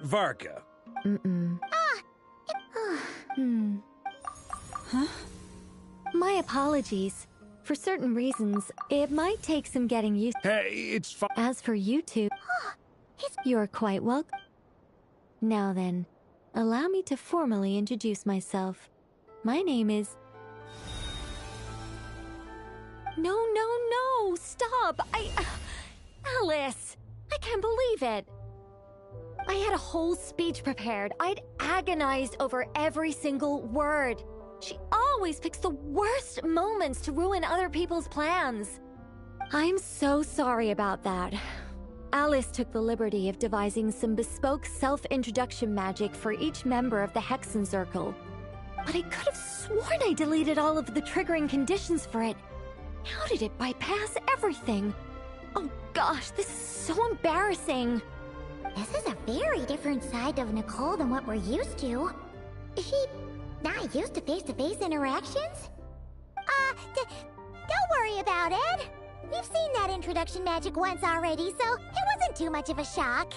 Varka. Huh? My apologies. For certain reasons, it might take some getting used. Hey, it's fine. As for you two, you're quite welcome. Now then, allow me to formally introduce myself. My name is... No, stop! Alice! I can't believe it! I had a whole speech prepared. I'd agonized over every single word. She always picks the worst moments to ruin other people's plans. I'm so sorry about that. Alice took the liberty of devising some bespoke self-introduction magic for each member of the Hexen Circle. But I could have sworn I deleted all of the triggering conditions for it. How did it bypass everything? Oh gosh, this is so embarrassing. This is a very different side of Nicole than what we're used to. Is she not used to face-to-face interactions? Don't worry about it. We've seen that introduction magic once already, so it wasn't too much of a shock.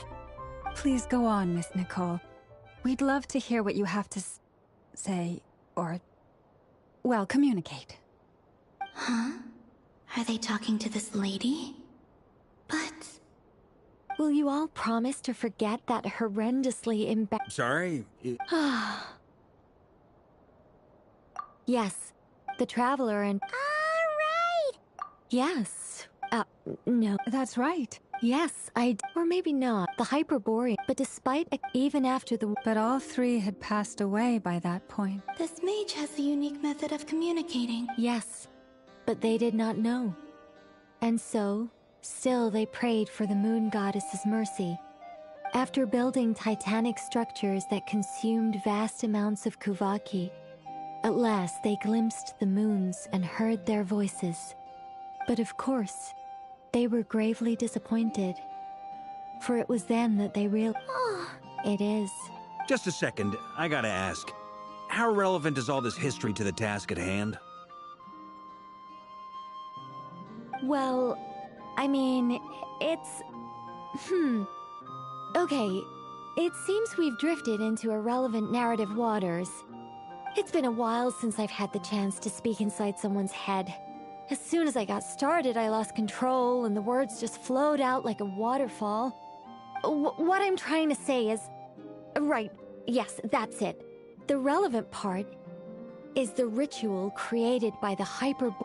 Please go on, Miss Nicole. We'd love to hear what you have to say, or, well, communicate. Huh? Are they talking to this lady? But... Will you all promise to forget that horrendously Sorry? Yes, the Traveler and... Alright! Yes. No. That's right. Yes, or maybe not. The Hyperborean. But despite... even after the... But all three had passed away by that point. this mage has a unique method of communicating. Yes, but they did not know. And so, still they prayed for the Moon Goddess's mercy. After building titanic structures that consumed vast amounts of Kuvaki, at last they glimpsed the moons and heard their voices. But of course, they were gravely disappointed. For it was then that they realized... It is. Just a second, I gotta ask. How relevant is all this history to the task at hand? Well, I mean, it's... Okay, it seems we've drifted into irrelevant narrative waters. It's been a while since I've had the chance to speak inside someone's head. As soon as I got started, I lost control, and the words just flowed out like a waterfall. What I'm trying to say is... Right, yes, that's it. The relevant part is the ritual created by the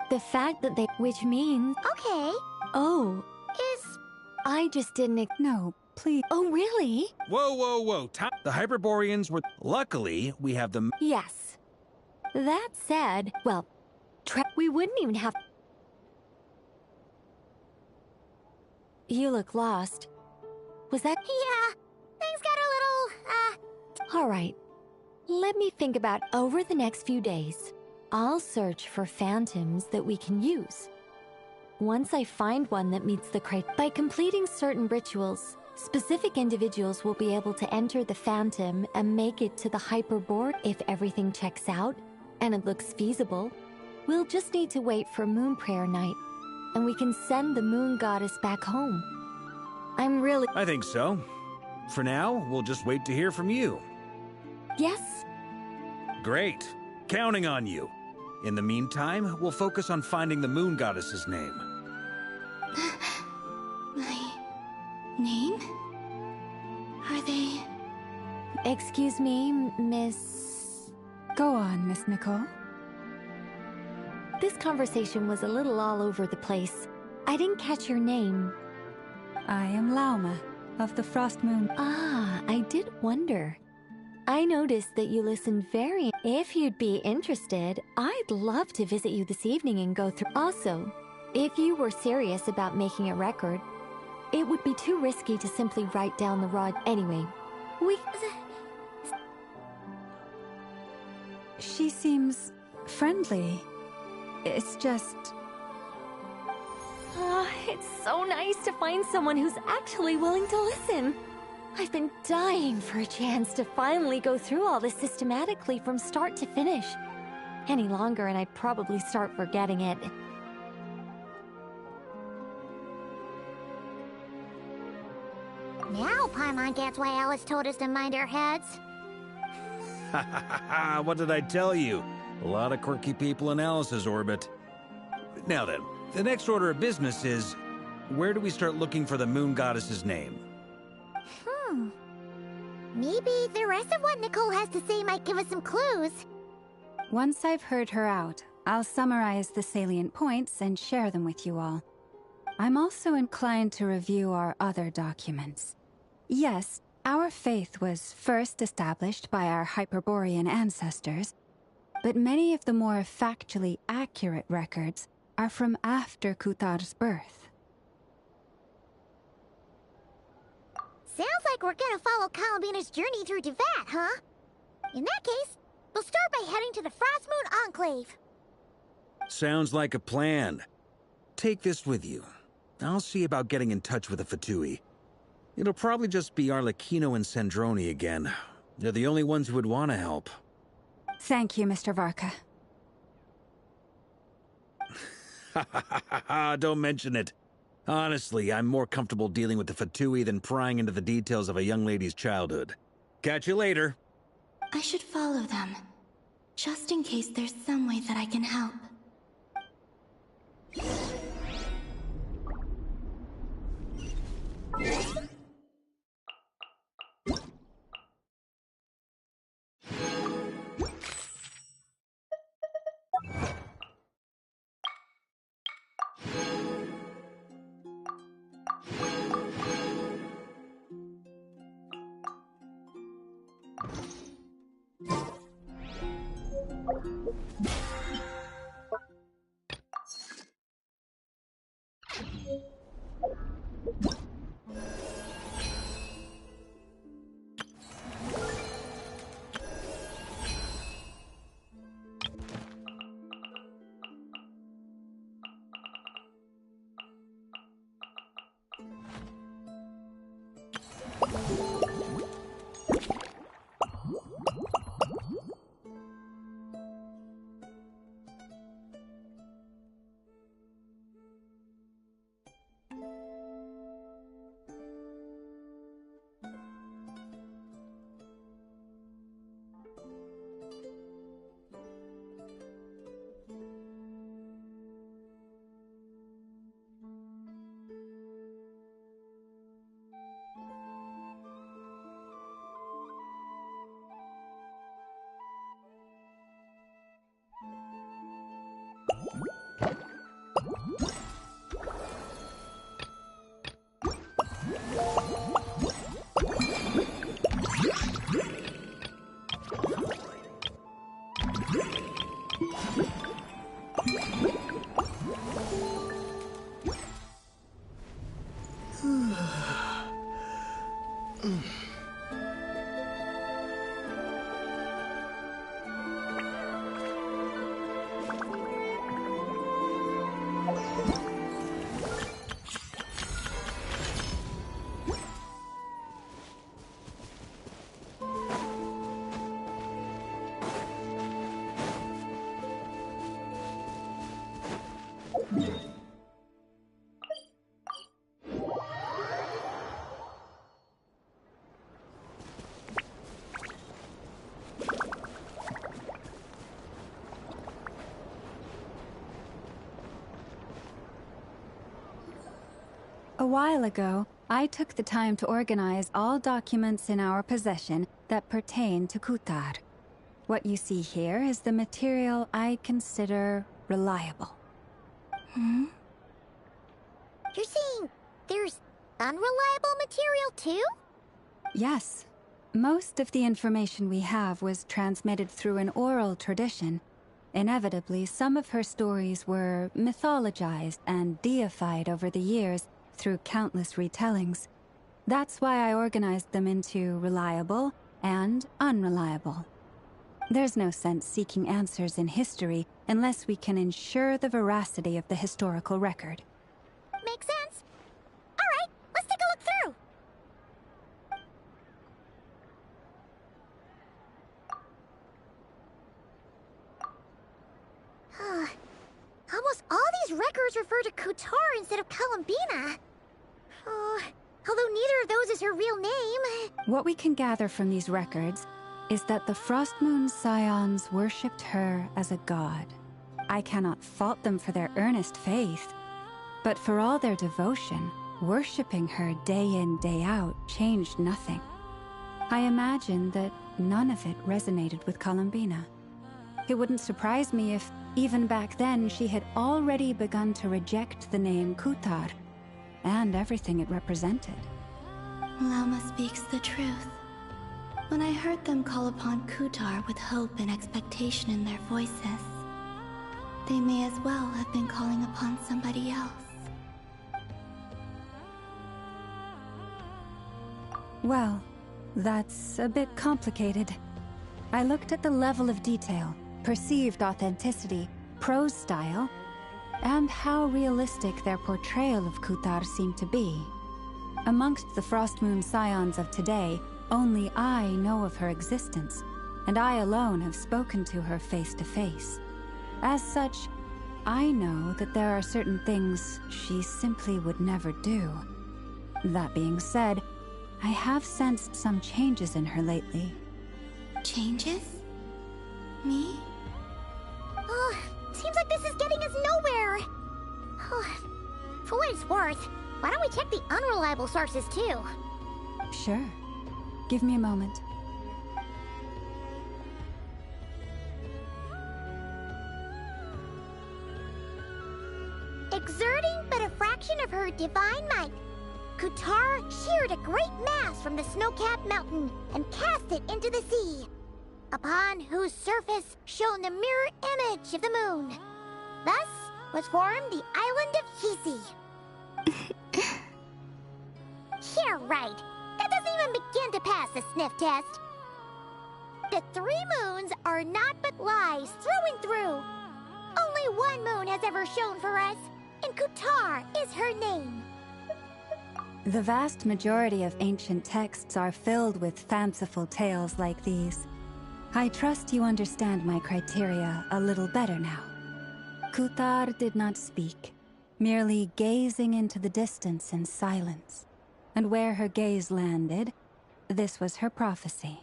the fact that they... Which means... Okay. Oh. I just didn't... No, please. Oh, really? Whoa. The Hyperboreans were... Luckily, we have the... Yes. That said, well, we wouldn't even have... You look lost. Was that... Yeah, things got a little, All right. Let me think about over the next few days. I'll search for phantoms that we can use. Once I find one that meets the criteria, by completing certain rituals, specific individuals will be able to enter the phantom and make it to the Hyperboard. If everything checks out, and it looks feasible, we'll just need to wait for Moon Prayer Night, and we can send the Moon Goddess back home. I think so. For now, we'll just wait to hear from you. Yes? Great. Counting on you. In the meantime, we'll focus on finding the Moon Goddess's name. My... name? Are they... Excuse me, Miss... Go on, Miss Nicole. This conversation was a little all over the place. I didn't catch your name. I am Lauma, of the Frost Moon. Ah, I did wonder. I noticed that you listened very... If you'd be interested, I'd love to visit you this evening and go through... Also, if you were serious about making a record, it would be too risky to simply write down the raw... Anyway, we... She seems friendly. It's just... It's so nice to find someone who's actually willing to listen. I've been dying for a chance to finally go through all this systematically from start to finish. Any longer and I'd probably start forgetting it. Now Paimon gets why Alice told us to mind our heads. Ha ha ha ha! What did I tell you? A lot of quirky people in Alice's orbit. Now then, the next order of business is... where do we start looking for the moon goddess's name? Maybe the rest of what Nicole has to say might give us some clues. Once I've heard her out, I'll summarize the salient points and share them with you all. I'm also inclined to review our other documents. Yes, our faith was first established by our Hyperborean ancestors, but many of the more factually accurate records are from after Kutar's birth. Sounds like we're gonna follow Columbina's journey through Devat, huh? In that case, we'll start by heading to the Frostmoon Enclave. Sounds like a plan. Take this with you. I'll see about getting in touch with the Fatui. It'll probably just be Arlecchino and Sandroni again. They're the only ones who would want to help. Thank you, Mr. Varka. Ha ha ha ha ha! Don't mention it. Honestly, I'm more comfortable dealing with the Fatui than prying into the details of a young lady's childhood. Catch you later. I should follow them, just in case there's some way that I can help. A while ago, I took the time to organize all documents in our possession that pertain to Kutar. What you see here is the material I consider reliable. You're saying there's unreliable material too? Yes. Most of the information we have was transmitted through an oral tradition. Inevitably, some of her stories were mythologized and deified over the years through countless retellings. That's why I organized them into reliable and unreliable. There's no sense seeking answers in history unless we can ensure the veracity of the historical record. Makes sense. Alright, let's take a look through. Almost all these records refer to Kutar instead of Columbina. Although neither of those is her real name. What we can gather from these records is that the Frost Moon Scions worshipped her as a god. I cannot fault them for their earnest faith, but for all their devotion, worshipping her day in, day out changed nothing. I imagine that none of it resonated with Columbina. It wouldn't surprise me if, even back then, she had already begun to reject the name Kutar and everything it represented. Lama speaks the truth. When I heard them call upon Kutar with hope and expectation in their voices, they may as well have been calling upon somebody else. Well, that's a bit complicated. I looked at the level of detail, perceived authenticity, prose style, and how realistic their portrayal of Kutar seemed to be. Amongst the Frostmoon Scions of today, only I know of her existence, and I alone have spoken to her face to face. As such, I know that there are certain things she simply would never do. That being said, I have sensed some changes in her lately. Changes? Me? Oh, seems like this is getting us nowhere. For what it's worth, why don't we check the unreliable sources too? Sure. Give me a moment. Exerting but a fraction of her divine might, Kutar sheared a great mass from the snow-capped mountain and cast it into the sea, upon whose surface shone the mirror image of the moon. Thus was formed the island of Hisi. Yeah, right. That doesn't even begin to pass the sniff test. The 3 moons are naught but lies through and through. Only one moon has ever shone for us, and Kutar is her name. The vast majority of ancient texts are filled with fanciful tales like these. I trust you understand my criteria a little better now. Kutar did not speak, merely gazing into the distance in silence. And where her gaze landed, this was her prophecy.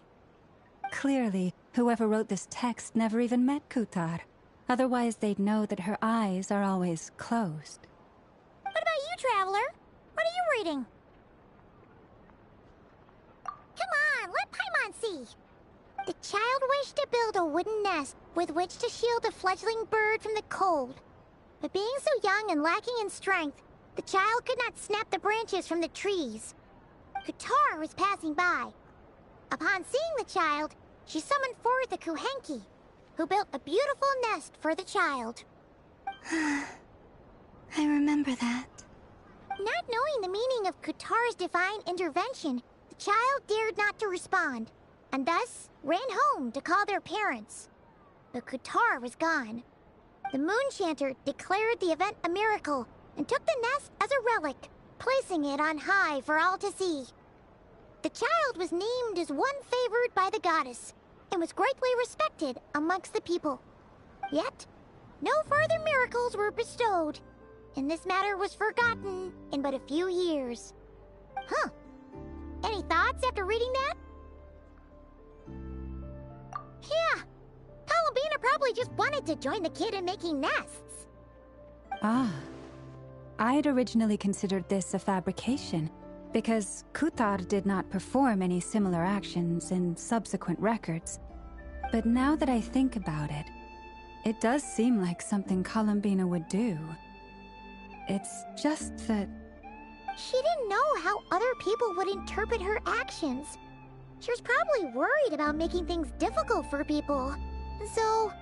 Clearly, whoever wrote this text never even met Kutar. Otherwise, they'd know that her eyes are always closed. What about you, Traveler? What are you reading? Come on, let Paimon see. The child wished to build a wooden nest with which to shield a fledgling bird from the cold. But being so young and lacking in strength, the child could not snap the branches from the trees. Kutar was passing by. Upon seeing the child, she summoned forth the Kuhenki, who built a beautiful nest for the child. I remember that. Not knowing the meaning of Kutar's divine intervention, the child dared not to respond, and thus ran home to call their parents. But Kutar was gone. The Moonchanter declared the event a miracle and took the nest as a relic, placing it on high for all to see. The child was named as one favored by the goddess, and was greatly respected amongst the people. Yet, no further miracles were bestowed, and this matter was forgotten in but a few years. Huh. Any thoughts after reading that? Yeah. Columbina probably just wanted to join the kid in making nests. Ah. I'd originally considered this a fabrication, because Kutar did not perform any similar actions in subsequent records. But now that I think about it, it does seem like something Columbina would do. It's just that... She didn't know how other people would interpret her actions. She was probably worried about making things difficult for people. So,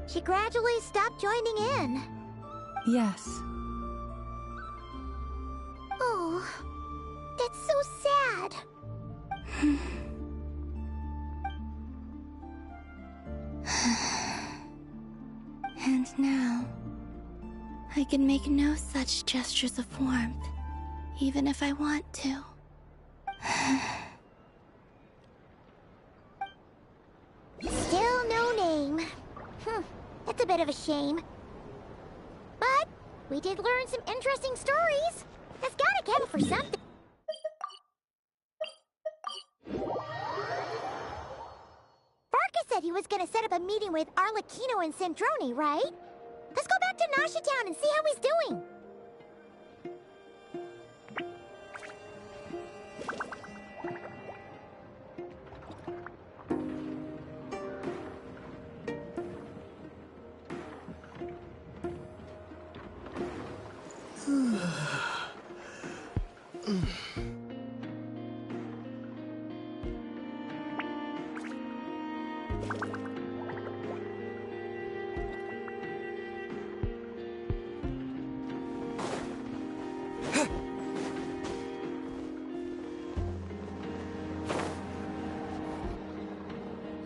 she gradually stopped joining in. Yes. Oh, that's so sad. And now, I can make no such gestures of warmth, even if I want to. Still no name. That's a bit of a shame. But we did learn some interesting stories. That's gotta count for something. said he was gonna set up a meeting with Arlecchino and Sandrone, right? Let's go back to Nasha Town and see how he's doing.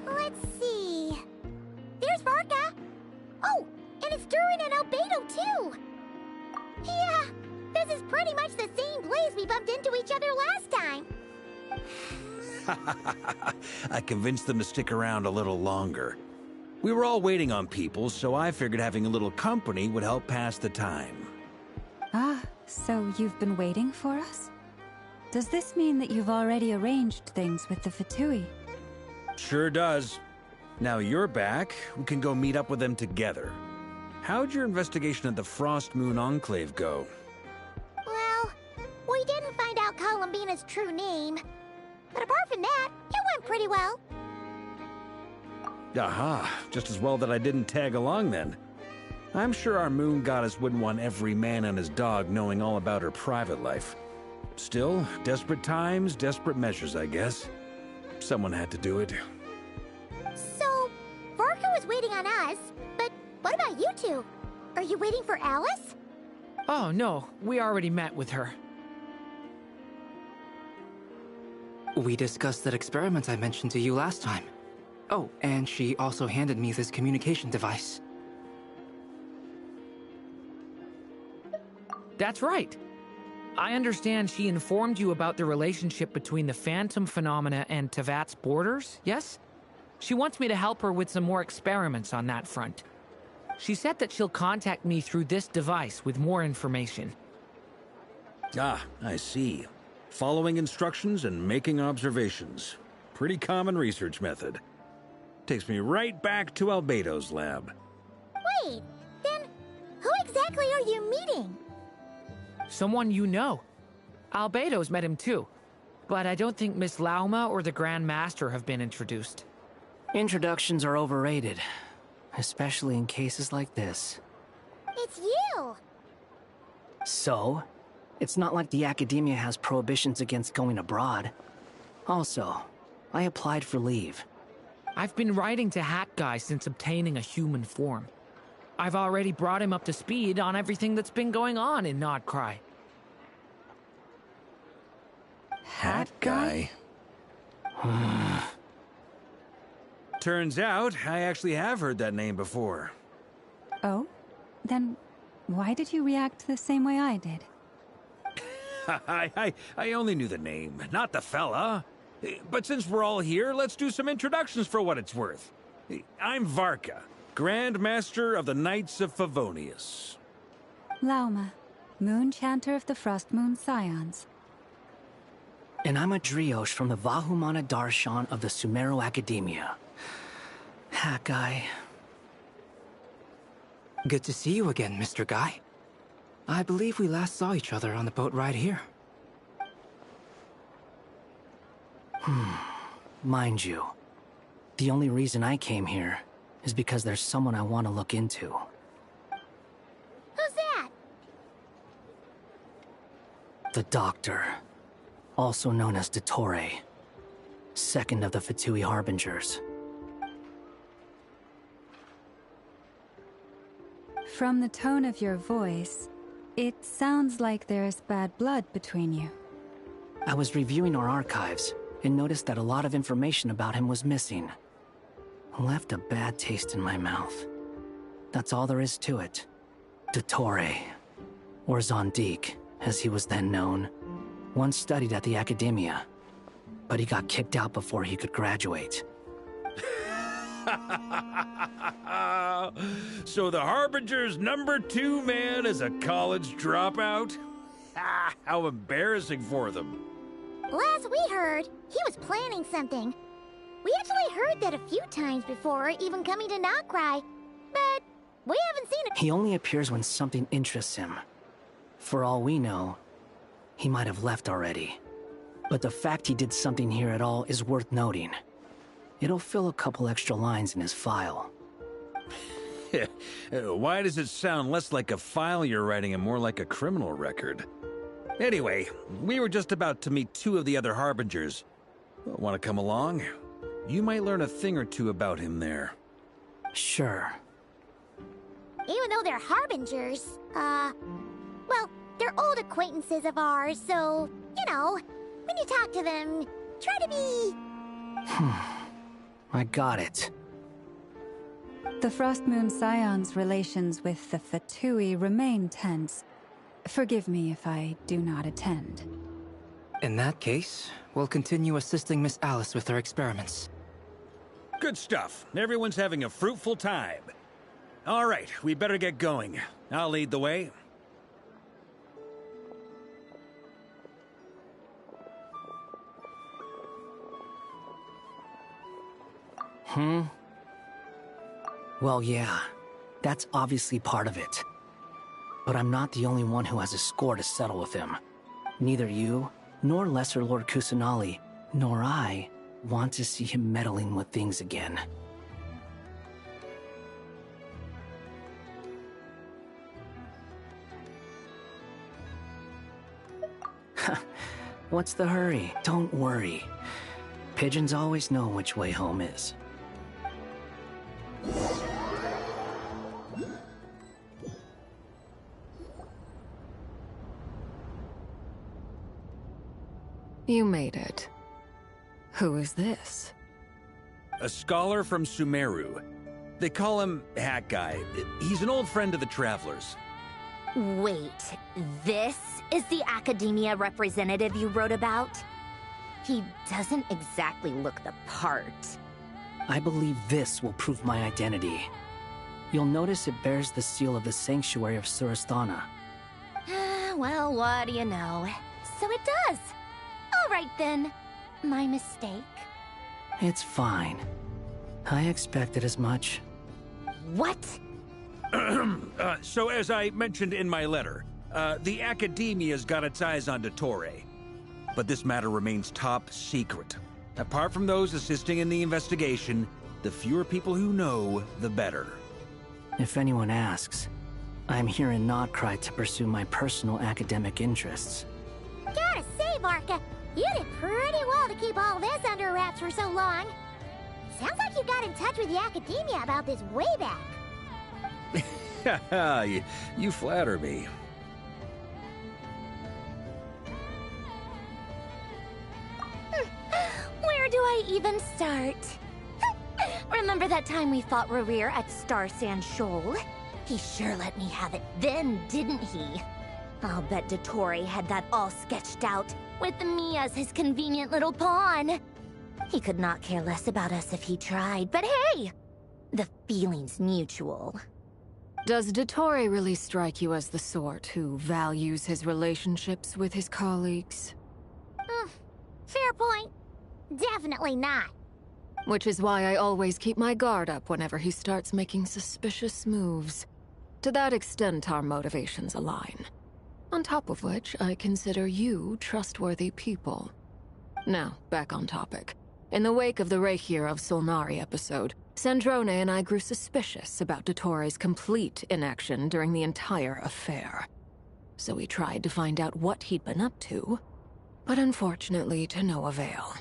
Let's see. There's Varka. Oh, and it's Durin and Albedo too. Yeah, this is pretty much the same place we bumped into each other last time. I convinced them to stick around a little longer. We were all waiting on people, so I figured having a little company would help pass the time. Ah, so you've been waiting for us? Does this mean that you've already arranged things with the Fatui? Sure does. Now you're back, we can go meet up with them together. How'd your investigation at the Frost Moon Enclave go? Well, we didn't find out Columbina's true name. But apart from that, it went pretty well. Aha, just as well that I didn't tag along then. I'm sure our moon goddess wouldn't want every man and his dog knowing all about her private life. Still, desperate times, desperate measures, I guess. Someone had to do it. So, Varka was waiting on us, but what about you two? Are you waiting for Alice? Oh, no. We already met with her. We discussed that experiment I mentioned to you last time. Oh, and she also handed me this communication device. That's right. I understand she informed you about the relationship between the Phantom phenomena and Tevat's borders, yes? She wants me to help her with some more experiments on that front. She said that she'll contact me through this device with more information. Ah, I see. Following instructions and making observations. Pretty common research method. Takes me right back to Albedo's lab. Wait, then who exactly are you meeting? Someone you know. Albedo's met him too. But I don't think Miss Lauma or the Grand Master have been introduced. Introductions are overrated, especially in cases like this. It's you! So, it's not like the academia has prohibitions against going abroad. Also, I applied for leave. I've been writing to Hat Guy since obtaining a human form. I've already brought him up to speed on everything that's been going on in Nodcry. Hat guy? Turns out, I actually have heard that name before. Oh? Then why did you react the same way I did? I only knew the name, not the fella. But since we're all here, let's do some introductions for what it's worth. I'm Varka, Grand Master of the Knights of Favonius. Lauma, Moon Chanter of the Frost Moon Scions. And I'm a Drioche from the Vahumana Darshan of the Sumero Academia. Hat Guy. Good to see you again, Mr. Guy. I believe we last saw each other on the boat ride here. Mind you, the only reason I came here is because there's someone I want to look into. Who's that? The Doctor, also known as Dottore, second of the Fatui Harbingers. From the tone of your voice, it sounds like there's bad blood between you. I was reviewing our archives and noticed that a lot of information about him was missing. Left a bad taste in my mouth. That's all there is to it. Dottore, or Zondique, as he was then known, once studied at the Academia, but he got kicked out before he could graduate. So the Harbinger's #2 man is a college dropout? How embarrassing for them. Last we heard, he was planning something. We actually heard that a few times before, even coming to Notcry. But we haven't seen it. He only appears when something interests him. For all we know, he might have left already. But the fact he did something here at all is worth noting. It'll fill a couple extra lines in his file. Why does it sound less like a file you're writing and more like a criminal record? Anyway, we were just about to meet two of the other Harbingers. Want to come along? You might learn a thing or two about him there. Sure. Even though they're Harbingers, well, they're old acquaintances of ours, so, you know, when you talk to them, try to be... I got it. The Frostmoon Scion's relations with the Fatui remain tense. Forgive me if I do not attend. In that case, we'll continue assisting Miss Alice with her experiments. Good stuff. Everyone's having a fruitful time. All right, we better get going. I'll lead the way. Well, yeah. That's obviously part of it. But I'm not the only one who has a score to settle with him. Neither you, nor Lesser Lord Kusanali, nor I want to see him meddling with things again. What's the hurry? Don't worry. Pigeons always know which way home is. You made it. Who is this? A scholar from Sumeru. They call him Hat Guy. He's an old friend of the Travelers. Wait, this is the academia representative you wrote about? He doesn't exactly look the part. I believe this will prove my identity. You'll notice it bears the seal of the Sanctuary of Surasthana. Well, what do you know? So it does. All right then. My mistake. It's fine. I expected as much. What? So as I mentioned in my letter, the Academia's got its eyes on Dottore. But this matter remains top secret. Apart from those assisting in the investigation, the fewer people who know, the better. If anyone asks, I'm here in Notcry to pursue my personal academic interests. Gotta say, Marka, you did pretty well to keep all this under wraps for so long. Sounds like you got in touch with the Academia about this way back. You flatter me. Where do I even start? Remember that time we fought Rerir at Star Sand Shoal? He sure let me have it then, didn't he? I'll bet Dottore had that all sketched out, with me as his convenient little pawn. He could not care less about us if he tried, but hey! The feeling's mutual. Does Dottore really strike you as the sort who values his relationships with his colleagues? Fair point. Definitely not. Which is why I always keep my guard up whenever he starts making suspicious moves. To that extent, our motivations align. On top of which, I consider you trustworthy people. Now, back on topic. In the wake of the Reikir of Solnari episode, Sandrone and I grew suspicious about Dottore's complete inaction during the entire affair. So we tried to find out what he'd been up to, but unfortunately to no avail.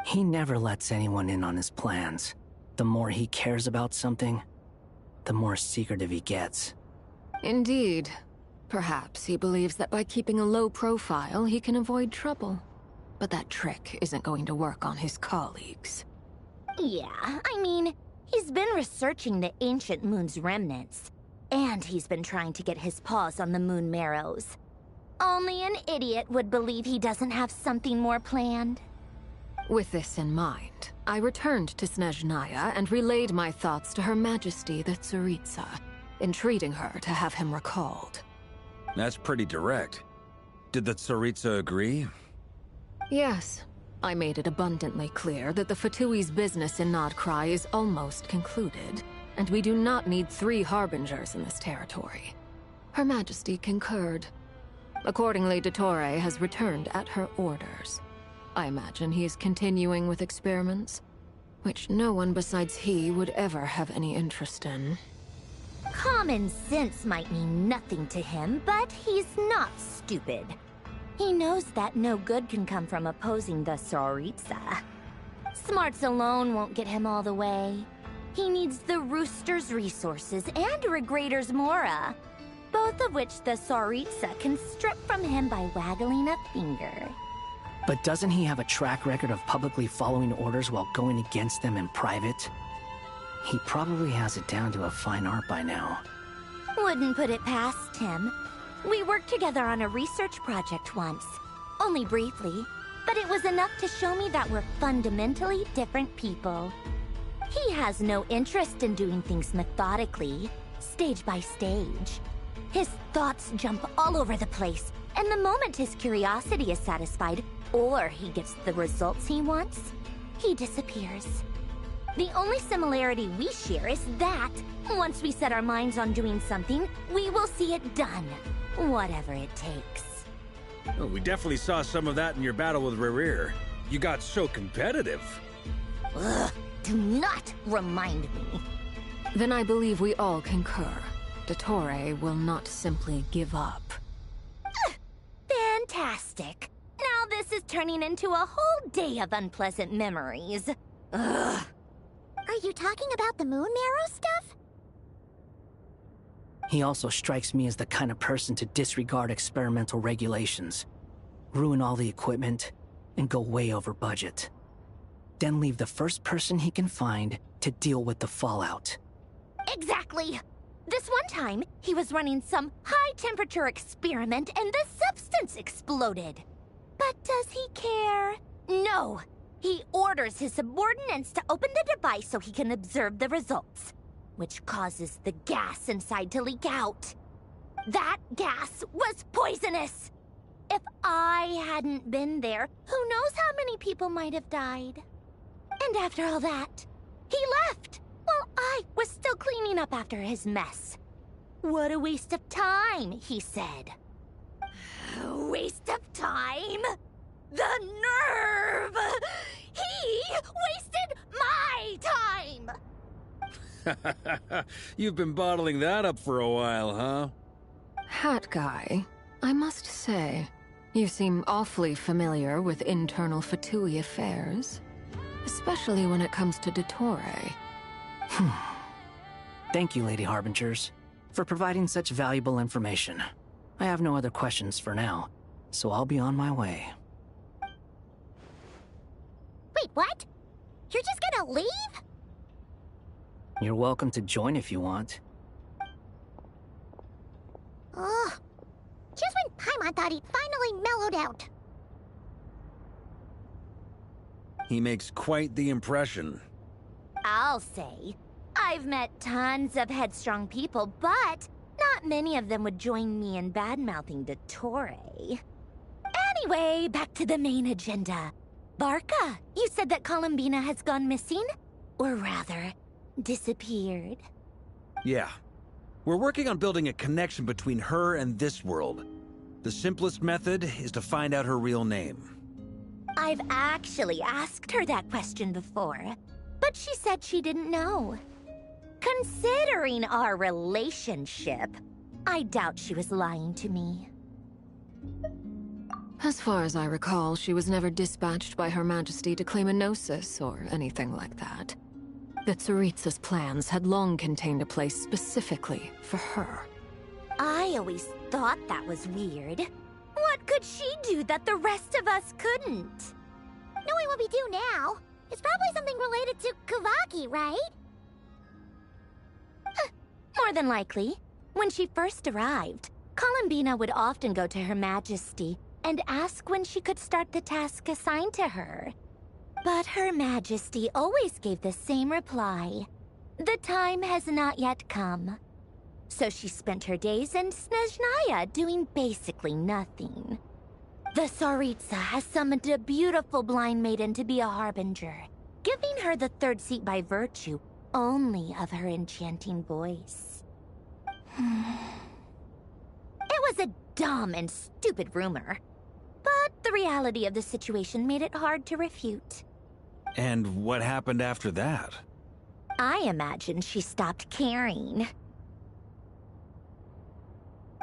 He never lets anyone in on his plans. The more he cares about something, the more secretive he gets. Indeed. Perhaps he believes that by keeping a low profile, he can avoid trouble. But that trick isn't going to work on his colleagues. Yeah, I mean, he's been researching the ancient moon's remnants. And he's been trying to get his paws on the moon marrows. Only an idiot would believe he doesn't have something more planned. With this in mind, I returned to Snezhnaya and relayed my thoughts to Her Majesty the Tsaritsa, entreating her to have him recalled. That's pretty direct. Did the Tsaritsa agree? Yes. I made it abundantly clear that the Fatui's business in Nodcry is almost concluded, and we do not need 3 harbingers in this territory. Her Majesty concurred. Accordingly, Dottore has returned at her orders. I imagine he is continuing with experiments, which no one besides he would ever have any interest in. Common sense might mean nothing to him, but he's not stupid. He knows that no good can come from opposing the Tsaritsa. Smarts alone won't get him all the way. He needs the Rooster's resources and Regrator's Mora, both of which the Tsaritsa can strip from him by waggling a finger. But doesn't he have a track record of publicly following orders while going against them in private? He probably has it down to a fine art by now. Wouldn't put it past him. We worked together on a research project once. Only briefly, but it was enough to show me that we're fundamentally different people. He has no interest in doing things methodically, stage by stage. His thoughts jump all over the place, and the moment his curiosity is satisfied, or he gets the results he wants, he disappears. The only similarity we share is that, once we set our minds on doing something, we will see it done, whatever it takes. Oh, we definitely saw some of that in your battle with Rerir. You got so competitive. Ugh, do not remind me. Then I believe we all concur. Dottore will not simply give up. Fantastic. Now this is turning into a whole day of unpleasant memories. Ugh. Are you talking about the moon marrow stuff? He also strikes me as the kind of person to disregard experimental regulations, ruin all the equipment, and go way over budget. Then leave the first person he can find to deal with the fallout. Exactly. This one time, he was running some high-temperature experiment and the substance exploded. But does he care? No. He orders his subordinates to open the device so he can observe the results, which causes the gas inside to leak out. That gas was poisonous! If I hadn't been there, who knows how many people might have died. And after all that, he left, while I was still cleaning up after his mess. What a waste of time, he said. Waste of time? The nerve! He wasted my time! You've been bottling that up for a while, huh? Hat guy, I must say, you seem awfully familiar with internal Fatui affairs. Especially when it comes to Dottore. Thank you, Lady Harbingers, for providing such valuable information. I have no other questions for now, so I'll be on my way. Wait, what? You're just gonna leave? You're welcome to join if you want. Ugh. Just when Paimon thought he'd finally mellowed out. He makes quite the impression. I'll say. I've met tons of headstrong people, but not many of them would join me in bad-mouthing Dottore. Anyway, back to the main agenda. Barca, you said that Columbina has gone missing? Or rather, disappeared. Yeah. We're working on building a connection between her and this world. The simplest method is to find out her real name. I've actually asked her that question before, but she said she didn't know. Considering our relationship, I doubt she was lying to me. As far as I recall, she was never dispatched by Her Majesty to claim a gnosis or anything like that. The Tsaritsa's plans had long contained a place specifically for her. I always thought that was weird. What could she do that the rest of us couldn't? Knowing what we do now, it's probably something related to Kavaki, right? More than likely. When she first arrived, Columbina would often go to Her Majesty and ask when she could start the task assigned to her. But Her Majesty always gave the same reply. The time has not yet come. So she spent her days in Snezhnaya doing basically nothing. The Tsaritsa has summoned a beautiful blind maiden to be a harbinger, giving her the third seat by virtue only of her enchanting voice. It was a dumb and stupid rumor, but the reality of the situation made it hard to refute. And what happened after that? I imagine she stopped caring.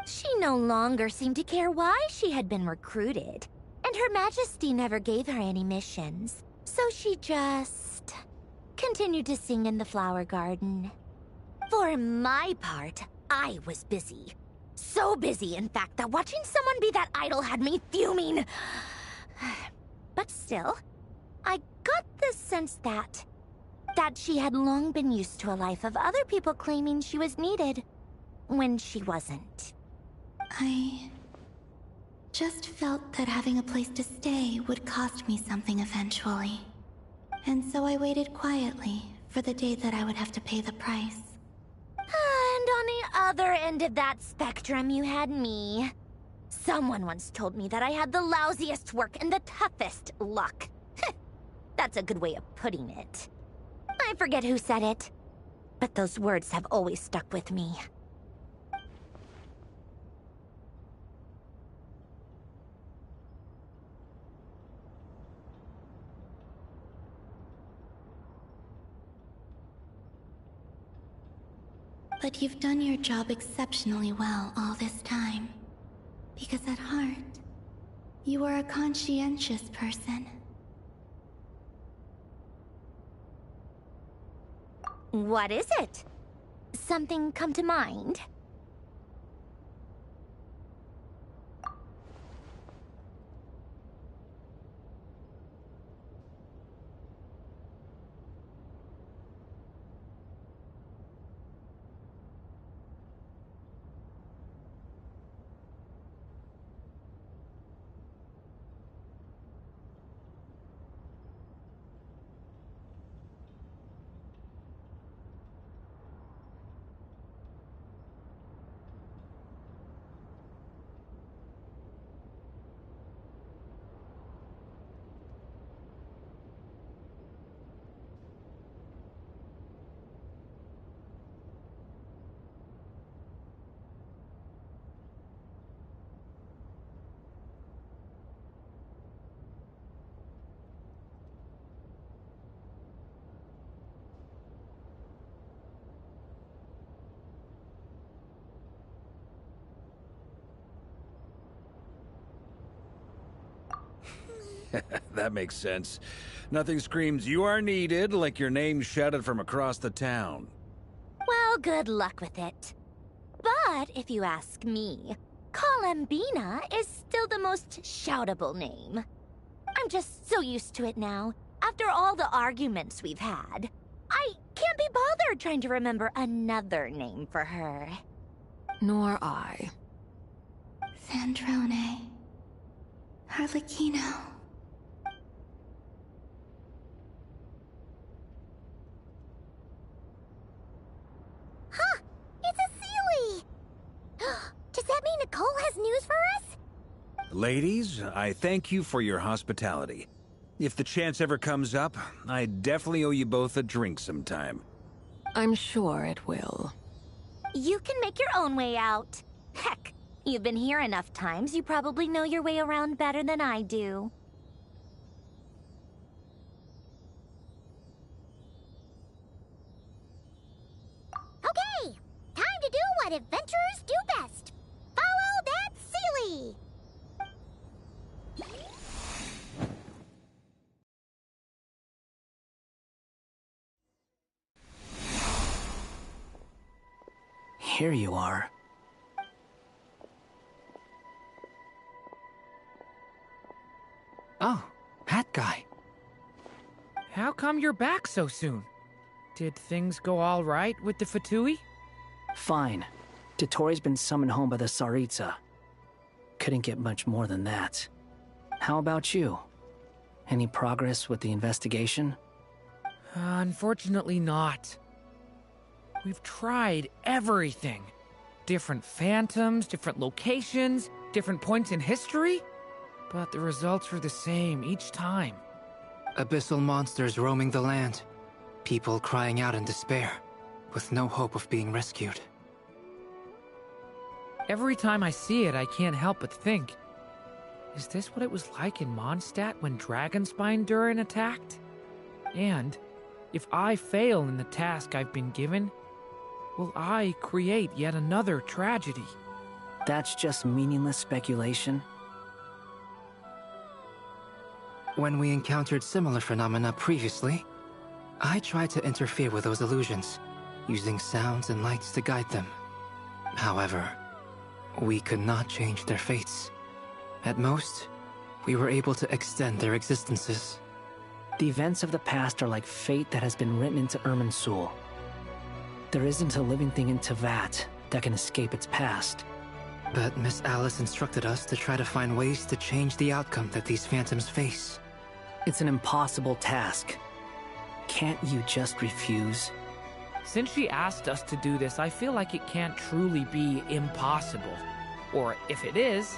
She no longer seemed to care why she had been recruited, and Her Majesty never gave her any missions, so she just continued to sing in the flower garden. For my part, I was busy. So busy, in fact, that watching someone be that idol had me fuming. But still, I got the sense that she had long been used to a life of other people claiming she was needed when she wasn't. I just felt that having a place to stay would cost me something eventually. And so I waited quietly for the day that I would have to pay the price. And on the other end of that spectrum, you had me. Someone once told me that I had the lousiest work and the toughest luck. That's a good way of putting it. I forget who said it, but those words have always stuck with me. But you've done your job exceptionally well all this time. Because at heart, you are a conscientious person. What is it? Something come to mind? That makes sense. Nothing screams you are needed like your name shouted from across the town. Well, good luck with it. But if you ask me, Kalambina is still the most shoutable name. I'm just so used to it now, after all the arguments we've had. I can't be bothered trying to remember another name for her. Nor I. Sandrone. Harlequino. Huh! It's a Sealy! Does that mean Nicole has news for us? Ladies, I thank you for your hospitality. If the chance ever comes up, I definitely owe you both a drink sometime. I'm sure it will. You can make your own way out. Heck, you've been here enough times, you probably know your way around better than I do. Okay! Time to do what adventurers do best. Follow that Sealy! Here you are. Oh, that guy. How come you're back so soon? Did things go all right with the Fatui? Fine. Dotori's been summoned home by the Tsaritsa. Couldn't get much more than that. How about you? Any progress with the investigation? Unfortunately not. We've tried everything. Different phantoms, different locations, different points in history. But the results are the same each time. Abyssal monsters roaming the land. People crying out in despair, with no hope of being rescued. Every time I see it, I can't help but think, is this what it was like in Mondstadt when Dragonspine Durin attacked? And if I fail in the task I've been given, will I create yet another tragedy? That's just meaningless speculation. When we encountered similar phenomena previously, I tried to interfere with those illusions, using sounds and lights to guide them. However, we could not change their fates. At most, we were able to extend their existences. The events of the past are like fate that has been written into Irminsul. There isn't a living thing in Teyvat that can escape its past. But Miss Alice instructed us to try to find ways to change the outcome that these phantoms face. It's an impossible task. Can't you just refuse? Since she asked us to do this, I feel like it can't truly be impossible. Or if it is,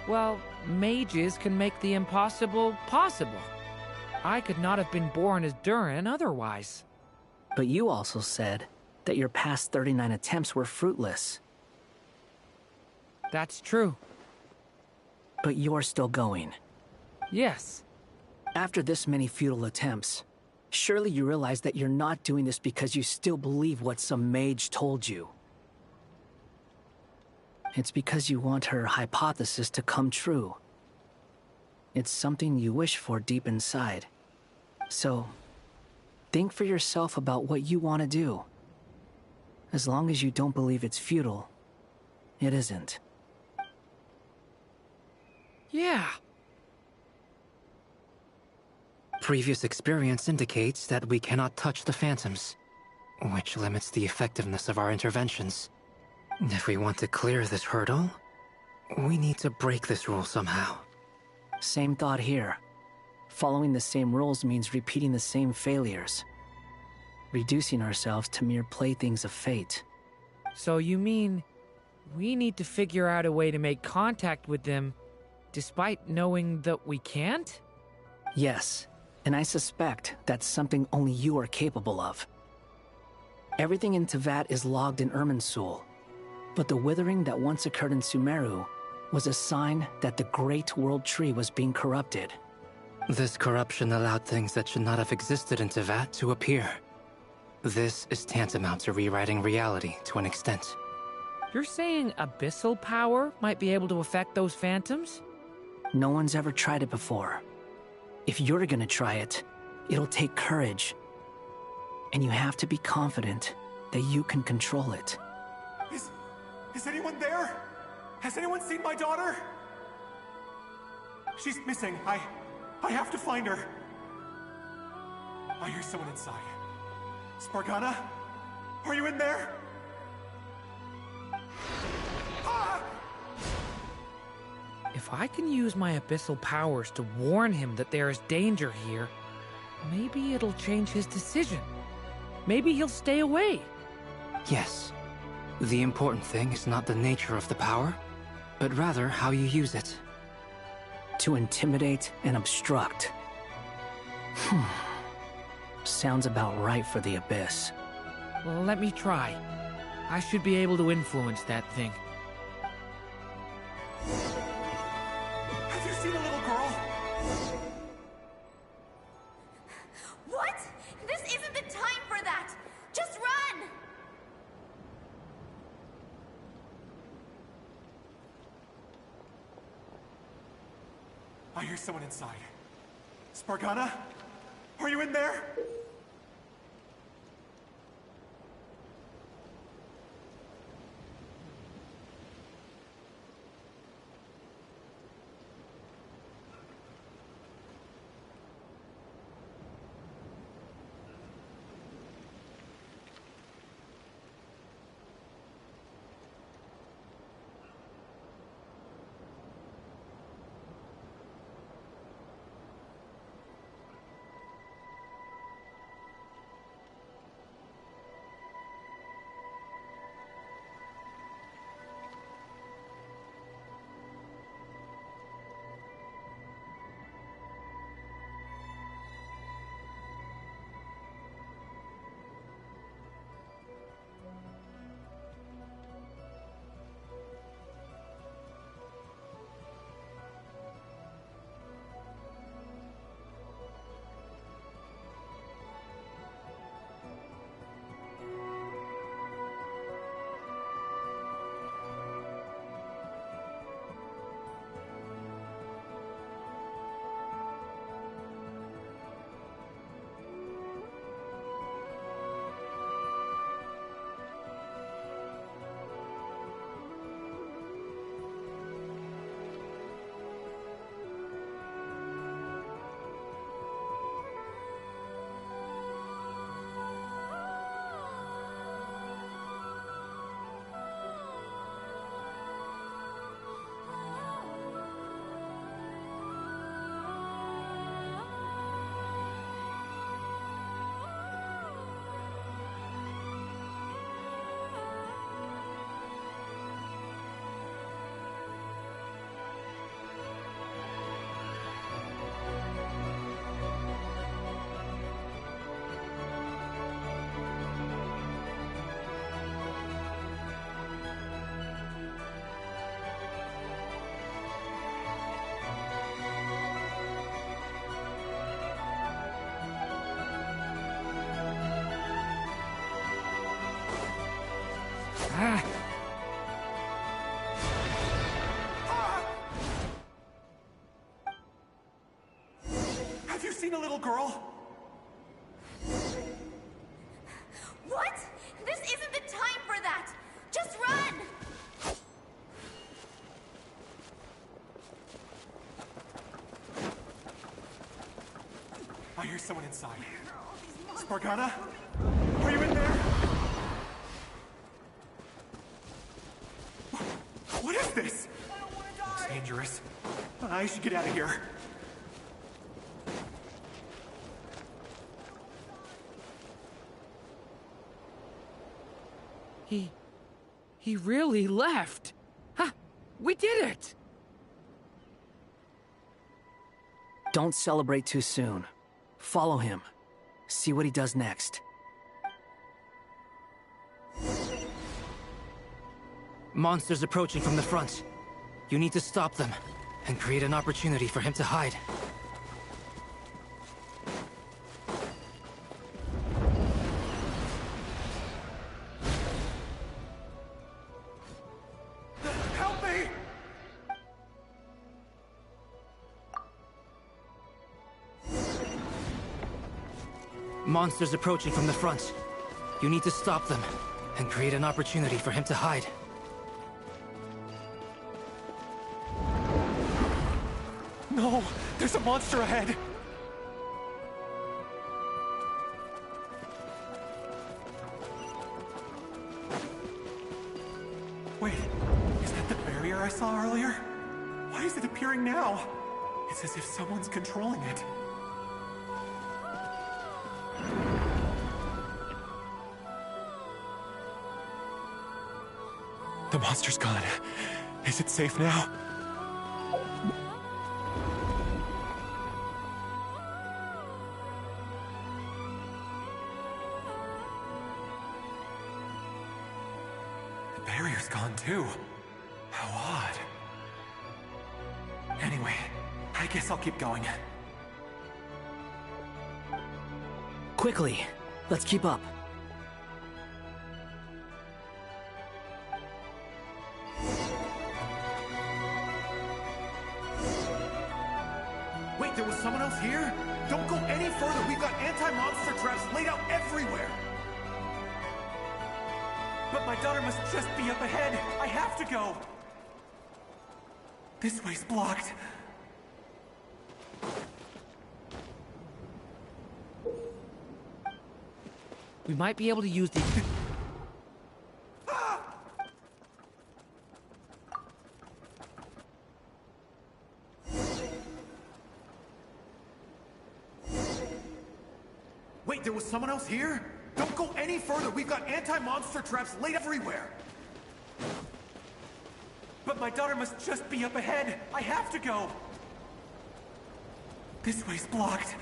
well, mages can make the impossible possible. I could not have been born as Durin otherwise. But you also said that your past 39 attempts were fruitless. That's true. But you're still going. Yes. After this many futile attempts, surely you realize that you're not doing this because you still believe what some mage told you. It's because you want her hypothesis to come true. It's something you wish for deep inside. So, think for yourself about what you want to do. As long as you don't believe it's futile, it isn't. Yeah. Previous experience indicates that we cannot touch the phantoms, which limits the effectiveness of our interventions. If we want to clear this hurdle, we need to break this rule somehow. Same thought here. Following the same rules means repeating the same failures. Reducing ourselves to mere playthings of fate. So you mean we need to figure out a way to make contact with them despite knowing that we can't? Yes, and I suspect that's something only you are capable of. Everything in Teyvat is logged in Irminsul, but the withering that once occurred in Sumeru was a sign that the Great World Tree was being corrupted. This corruption allowed things that should not have existed in Teyvat to appear. This is tantamount to rewriting reality to an extent. You're saying abyssal power might be able to affect those phantoms? No one's ever tried it before. If you're gonna try it, it'll take courage. And you have to be confident that you can control it. Is anyone there? Has anyone seen my daughter? She's missing. I have to find her. I hear someone inside. Spargana? Are you in there? Ah! If I can use my abyssal powers to warn him that there is danger here, maybe it'll change his decision. Maybe he'll stay away. Yes. The important thing is not the nature of the power, but rather how you use it. To intimidate and obstruct. Sounds about right for the Abyss. Well, let me try. I should be able to influence that thing. Have you seen a little girl? What? This isn't the time for that! Just run! I hear someone inside. Spargana? Are you in there? seen a little girl? What? This isn't the time for that! Just run! I hear someone inside. Spargana? Are you in there? What is this? Looks dangerous. I should get out of here. He really left. Ha! We did it! Don't celebrate too soon. Follow him. See what he does next. Monsters approaching from the front. You need to stop them and create an opportunity for him to hide. Help me! Monsters approaching from the front. You need to stop them and create an opportunity for him to hide. No! There's a monster ahead! Wait, is that the barrier I saw earlier? Why is it appearing now? It's as if someone's controlling it. The monster's gone. Is it safe now? The barrier's gone too. How odd. Anyway, I guess I'll keep going. Quickly, let's keep up. Wait, there was someone else here? Don't go any further. We've got anti-monster traps laid out everywhere. But my daughter must just be up ahead. I have to go. This way's blocked. We might be able to use the... Wait, there was someone else here? Don't go any further. We've got anti-monster traps laid everywhere. But my daughter must just be up ahead. I have to go. This way's blocked.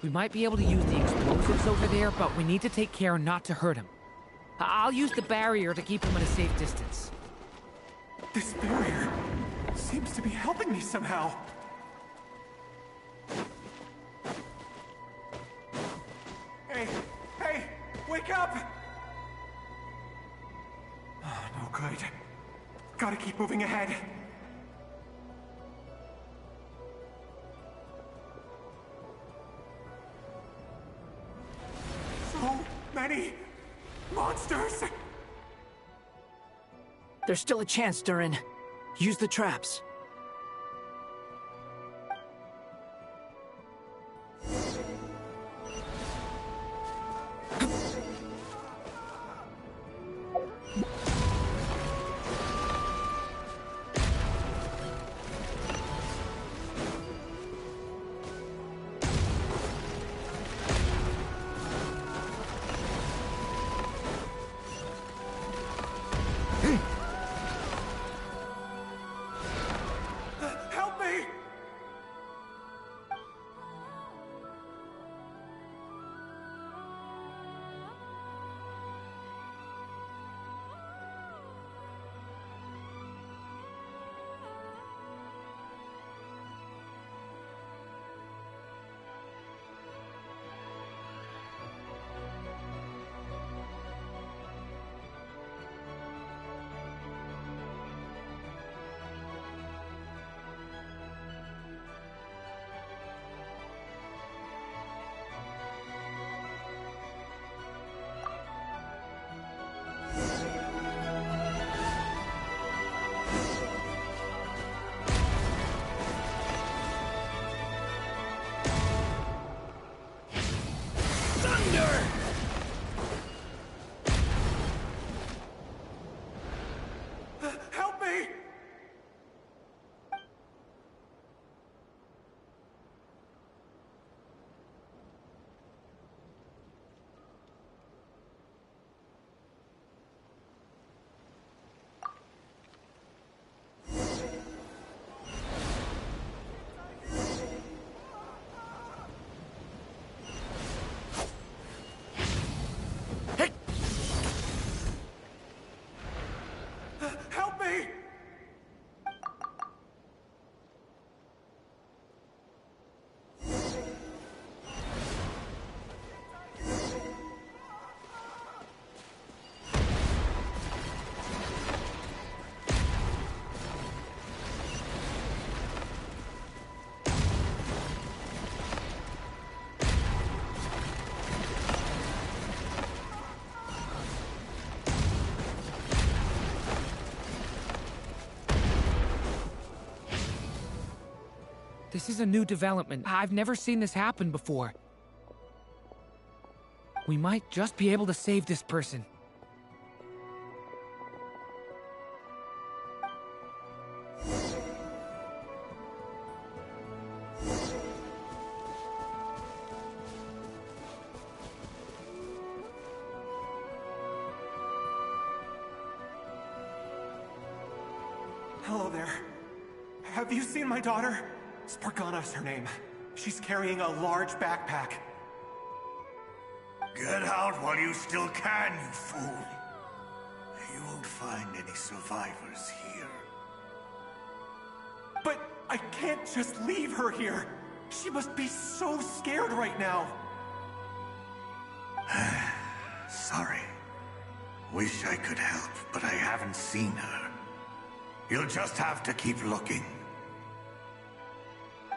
We might be able to use the explosives over there, but we need to take care not to hurt him. I'll use the barrier to keep him at a safe distance. This barrier seems to be helping me somehow. Hey, wake up! Oh, no good. Gotta keep moving ahead. So many monsters! There's still a chance, Durin. Use the traps. This is a new development. I've never seen this happen before. We might just be able to save this person. Hello there. Have you seen my daughter? Spargana's her name. She's carrying a large backpack. Get out while you still can, you fool. You won't find any survivors here. But I can't just leave her here. She must be so scared right now. Sorry. Wish I could help, but I haven't seen her. You'll just have to keep looking.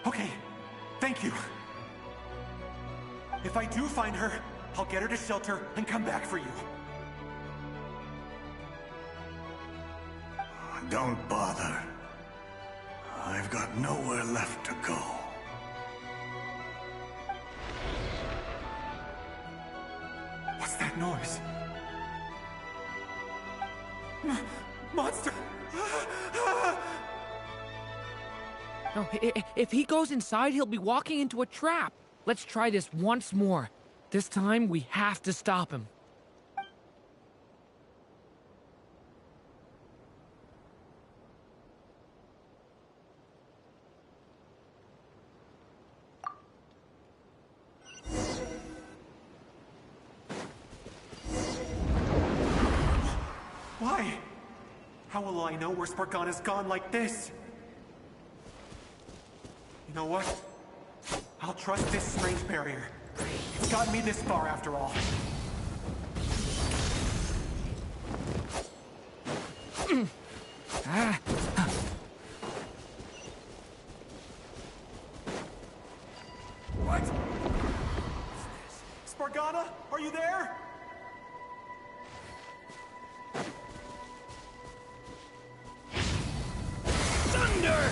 Okay, thank you. If I do find her, I'll get her to shelter and come back for you. Don't bother. I've got nowhere left to go. What's that noise? Monster! No, if he goes inside, he'll be walking into a trap. Let's try this once more. This time, we have to stop him. Why? How will I know where Spargana's gone like this? You know what? I'll trust this strange barrier. It's gotten me this far after all. What? Spargana, are you there? Thunder!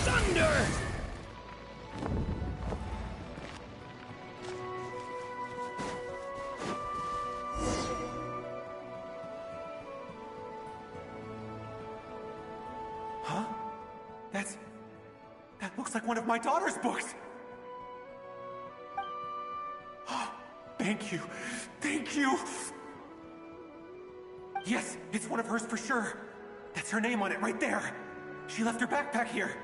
Thunder! Huh? That looks like one of my daughter's books! Thank you. Thank you! Yes, it's one of hers for sure. That's her name on it right there. She left her backpack here.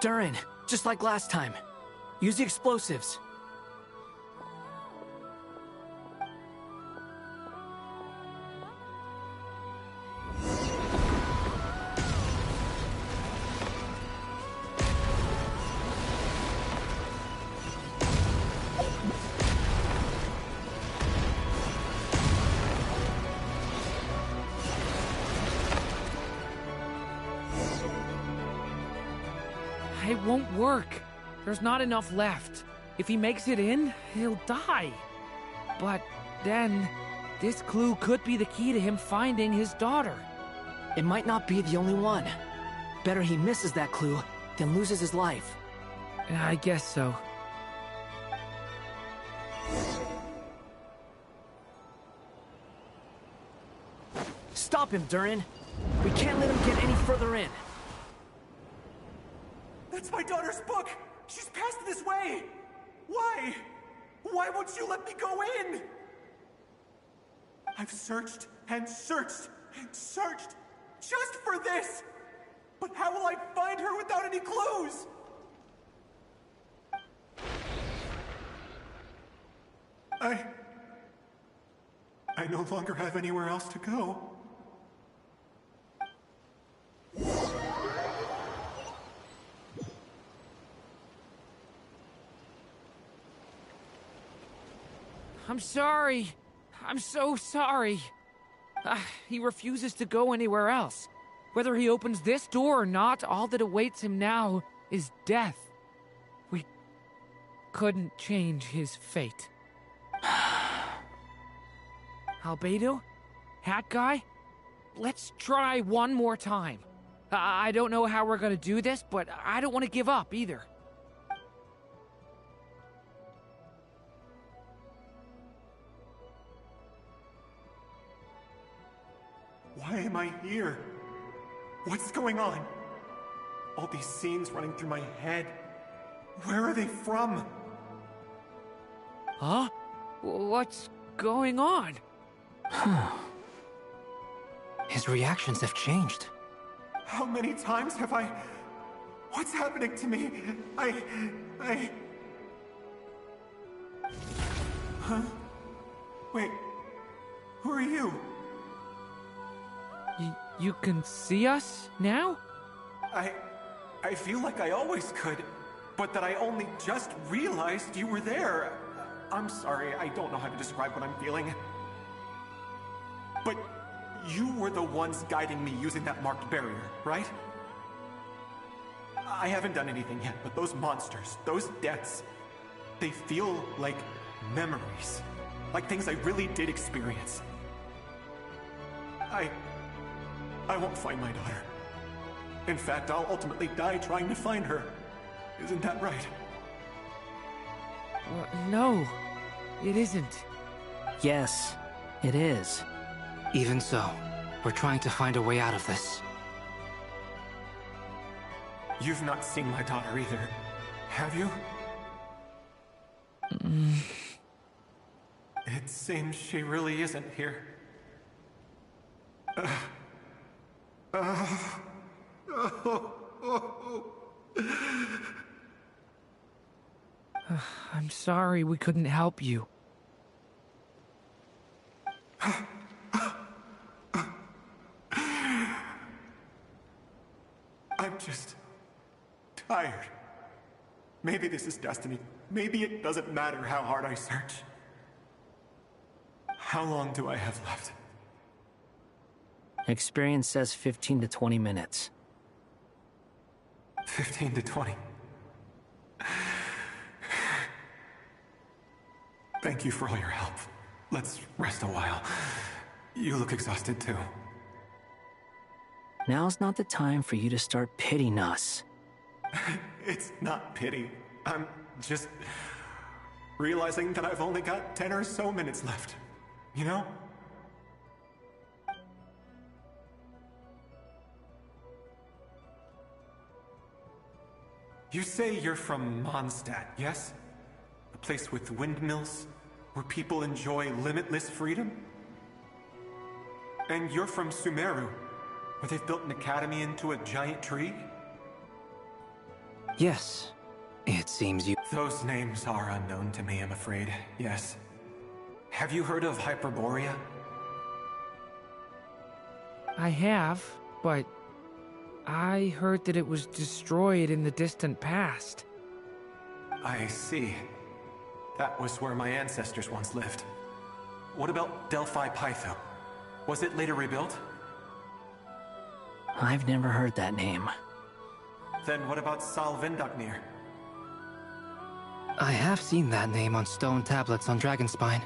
Durin, just like last time. Use the explosives. It won't work. There's not enough left. If he makes it in, he'll die. But then, this clue could be the key to him finding his daughter. It might not be the only one. Better he misses that clue than loses his life. I guess so. Stop him, Durin. We can't let him get any further in. That's my daughter's book! She's passed this way! Why? Why won't you let me go in? I've searched and searched and searched just for this! But how will I find her without any clues? I no longer have anywhere else to go. I'm sorry. I'm so sorry. He refuses to go anywhere else. Whether he opens this door or not, all that awaits him now is death. We couldn't change his fate. Albedo? Hat guy? Let's try one more time. I don't know how we're gonna do this, but I don't want to give up either. Why am I here? What's going on? All these scenes running through my head. Where are they from? Huh? What's going on? His reactions have changed. How many times have I... What's happening to me? Huh? Wait. Who are you? You can see us now? I feel like I always could, but that I only just realized you were there. I'm sorry, I don't know how to describe what I'm feeling. But you were the ones guiding me using that marked barrier, right? I haven't done anything yet, but those monsters, those deaths, they feel like memories. Like things I really did experience. I won't find my daughter. In fact, I'll ultimately die trying to find her. Isn't that right? No, it isn't. Yes, it is. Even so, we're trying to find a way out of this. You've not seen my daughter either, have you? It seems she really isn't here. I'm sorry we couldn't help you. I'm just tired. Maybe this is destiny. Maybe it doesn't matter how hard I search. How long do I have left? Experience says 15 to 20 minutes. 15 to 20. Thank you for all your help. Let's rest a while. You look exhausted too. Now's not the time for you to start pitying us. It's not pity. I'm just realizing that I've only got 10 or so minutes left. You know? You say you're from Mondstadt, yes? A place with windmills, where people enjoy limitless freedom? And you're from Sumeru, where they've built an academy into a giant tree? Yes. It seems you... Those names are unknown to me, I'm afraid. Yes. Have you heard of Hyperborea? I have, but I heard that it was destroyed in the distant past. I see. That was where my ancestors once lived. What about Delphi Pytho? Was it later rebuilt? I've never heard that name. Then what about Sal Vindaknir? I have seen that name on stone tablets on Dragonspine.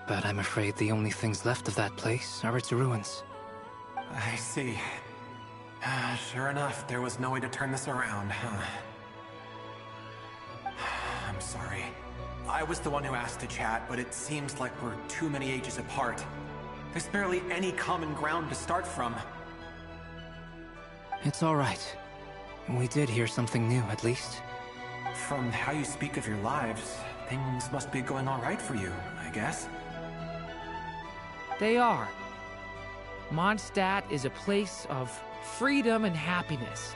But I'm afraid the only things left of that place are its ruins. I see. Sure enough, there was no way to turn this around, huh? I'm sorry. I was the one who asked to chat, but it seems like we're too many ages apart. There's barely any common ground to start from. It's all right. We did hear something new, at least. From how you speak of your lives, things must be going all right for you, I guess. They are. Mondstadt is a place of freedom and happiness.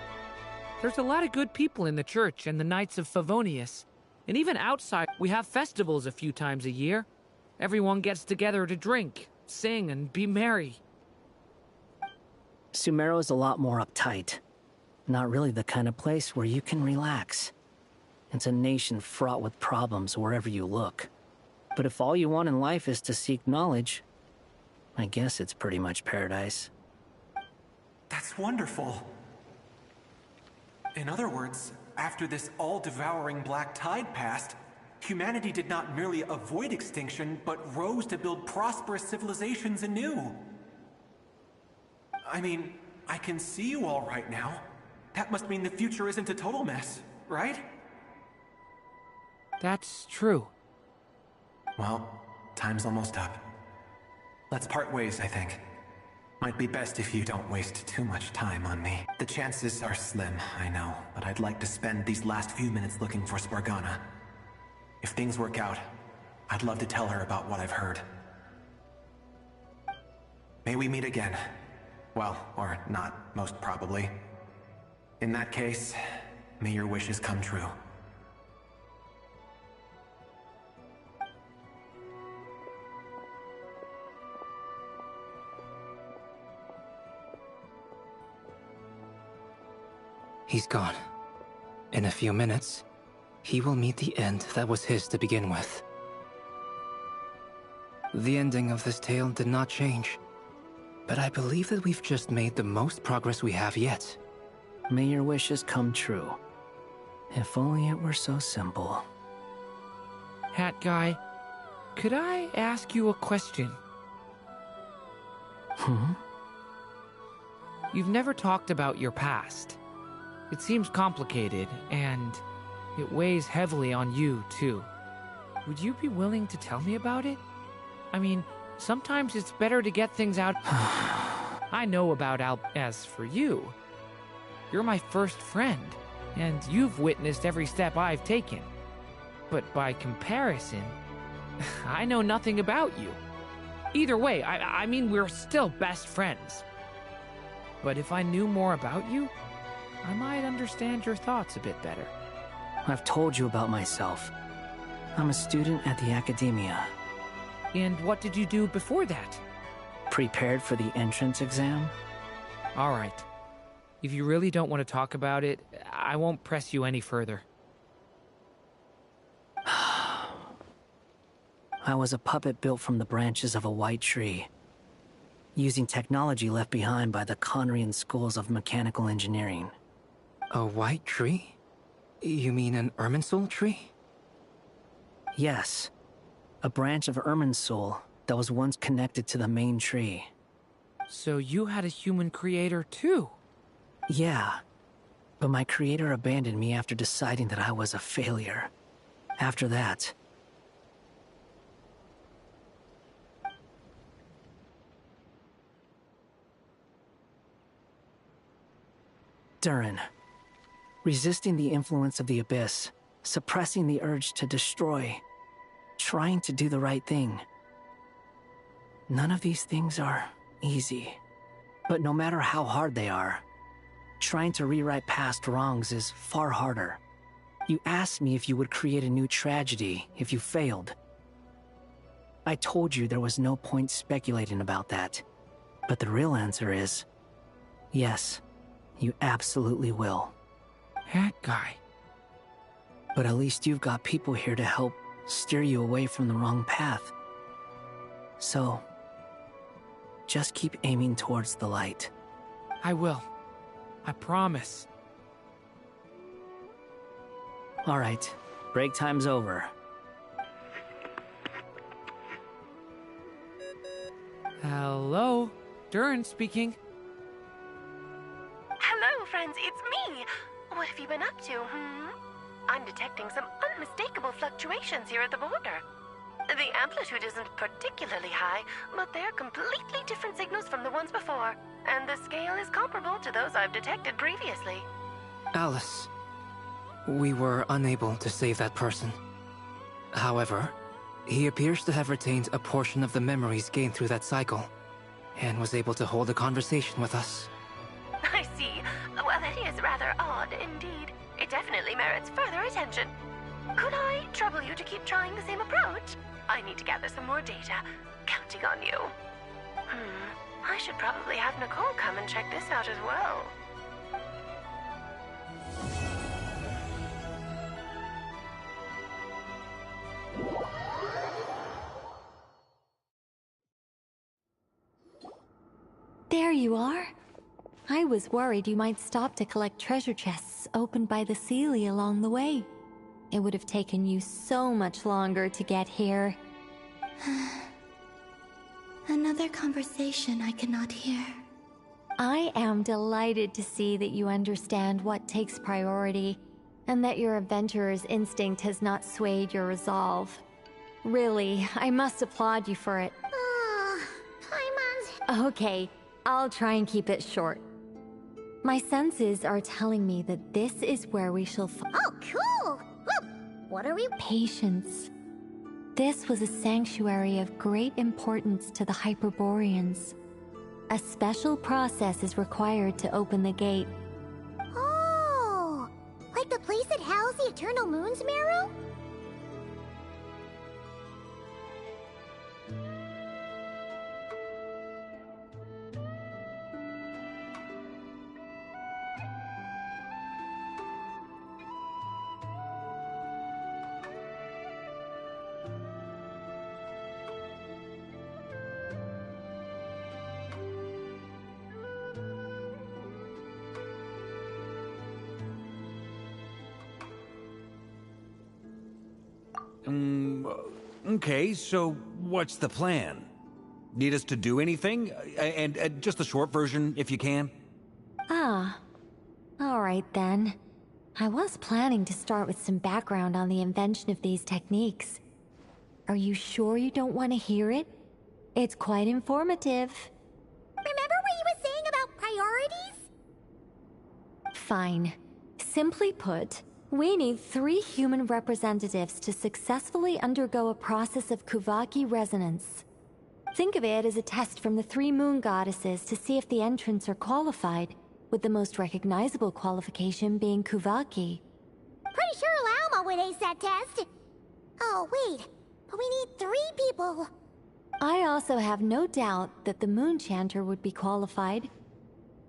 There's a lot of good people in the church and the Knights of Favonius. And even outside, we have festivals a few times a year. Everyone gets together to drink, sing, and be merry. Sumeru is a lot more uptight. Not really the kind of place where you can relax. It's a nation fraught with problems wherever you look. But if all you want in life is to seek knowledge, I guess it's pretty much paradise. That's wonderful. In other words, after this all-devouring black tide passed, humanity did not merely avoid extinction, but rose to build prosperous civilizations anew. I mean, I can see you all right now. That must mean the future isn't a total mess, right? That's true. Well, time's almost up. Let's part ways, I think. Might be best if you don't waste too much time on me. The chances are slim, I know, but I'd like to spend these last few minutes looking for Spargana. If things work out, I'd love to tell her about what I've heard. May we meet again. Well, or not, most probably. In that case, may your wishes come true. He's gone. In a few minutes, he will meet the end that was his to begin with. The ending of this tale did not change, but I believe that we've just made the most progress we have yet. May your wishes come true. If only it were so simple. Hat guy, could I ask you a question? You've never talked about your past. It seems complicated, and it weighs heavily on you, too. Would you be willing to tell me about it? I mean, sometimes it's better to get things out. I know about as for you, you're my first friend, and you've witnessed every step I've taken. But by comparison, I know nothing about you. Either way, I mean, we're still best friends. But if I knew more about you, I might understand your thoughts a bit better. I've told you about myself. I'm a student at the academia. And what did you do before that? Prepared for the entrance exam? All right. If you really don't want to talk about it, I won't press you any further. I was a puppet built from the branches of a white tree, using technology left behind by the Conrian schools of mechanical engineering. A white tree? You mean an Irminsul tree? Yes. A branch of Irminsul that was once connected to the main tree. So you had a human creator too? Yeah. But my creator abandoned me after deciding that I was a failure. After that... Durin. Resisting the influence of the Abyss, suppressing the urge to destroy, trying to do the right thing. None of these things are easy. But no matter how hard they are, trying to rewrite past wrongs is far harder. You asked me if you would create a new tragedy if you failed. I told you there was no point speculating about that. But the real answer is, yes, you absolutely will. Hat guy. But at least you've got people here to help steer you away from the wrong path. So, just keep aiming towards the light. I will. I promise. All right, break time's over. Hello? Durin speaking. Hello, friends, it's me. What have you been up to, I'm detecting some unmistakable fluctuations here at the border. The amplitude isn't particularly high, but they're completely different signals from the ones before, and the scale is comparable to those I've detected previously. Alice, we were unable to save that person. However, he appears to have retained a portion of the memories gained through that cycle, and was able to hold a conversation with us. I see. Well, that is rather odd indeed. It definitely merits further attention. Could I trouble you to keep trying the same approach? I need to gather some more data. Counting on you. I should probably have Nicole come and check this out as well. There you are. I was worried you might stop to collect treasure chests opened by the Seelie along the way. It would have taken you so much longer to get here. Another conversation I cannot hear. I am delighted to see that you understand what takes priority, and that your adventurer's instinct has not swayed your resolve. Really, I must applaud you for it. Paimon's... Okay, I'll try and keep it short. My senses are telling me that this is where we shall Oh, cool! Well, what are we... Patience. This was a sanctuary of great importance to the Hyperboreans. A special process is required to open the gate. Oh! Like the place that housed the Eternal Moon's Marrow? Okay, so what's the plan? Need us to do anything? And just the short version, if you can. Ah. Alright then. I was planning to start with some background on the invention of these techniques. Are you sure you don't want to hear it? It's quite informative. Remember what you were saying about priorities? Fine. Simply put, we need 3 human representatives to successfully undergo a process of Kuvaki resonance. Think of it as a test from the 3 moon goddesses to see if the entrants are qualified, with the most recognizable qualification being Kuvaki. Pretty sure Lauma would ace that test. Oh, wait. But we need 3 people. I also have no doubt that the Moon Chanter would be qualified.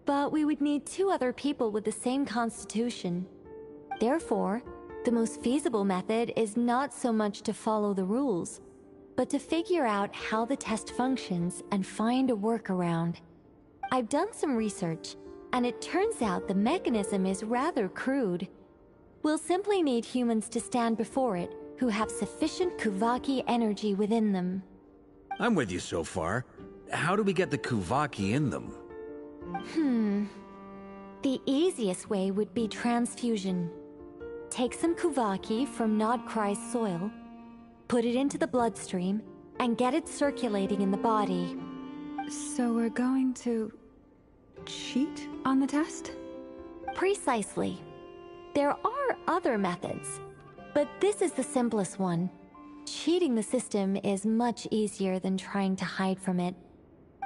But we would need 2 other people with the same constitution. Therefore, the most feasible method is not so much to follow the rules, but to figure out how the test functions and find a workaround. I've done some research, and it turns out the mechanism is rather crude. We'll simply need humans to stand before it who have sufficient Kuvaki energy within them. I'm with you so far. How do we get the Kuvaki in them? The easiest way would be transfusion. Take some Kuvaki from Nodkrai's soil, put it into the bloodstream, and get it circulating in the body. So we're going to... cheat on the test? Precisely. There are other methods, but this is the simplest one. Cheating the system is much easier than trying to hide from it.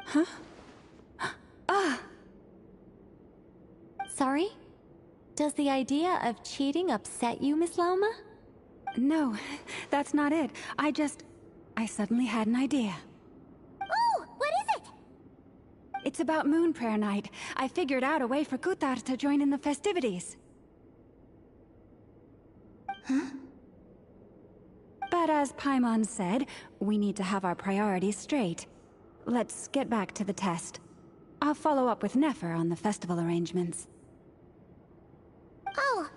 Huh? Ah! Sorry? Does the idea of cheating upset you, Miss Lauma? No, that's not it. I suddenly had an idea. Oh, what is it? It's about Moon Prayer Night. I figured out a way for Kutar to join in the festivities. Huh? But as Paimon said, we need to have our priorities straight. Let's get back to the test. I'll follow up with Nefer on the festival arrangements. Oh,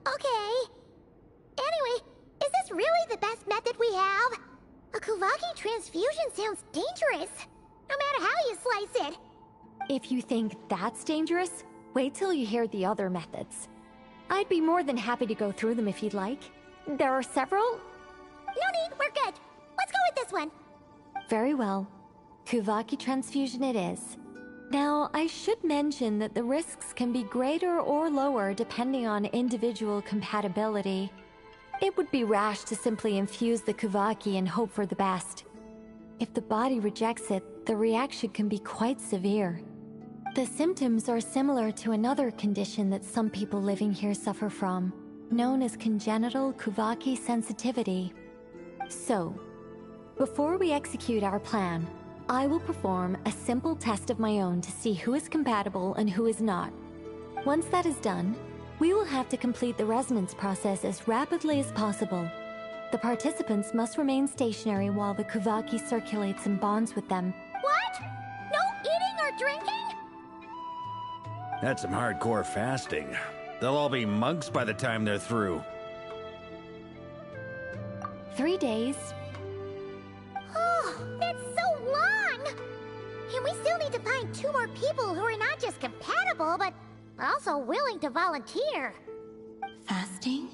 okay. Anyway, is this really the best method we have? A Kuvaki transfusion sounds dangerous, no matter how you slice it. If you think that's dangerous, wait till you hear the other methods. I'd be more than happy to go through them if you'd like. There are several. No need, we're good. Let's go with this one. Very well. Kuvaki transfusion it is. Now, I should mention that the risks can be greater or lower depending on individual compatibility. It would be rash to simply infuse the Kuvaki and hope for the best. If the body rejects it, the reaction can be quite severe. The symptoms are similar to another condition that some people living here suffer from, known as congenital Kuvaki sensitivity. So, before we execute our plan, I will perform a simple test of my own to see who is compatible and who is not. Once that is done, we will have to complete the resonance process as rapidly as possible. The participants must remain stationary while the Kuvaki circulates and bonds with them. What? No eating or not drinking? That's some hardcore fasting. They'll all be monks by the time they're through. 3 days. Oh, that's so long! And we still need to find 2 more people who are not just compatible, but also willing to volunteer. Fasting?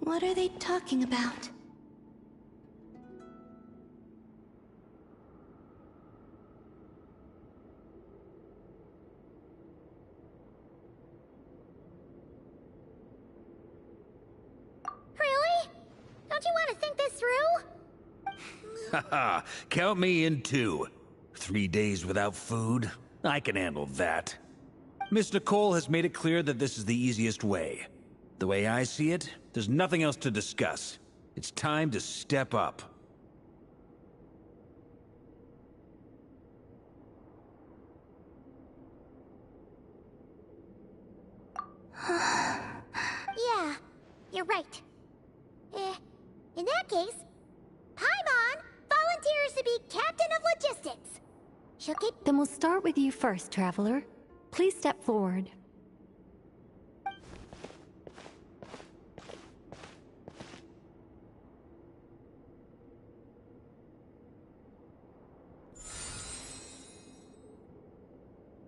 What are they talking about? Really? Don't you want to think this through? Haha, count me in too. 3 days without food? I can handle that. Miss Nicole has made it clear that this is the easiest way. The way I see it, there's nothing else to discuss. It's time to step up. Yeah, you're right. In that case, Paimon volunteers to be Captain of Logistics. She'll get... Then we'll start with you first, Traveler. Please step forward.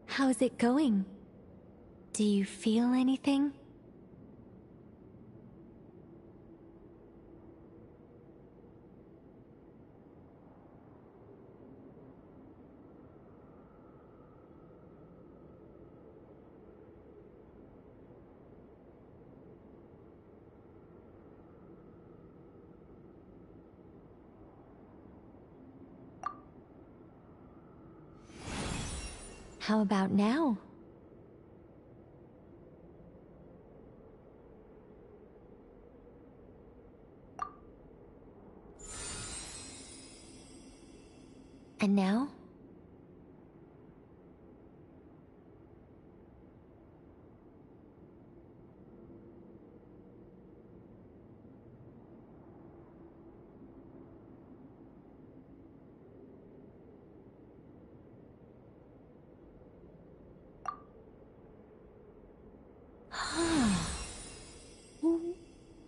How's it going? Do you feel anything? How about now? And now?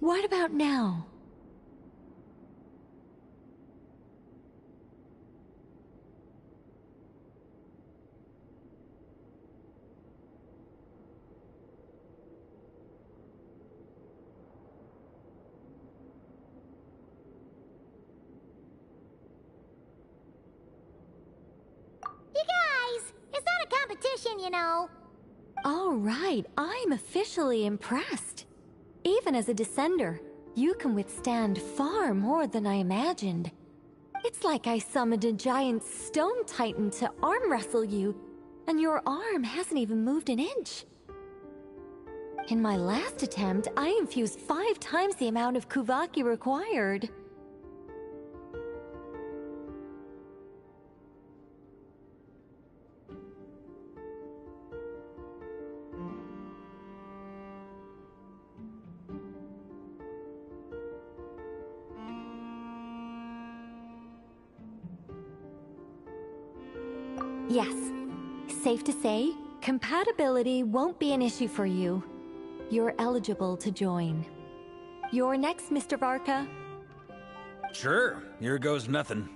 What about now? You guys, it's not a competition, you know. All right, I'm officially impressed. Even as a descender, you can withstand far more than I imagined. It's like I summoned a giant stone titan to arm wrestle you, and your arm hasn't even moved an inch. In my last attempt, I infused 5 times the amount of Kuvaki required. Yes. Safe to say, compatibility won't be an issue for you. You're eligible to join. You're next, Mr. Varka. Sure, here goes nothing.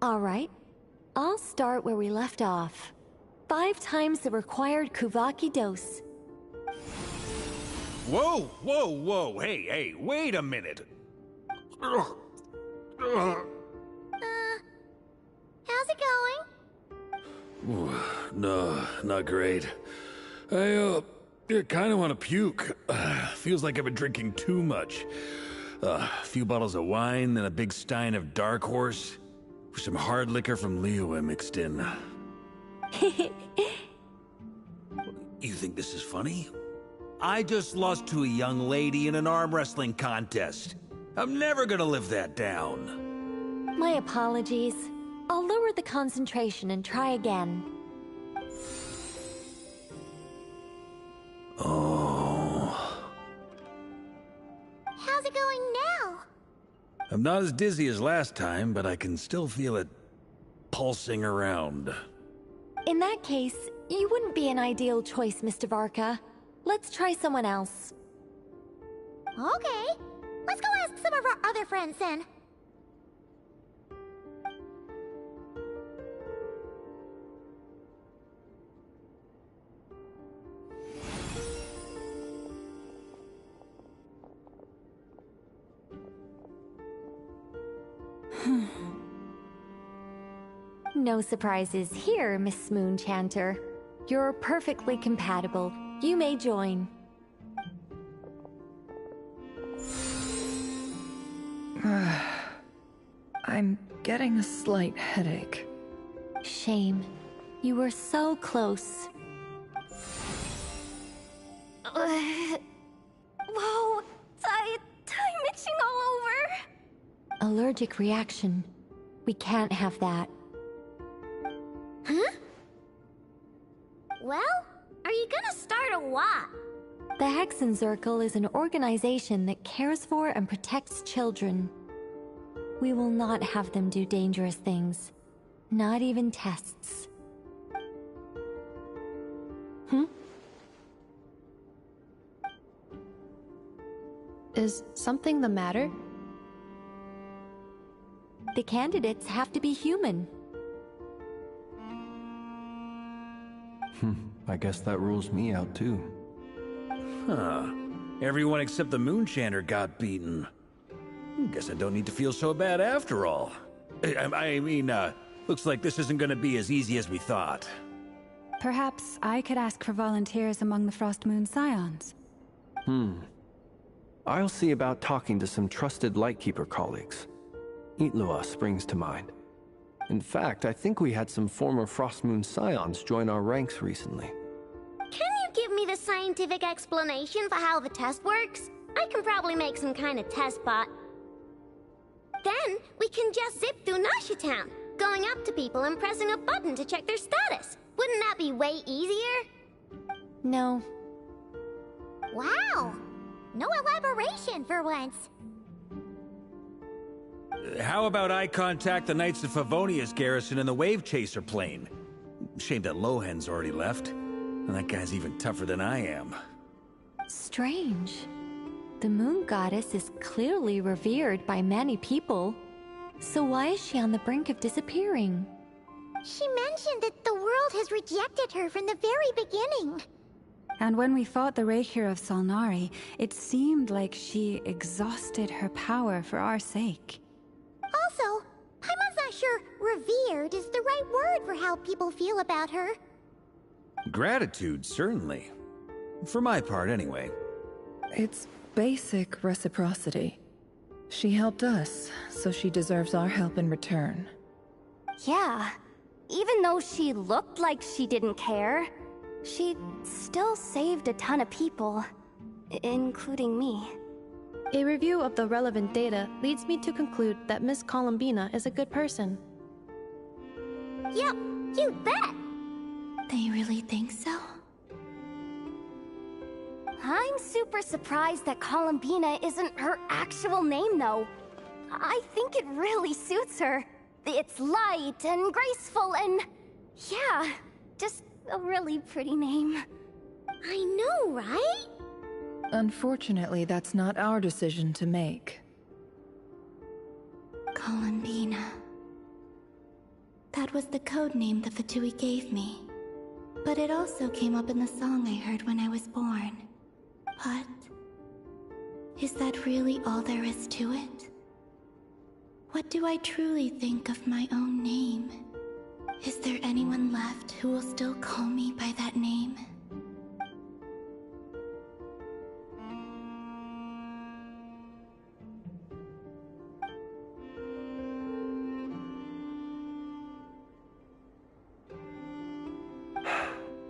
All right. I'll start where we left off. 5 times the required Kuvaki dose. Whoa, whoa, whoa, hey, wait a minute. How's it going? Ooh, no, not great. I kind of want to puke. Feels like I've been drinking too much. A few bottles of wine, then a big stein of Dark Horse. With some hard liquor from Liyue mixed in. You think this is funny? I just lost to a young lady in an arm wrestling contest. I'm never gonna live that down. My apologies. I'll lower the concentration and try again. Oh. How's it going now? I'm not as dizzy as last time, but I can still feel it pulsing around. In that case, you wouldn't be an ideal choice, Mr. Varka. Let's try someone else. Okay. Let's go ask some of our other friends then. No surprises here, Miss Moonchanter. You're perfectly compatible. You may join. I'm getting a slight headache. Shame. You were so close. Whoa! I'm itching all over! Allergic reaction. We can't have that. Huh? Well, are you gonna start a what? The Hexenzirkel is an organization that cares for and protects children. We will not have them do dangerous things. Not even tests. Is something the matter? The candidates have to be human. I guess that rules me out too. Huh. Everyone except the Moonchanter got beaten. Guess I don't need to feel so bad after all. I mean, looks like this isn't gonna be as easy as we thought. Perhaps I could ask for volunteers among the Frost Moon Scions. I'll see about talking to some trusted Lightkeeper colleagues. Itlua springs to mind. In fact, I think we had some former Frost Moon Scions join our ranks recently. Can you give me the scientific explanation for how the test works? I can probably make some kind of test bot. Then, we can just zip through Nasha Town, going up to people and pressing a button to check their status. Wouldn't that be way easier? No. Wow! No elaboration for once. How about I contact the Knights of Favonia's garrison in the Wave Chaser plane? Shame that Lohan's already left. And that guy's even tougher than I am. Strange. The moon goddess is clearly revered by many people. So why is she on the brink of disappearing? She mentioned that the world has rejected her from the very beginning. And when we fought the Rakhir of Salnari, it seemed like she exhausted her power for our sake. Also, I'm not sure revered is the right word for how people feel about her. Gratitude, certainly. For my part, anyway. It's basic reciprocity. She helped us, so she deserves our help in return. Yeah. Even though she looked like she didn't care, she still saved a ton of people, including me. A review of the relevant data leads me to conclude that Miss Columbina is a good person. Yep, you bet! They really think so? I'm super surprised that Columbina isn't her actual name, though. I think it really suits her. It's light and graceful and... yeah, just a really pretty name. I know, right? Unfortunately, that's not our decision to make. Columbina. That was the code name the Fatui gave me. But it also came up in the song I heard when I was born. But... is that really all there is to it? What do I truly think of my own name? Is there anyone left who will still call me by that name?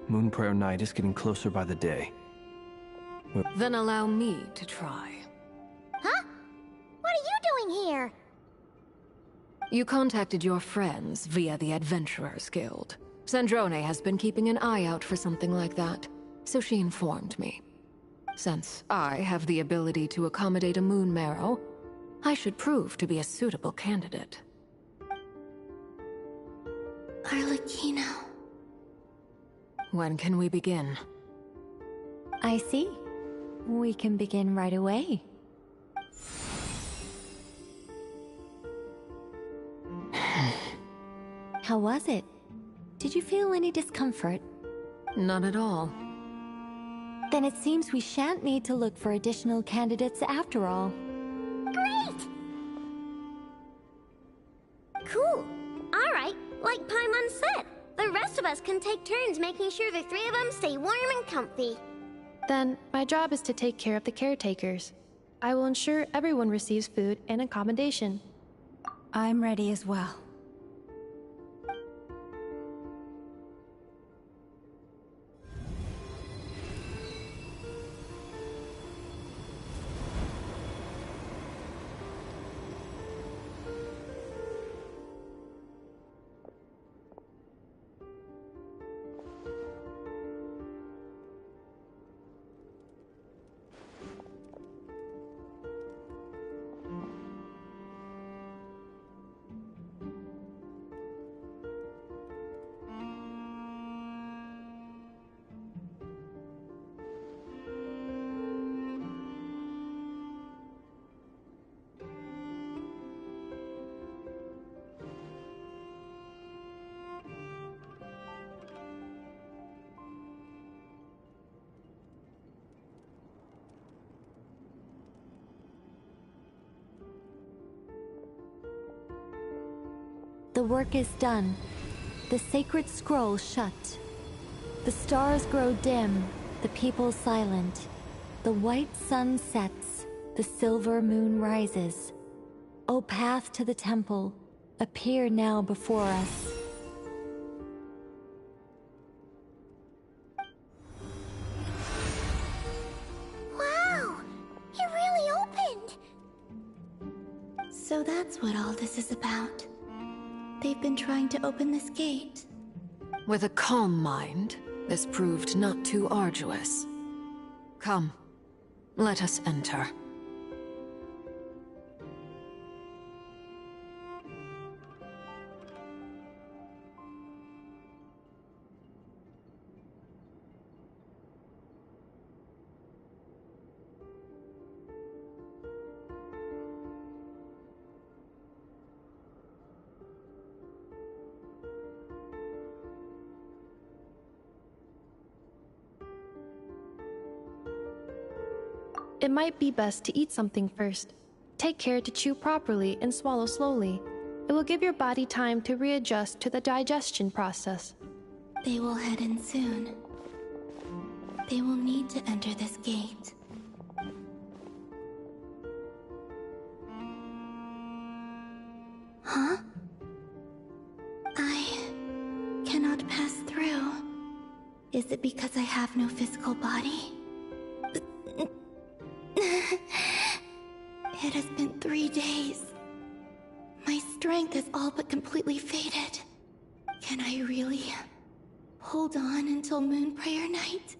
Moon Prayer Night is getting closer by the day. Then allow me to try. Huh? What are you doing here? You contacted your friends via the Adventurers Guild. Sandrone has been keeping an eye out for something like that, so she informed me. Since I have the ability to accommodate a moon marrow, I should prove to be a suitable candidate. Arlecchino. When can we begin? I see. We can begin right away. How was it? Did you feel any discomfort? Not at all. Then it seems we shan't need to look for additional candidates after all. Great! Cool. Alright, like Paimon said, the rest of us can take turns making sure the three of them stay warm and comfy. Then, my job is to take care of the caretakers. I will ensure everyone receives food and accommodation. I'm ready as well. The work is done. The sacred scroll shut. The stars grow dim, the people silent. The white sun sets, the silver moon rises. O path to the temple, appear now before us. Wow! It really opened! So that's what all this is about. They've been trying to open this gate. With a calm mind, this proved not too arduous. Come, let us enter. It might be best to eat something first. Take care to chew properly and swallow slowly. It will give your body time to readjust to the digestion process. They will head in soon. They will need to enter this gate. Huh? I cannot pass through. Is it because I have no physical body? It has been 3 days. My strength has all but completely faded. Can I really hold on until Moon Prayer Night?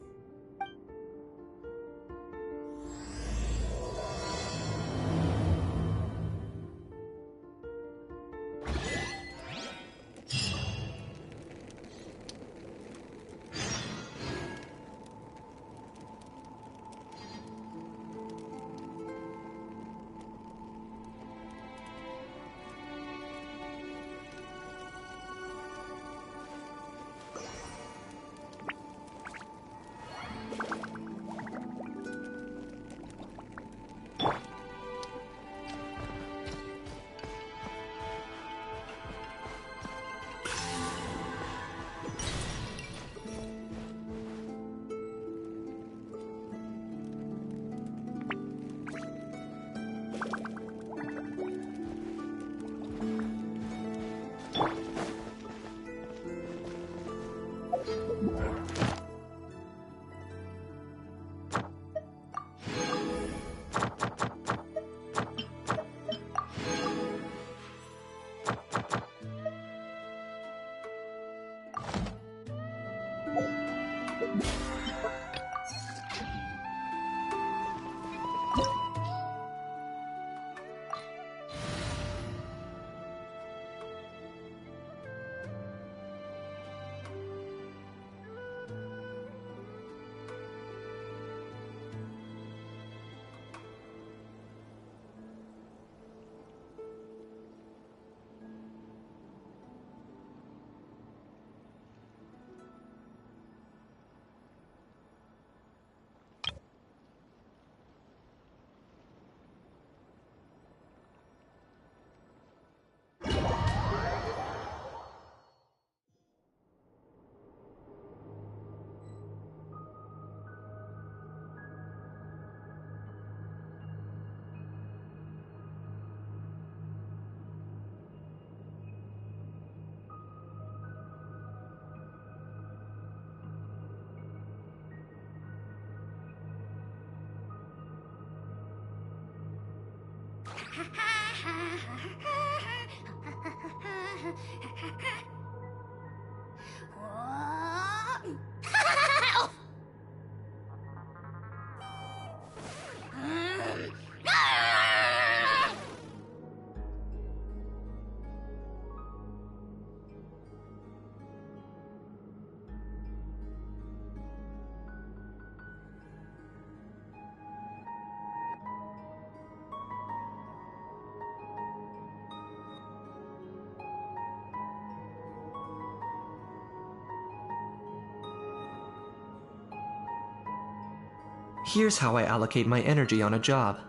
Here's how I allocate my energy on a job.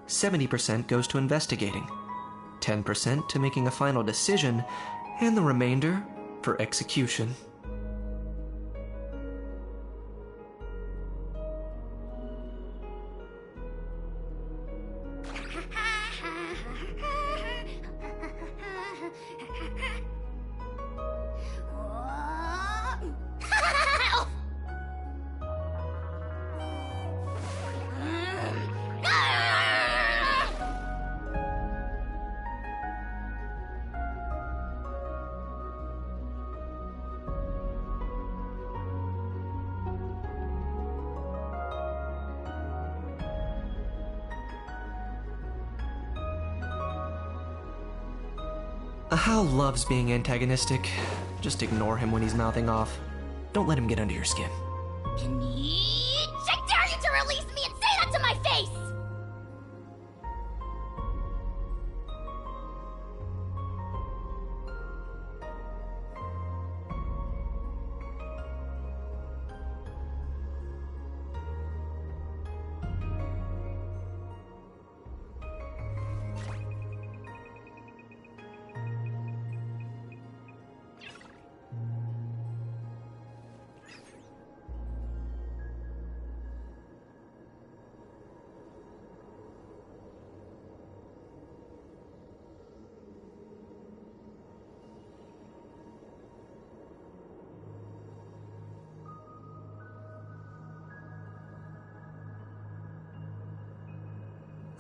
70% goes to investigating, 10% to making a final decision, and the remainder for execution. Hal loves being antagonistic. Just ignore him when he's mouthing off. Don't let him get under your skin. I dare you to release me and say that to my face!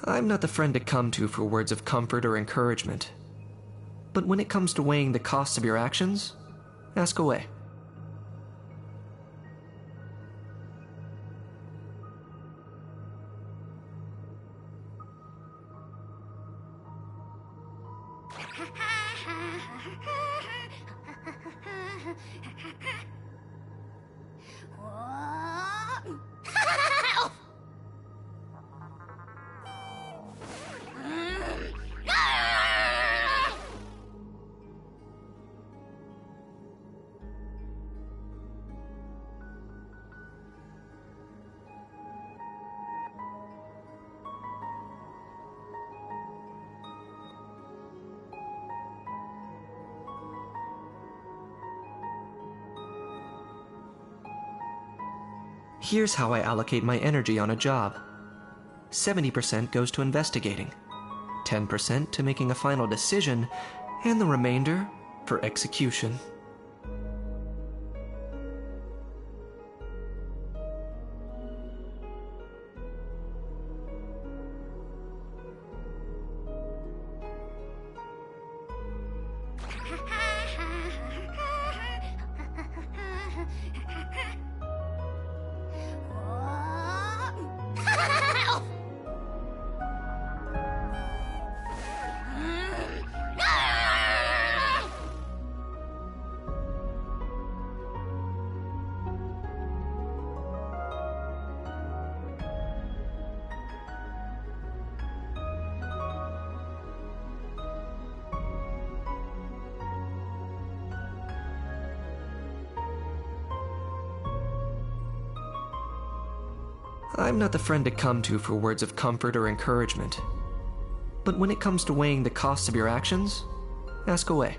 I'm not the friend to come to for words of comfort or encouragement. But when it comes to weighing the costs of your actions, ask away. Here's how I allocate my energy on a job. 70% goes to investigating, 10% to making a final decision, and the remainder for execution. I'm not the friend to come to for words of comfort or encouragement. But when it comes to weighing the costs of your actions, ask away.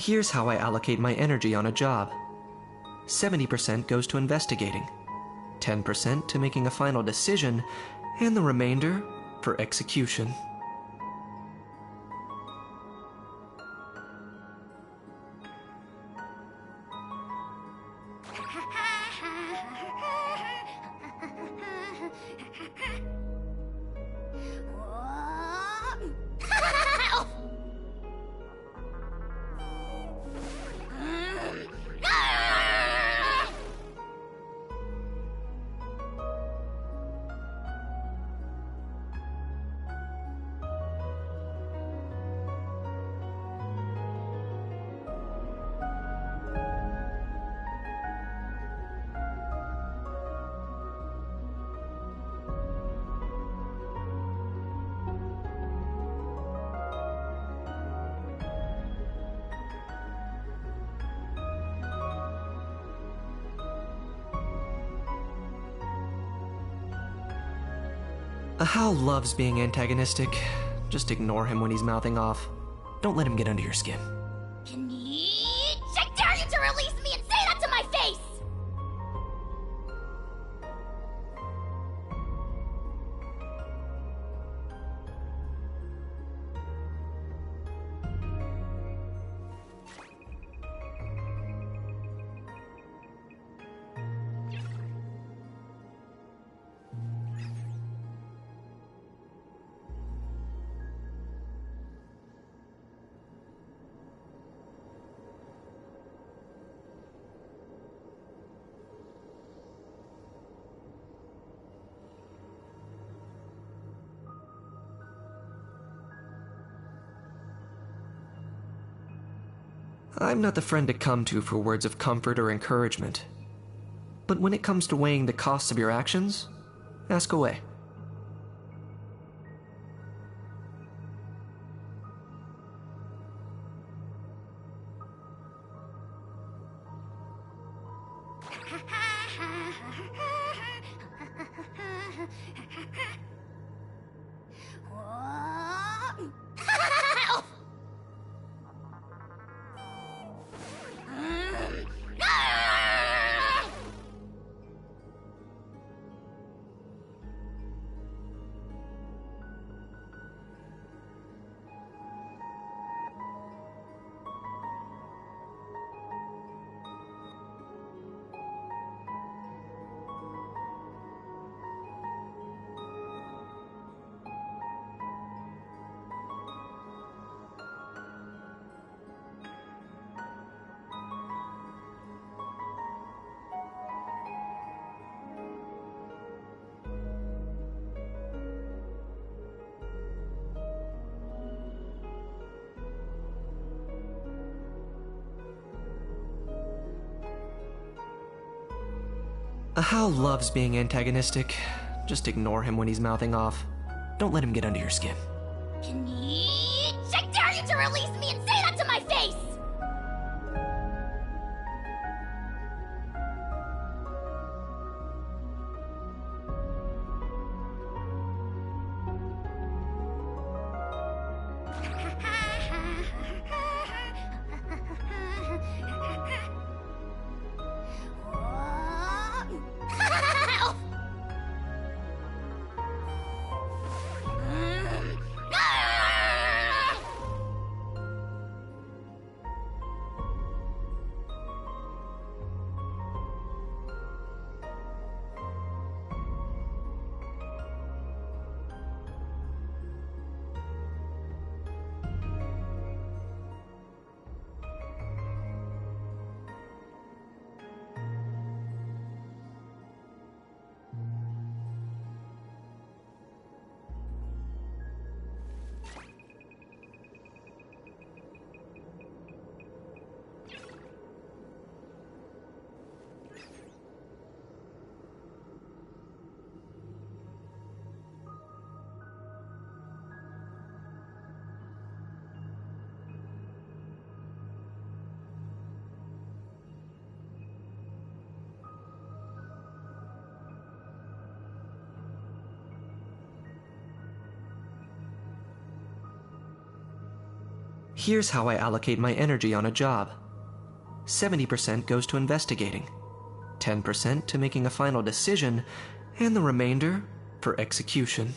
Here's how I allocate my energy on a job. 70% goes to investigating, 10% to making a final decision, and the remainder for execution. Hal loves being antagonistic. Just ignore him when he's mouthing off. Don't let him get under your skin. I dare you to release me and say that to my face! I'm not the friend to come to for words of comfort or encouragement. But when it comes to weighing the costs of your actions, ask away. Hal loves being antagonistic. Just ignore him when he's mouthing off. Don't let him get under your skin. I dare you to release me and say that to my face! Here's how I allocate my energy on a job. 70% goes to investigating, 10% to making a final decision, and the remainder for execution.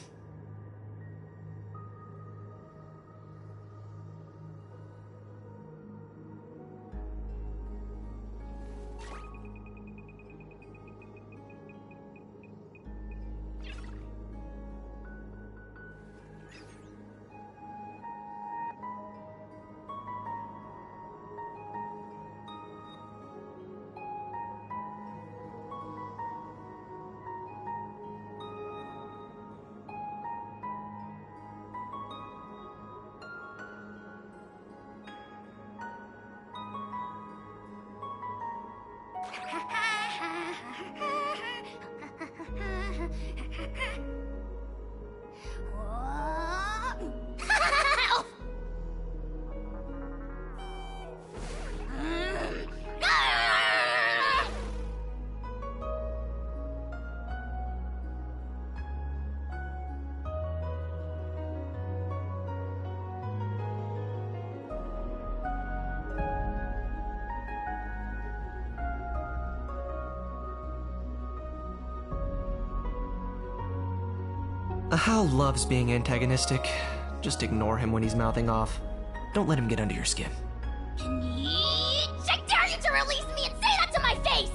Hal loves being antagonistic. Just ignore him when he's mouthing off. Don't let him get under your skin. I dare you to release me and say that to my face!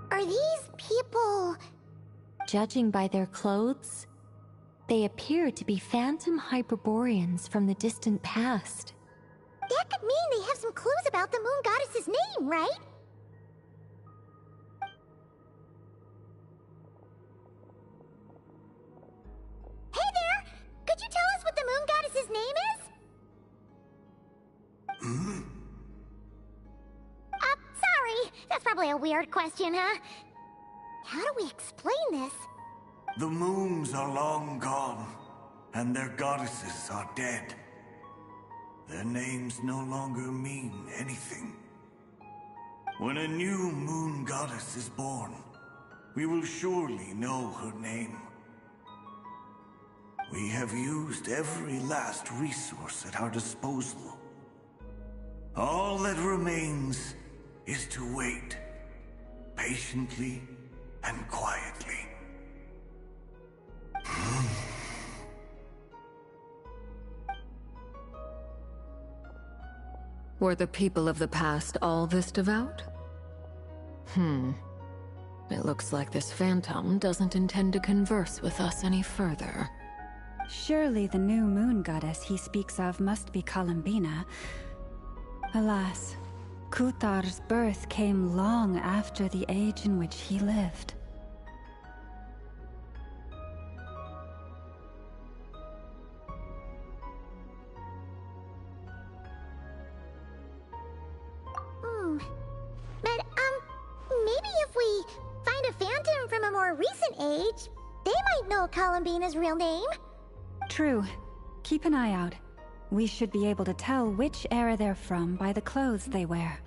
Are these people... Judging by their clothes, they appear to be phantom Hyperboreans from the distant past. That could mean they have some clues about the moon goddess's name, right? Hey there! Could you tell us what the moon goddess's name is? Sorry. That's probably a weird question, huh? How do we explain this? The moons are long gone, and their goddesses are dead. Their names no longer mean anything. When a new moon goddess is born, we will surely know her name. We have used every last resource at our disposal. All that remains is to wait, patiently and quietly. Were the people of the past all this devout? It looks like this phantom doesn't intend to converse with us any further. Surely the new moon goddess he speaks of must be Columbina. Alas, Kutar's birth came long after the age in which he lived. But, maybe if we find a phantom from a more recent age, they might know Columbina's real name. True. Keep an eye out. We should be able to tell which era they're from by the clothes they wear.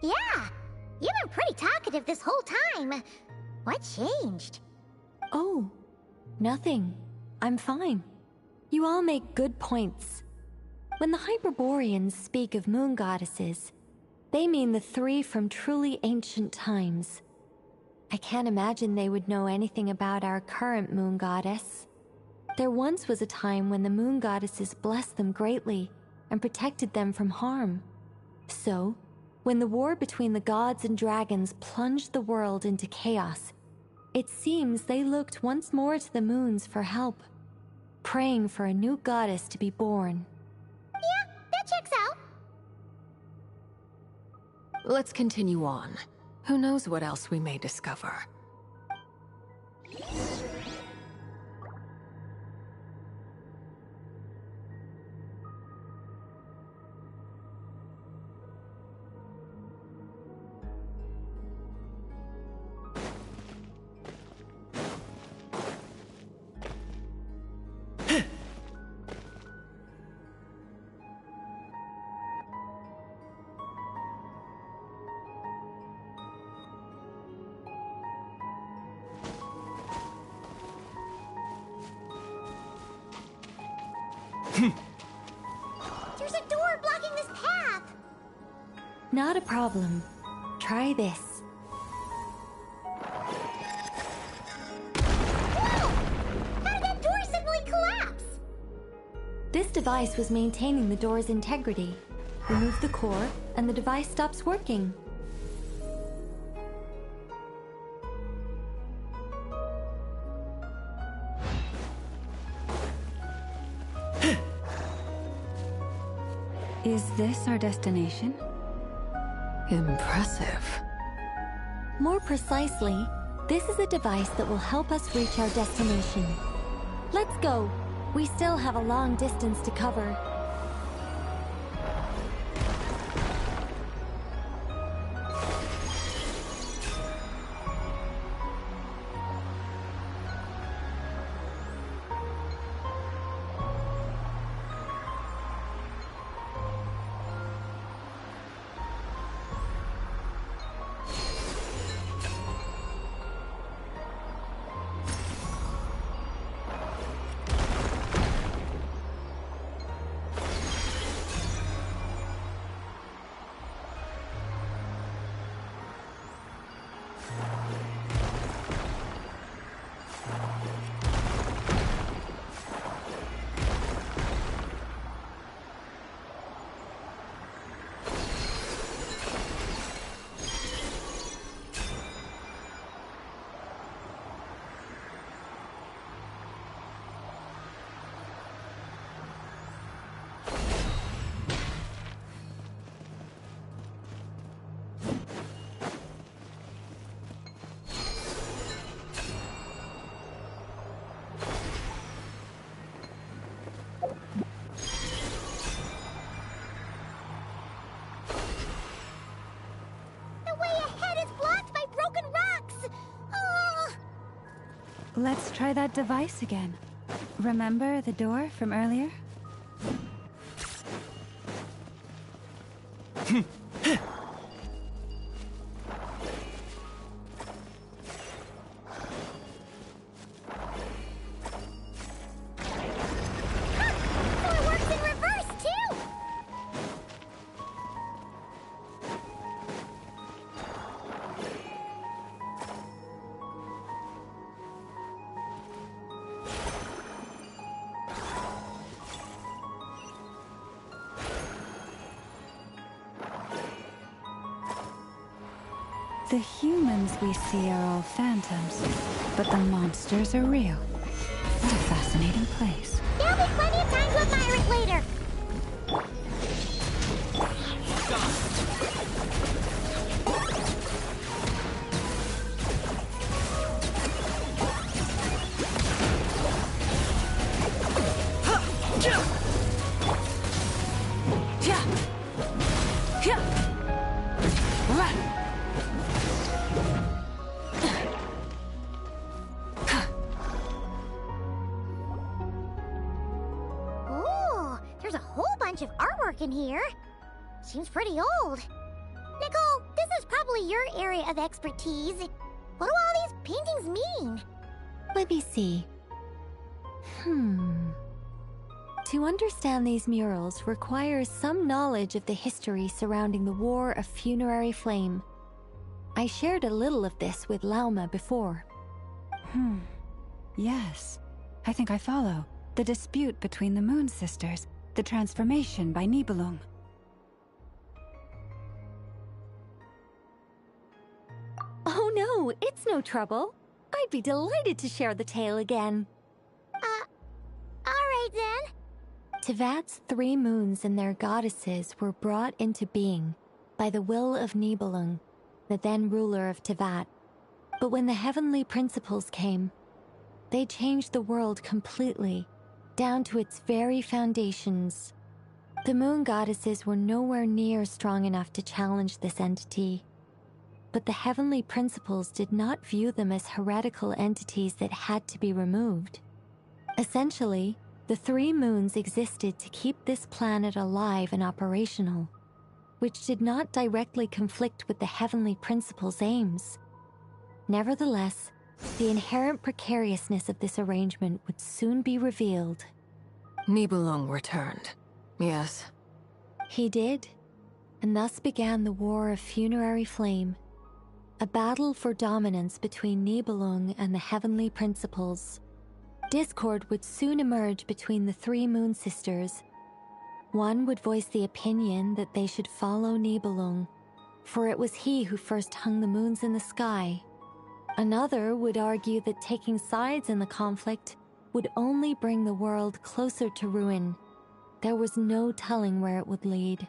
Yeah, you've been pretty talkative this whole time. What changed? Oh, nothing. I'm fine. You all make good points. When the Hyperboreans speak of moon goddesses, They mean the three from truly ancient times. I can't imagine they would know anything about our current moon goddess. There once was a time when the moon goddesses blessed them greatly and protected them from harm. So, when the war between the gods and dragons plunged the world into chaos, it seems they looked once more to the moons for help, praying for a new goddess to be born. Yeah, that checks out. Let's continue on. Who knows what else we may discover? There's a door blocking this path. Not a problem. Try this. Whoa! How did that door suddenly collapse? This device was maintaining the door's integrity. Remove the core, and the device stops working. Is this our destination? Impressive. More precisely, this is a device that will help us reach our destination. Let's go. We still have a long distance to cover. Let's try that device again. Remember the door from earlier? The humans we see are all phantoms, but the monsters are real. What a fascinating place. There'll be plenty of time to admire it later. In here. Seems pretty old. Nicole, this is probably your area of expertise. What do all these paintings mean? Let me see. To To understand these murals requires some knowledge of the history surrounding the War of Funerary Flame. I shared a little of this with Lauma before. Yes, I think I follow. The dispute between the Moon Sisters, the transformation by Nibelung. Oh no, it's no trouble. I'd be delighted to share the tale again. Alright then. Tevat's 3 moons and their goddesses were brought into being by the will of Nibelung, the then ruler of Tevat. But when the heavenly principles came, they changed the world completely, down to its very foundations. The moon goddesses were nowhere near strong enough to challenge this entity. But the heavenly principles did not view them as heretical entities that had to be removed. Essentially, the 3 moons existed to keep this planet alive and operational, which did not directly conflict with the heavenly principles' aims. Nevertheless, the inherent precariousness of this arrangement would soon be revealed. Nibelung returned, yes. He did, and thus began the War of Funerary Flame, a battle for dominance between Nibelung and the heavenly principles. Discord would soon emerge between the 3 Moon Sisters. One would voice the opinion that they should follow Nibelung, for it was he who first hung the moons in the sky. Another would argue that taking sides in the conflict would only bring the world closer to ruin. There was no telling where it would lead,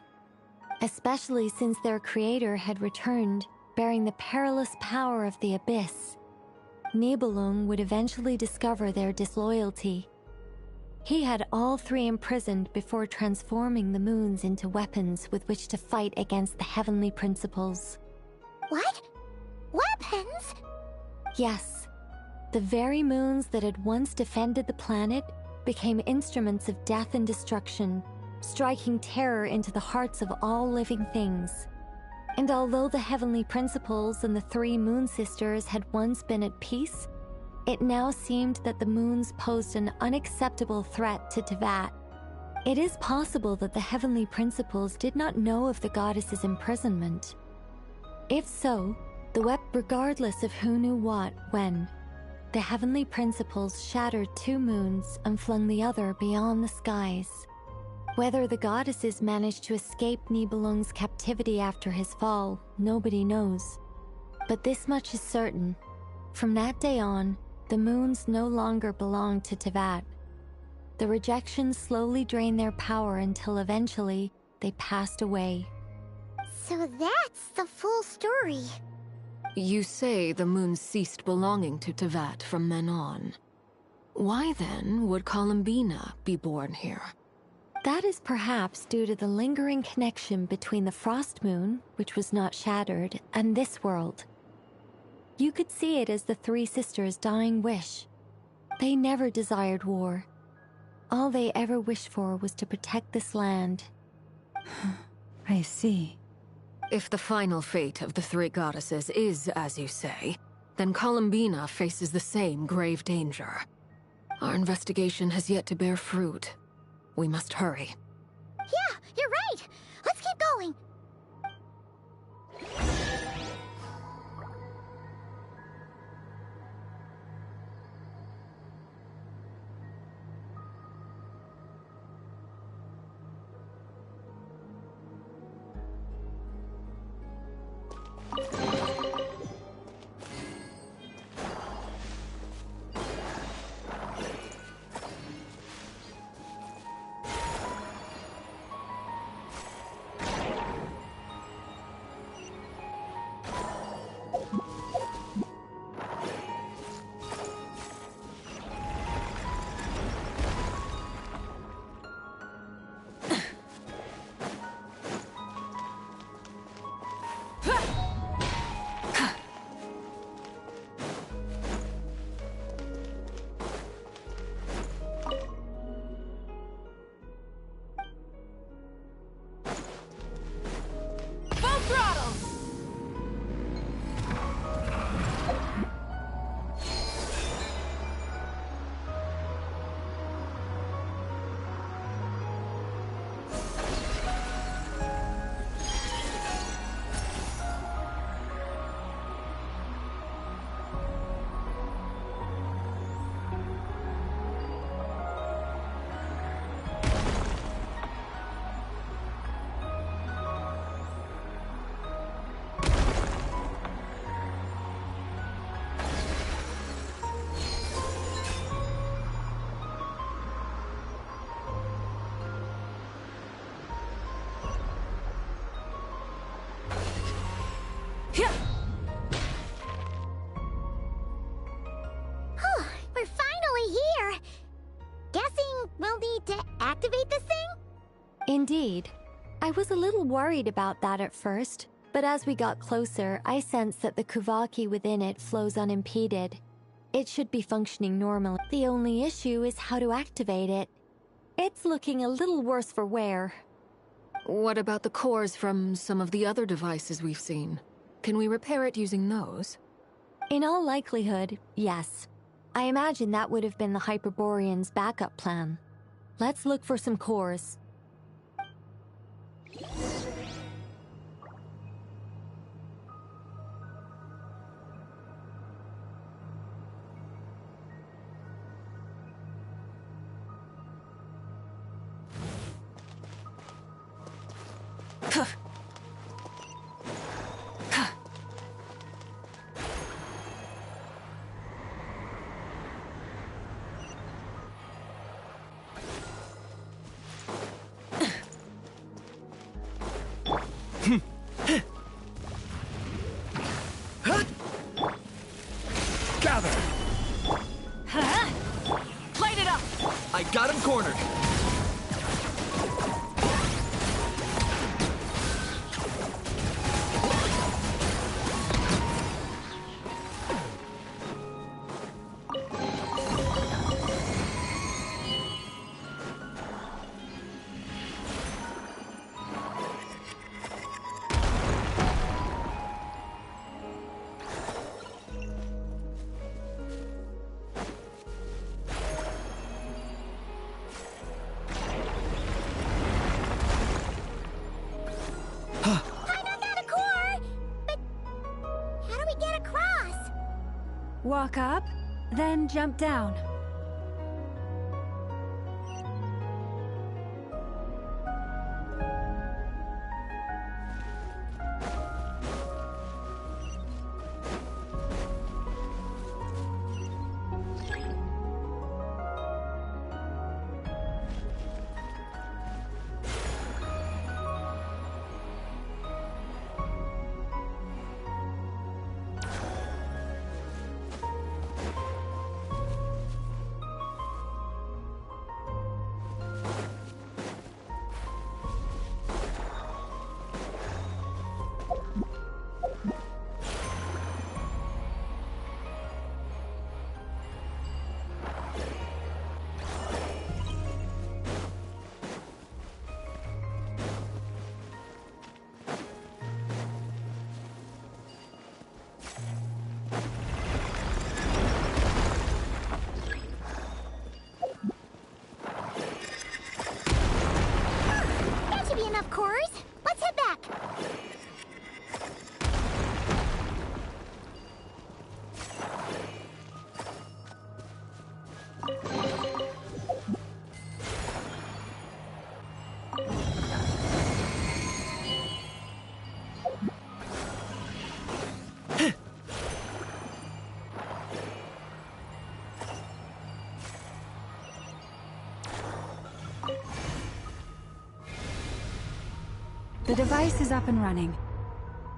especially since their creator had returned, bearing the perilous power of the Abyss. Nibelung would eventually discover their disloyalty. He had all 3 imprisoned before transforming the moons into weapons with which to fight against the heavenly principles. What? Weapons? Yes. The very moons that had once defended the planet became instruments of death and destruction, striking terror into the hearts of all living things. And although the heavenly principles and the 3 Moon Sisters had once been at peace, it now seemed that the moons posed an unacceptable threat to Tevat. It is possible that the heavenly principles did not know of the goddess's imprisonment. If so, regardless of who knew what, when, the heavenly principles shattered 2 moons and flung the other beyond the skies. Whether the goddesses managed to escape Nibelung's captivity after his fall, nobody knows. But this much is certain. From that day on, the moons no longer belonged to Tevat. The rejection slowly drained their power until eventually they passed away. So that's the full story. You say the moons ceased belonging to Tevat from then on. Why then would Columbina be born here? That is perhaps due to the lingering connection between the Frost Moon, which was not shattered, and this world. You could see it as the 3 sisters' dying wish. They never desired war. All they ever wished for was to protect this land. I see. If the final fate of the 3 goddesses is as you say, then Columbina faces the same grave danger. Our investigation has yet to bear fruit. We must hurry. Yeah, you're right. Let's keep going. Indeed. I was a little worried about that at first, but as we got closer, I sensed that the Kuvaki within it flows unimpeded. It should be functioning normally. The only issue is how to activate it. It's looking a little worse for wear. What about the cores from some of the other devices we've seen? Can we repair it using those? In all likelihood, yes. I imagine that would have been the Hyperborean's backup plan. Let's look for some cores. Gather! Light it up! I got him cornered! Walk up, then jump down. Enough cores? Let's head back! The device is up and running.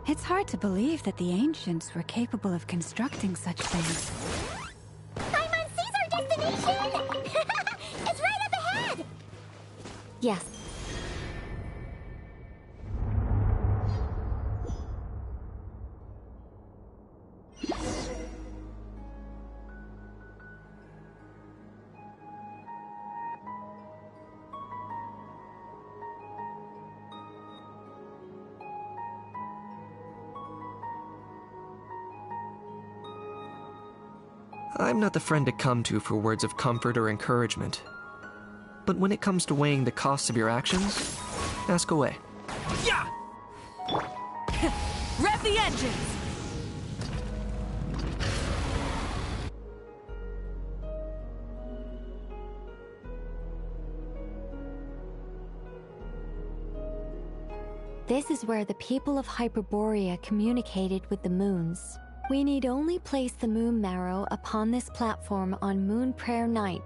It's hard to believe that the ancients were capable of constructing such things. Paimon sees our destination! It's right up ahead! Yes. I'm not the friend to come to for words of comfort or encouragement. But when it comes to weighing the costs of your actions, ask away. Yeah! Rev the engines! This is where the people of Hyperborea communicated with the moons. We need only place the moon marrow upon this platform on Moon Prayer Night,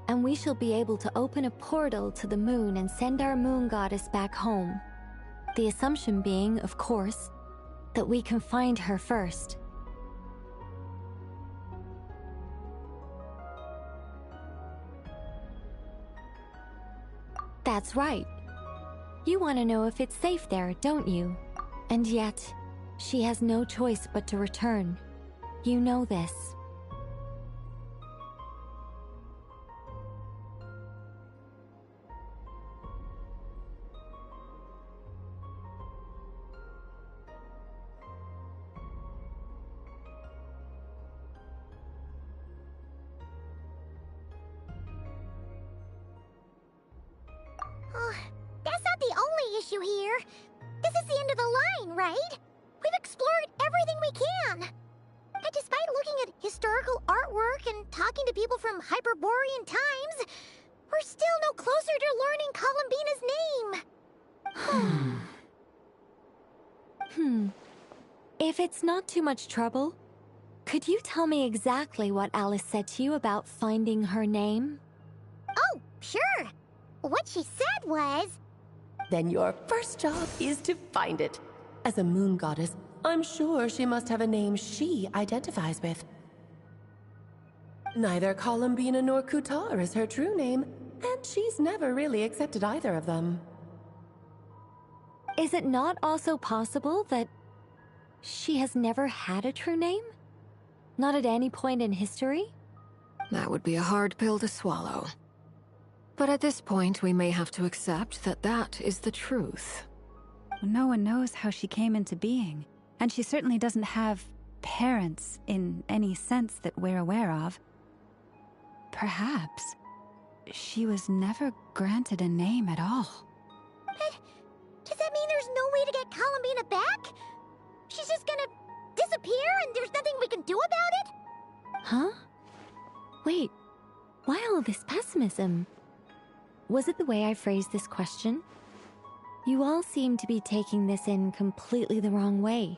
and we shall be able to open a portal to the moon and send our moon goddess back home. The assumption being, of course, that we can find her first. That's right. You want to know if it's safe there, don't you? And yet, she has no choice but to return. You know this. Oh, that's not the only issue here. This is the end of the line, right? We've explored everything we can. And despite looking at historical artwork and talking to people from Hyperborean times, we're still no closer to learning Columbina's name. If it's not too much trouble, could you tell me exactly what Alice said to you about finding her name? Oh, sure. What she said was... Then your first job is to find it. As a moon goddess, I'm sure she must have a name she identifies with. Neither Columbina nor Kutar is her true name, and she's never really accepted either of them. Is it not also possible that she has never had a true name? Not at any point in history? That would be a hard pill to swallow. But at this point, we may have to accept that that is the truth. No one knows how she came into being, and she certainly doesn't have parents in any sense that we're aware of. Perhaps she was never granted a name at all. But does that mean there's no way to get Columbina back? She's just gonna disappear and there's nothing we can do about it? Huh? Wait, why all this pessimism? Was it the way I phrased this question? You all seem to be taking this in completely the wrong way.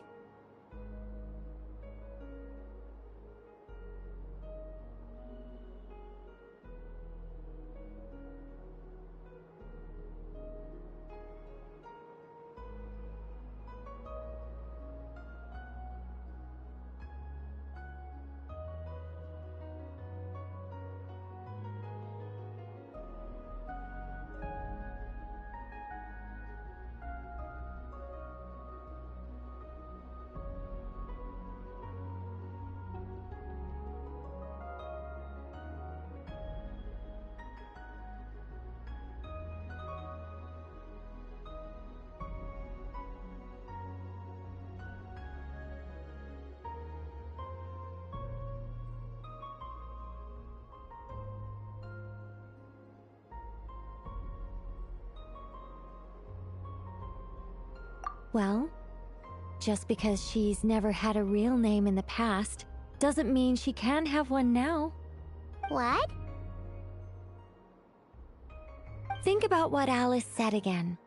Well, just because she's never had a real name in the past doesn't mean she can't have one now. What? Think about what Alice said again.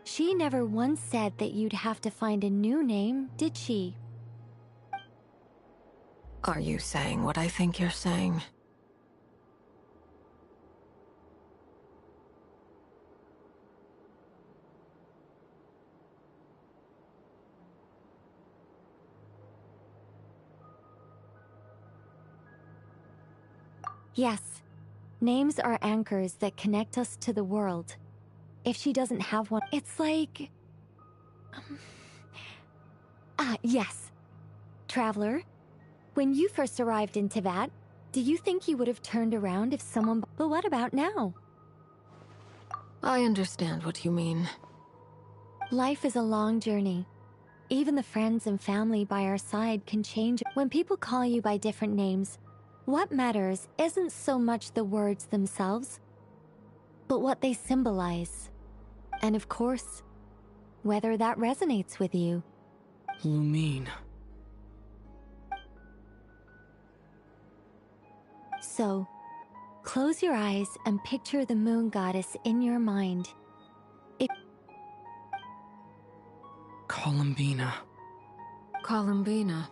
She never once said that you'd have to find a new name, did she? Are you saying what I think you're saying? Yes. Names are anchors that connect us to the world. If she doesn't have one, it's like... yes. Traveler, when you first arrived in Teyvat, do you think you would have turned around if someone... But what about now? I understand what you mean. Life is a long journey. Even the friends and family by our side can change. When people call you by different names, what matters isn't so much the words themselves, but what they symbolize. And of course, whether that resonates with you. Lumine. So, close your eyes and picture the moon goddess in your mind. Columbina. Columbina.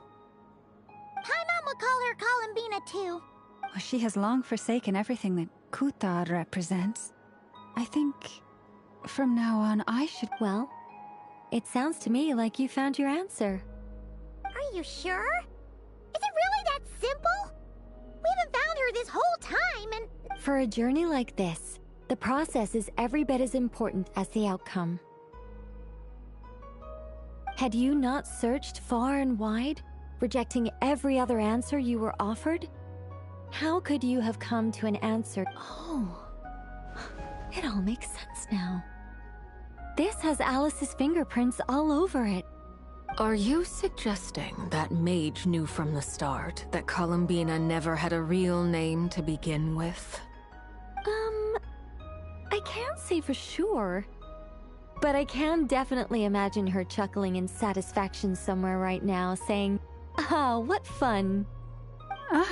Paimon would call her Columbina too. Well, she has long forsaken everything that Kutar represents. I think from now on I should... Well, it sounds to me like you found your answer. Are you sure? Is it really that simple? We haven't found her this whole time and... For a journey like this, the process is every bit as important as the outcome. Had you not searched far and wide, rejecting every other answer you were offered? How could you have come to an answer? Oh, it all makes sense now. This has Alice's fingerprints all over it. Are you suggesting that Mage knew from the start that Columbina never had a real name to begin with? I can't say for sure. But I can definitely imagine her chuckling in satisfaction somewhere right now, saying, "Ah, what fun." Llama!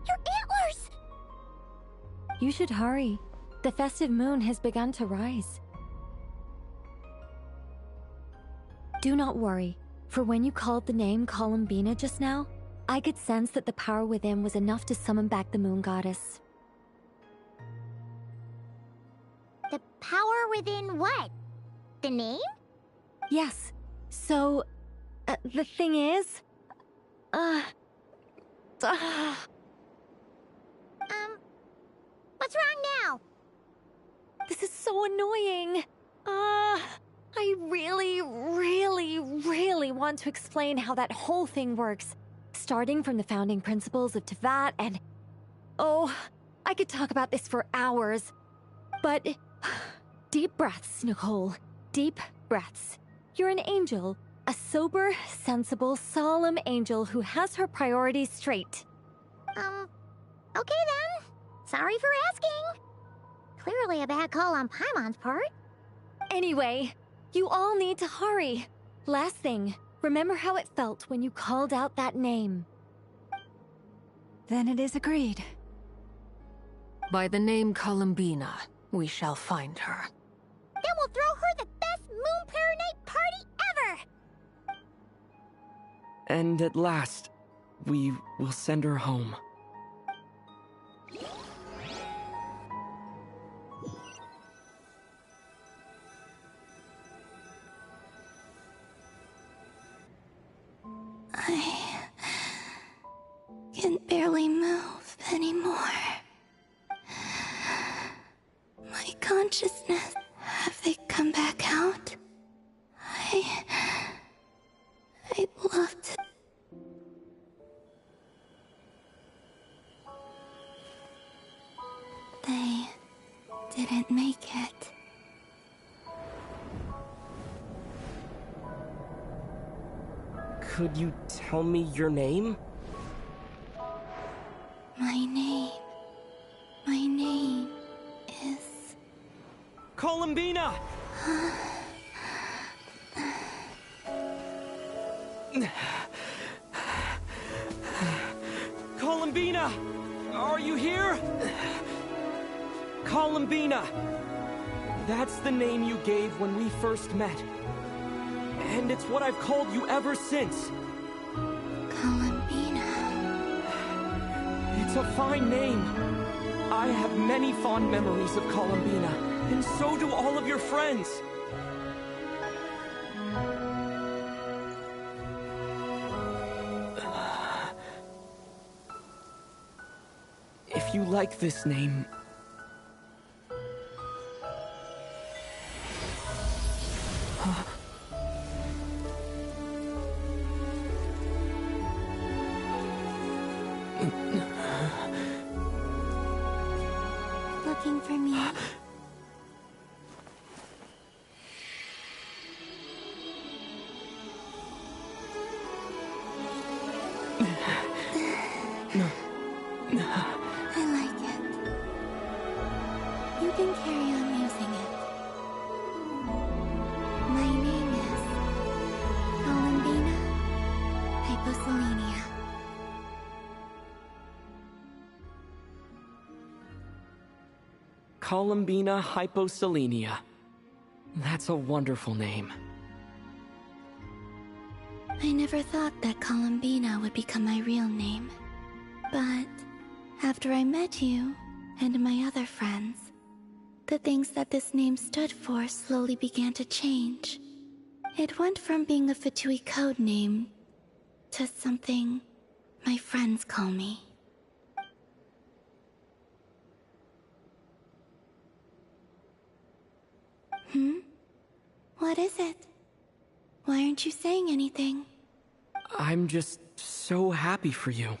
Your antlers! You should hurry. The festive moon has begun to rise. Do not worry, for when you called the name Columbina just now, I could sense that the power within was enough to summon back the moon goddess. The power within what? The name? Yes. So, the thing is... What's wrong now? This is so annoying. I really, really, really want to explain how that whole thing works. Starting from the founding principles of Teyvat and... Oh, I could talk about this for hours. But... Deep breaths, Nicole. Deep breaths. You're an angel. A sober, sensible, solemn angel who has her priorities straight. Okay then. Sorry for asking. Clearly a bad call on Paimon's part. Anyway, you all need to hurry. Last thing, remember how it felt when you called out that name. Then it is agreed. By the name Columbina, we shall find her. Then we'll throw her the best Moon Pair Night party ever! And at last, we will send her home. I can barely move anymore. My consciousness, have they come back out? I'd love to. They didn't make it. Could you tell me your name? My name is... Columbina! Columbina! Are you here? Columbina! That's the name you gave when we first met. And it's what I've called you ever since. Columbina. It's a fine name. I have many fond memories of Columbina, and so do all of your friends. If you like this name... Looking for me? I like it. You can carry on using it. My name is Columbina Hyposelenia. Columbina Hyposelenia. That's a wonderful name. I never thought that Columbina would become my real name. But after I met you and my other friends, the things that this name stood for slowly began to change. It went from being a Fatui code name to something my friends call me. What is it? Why aren't you saying anything? I'm just so happy for you.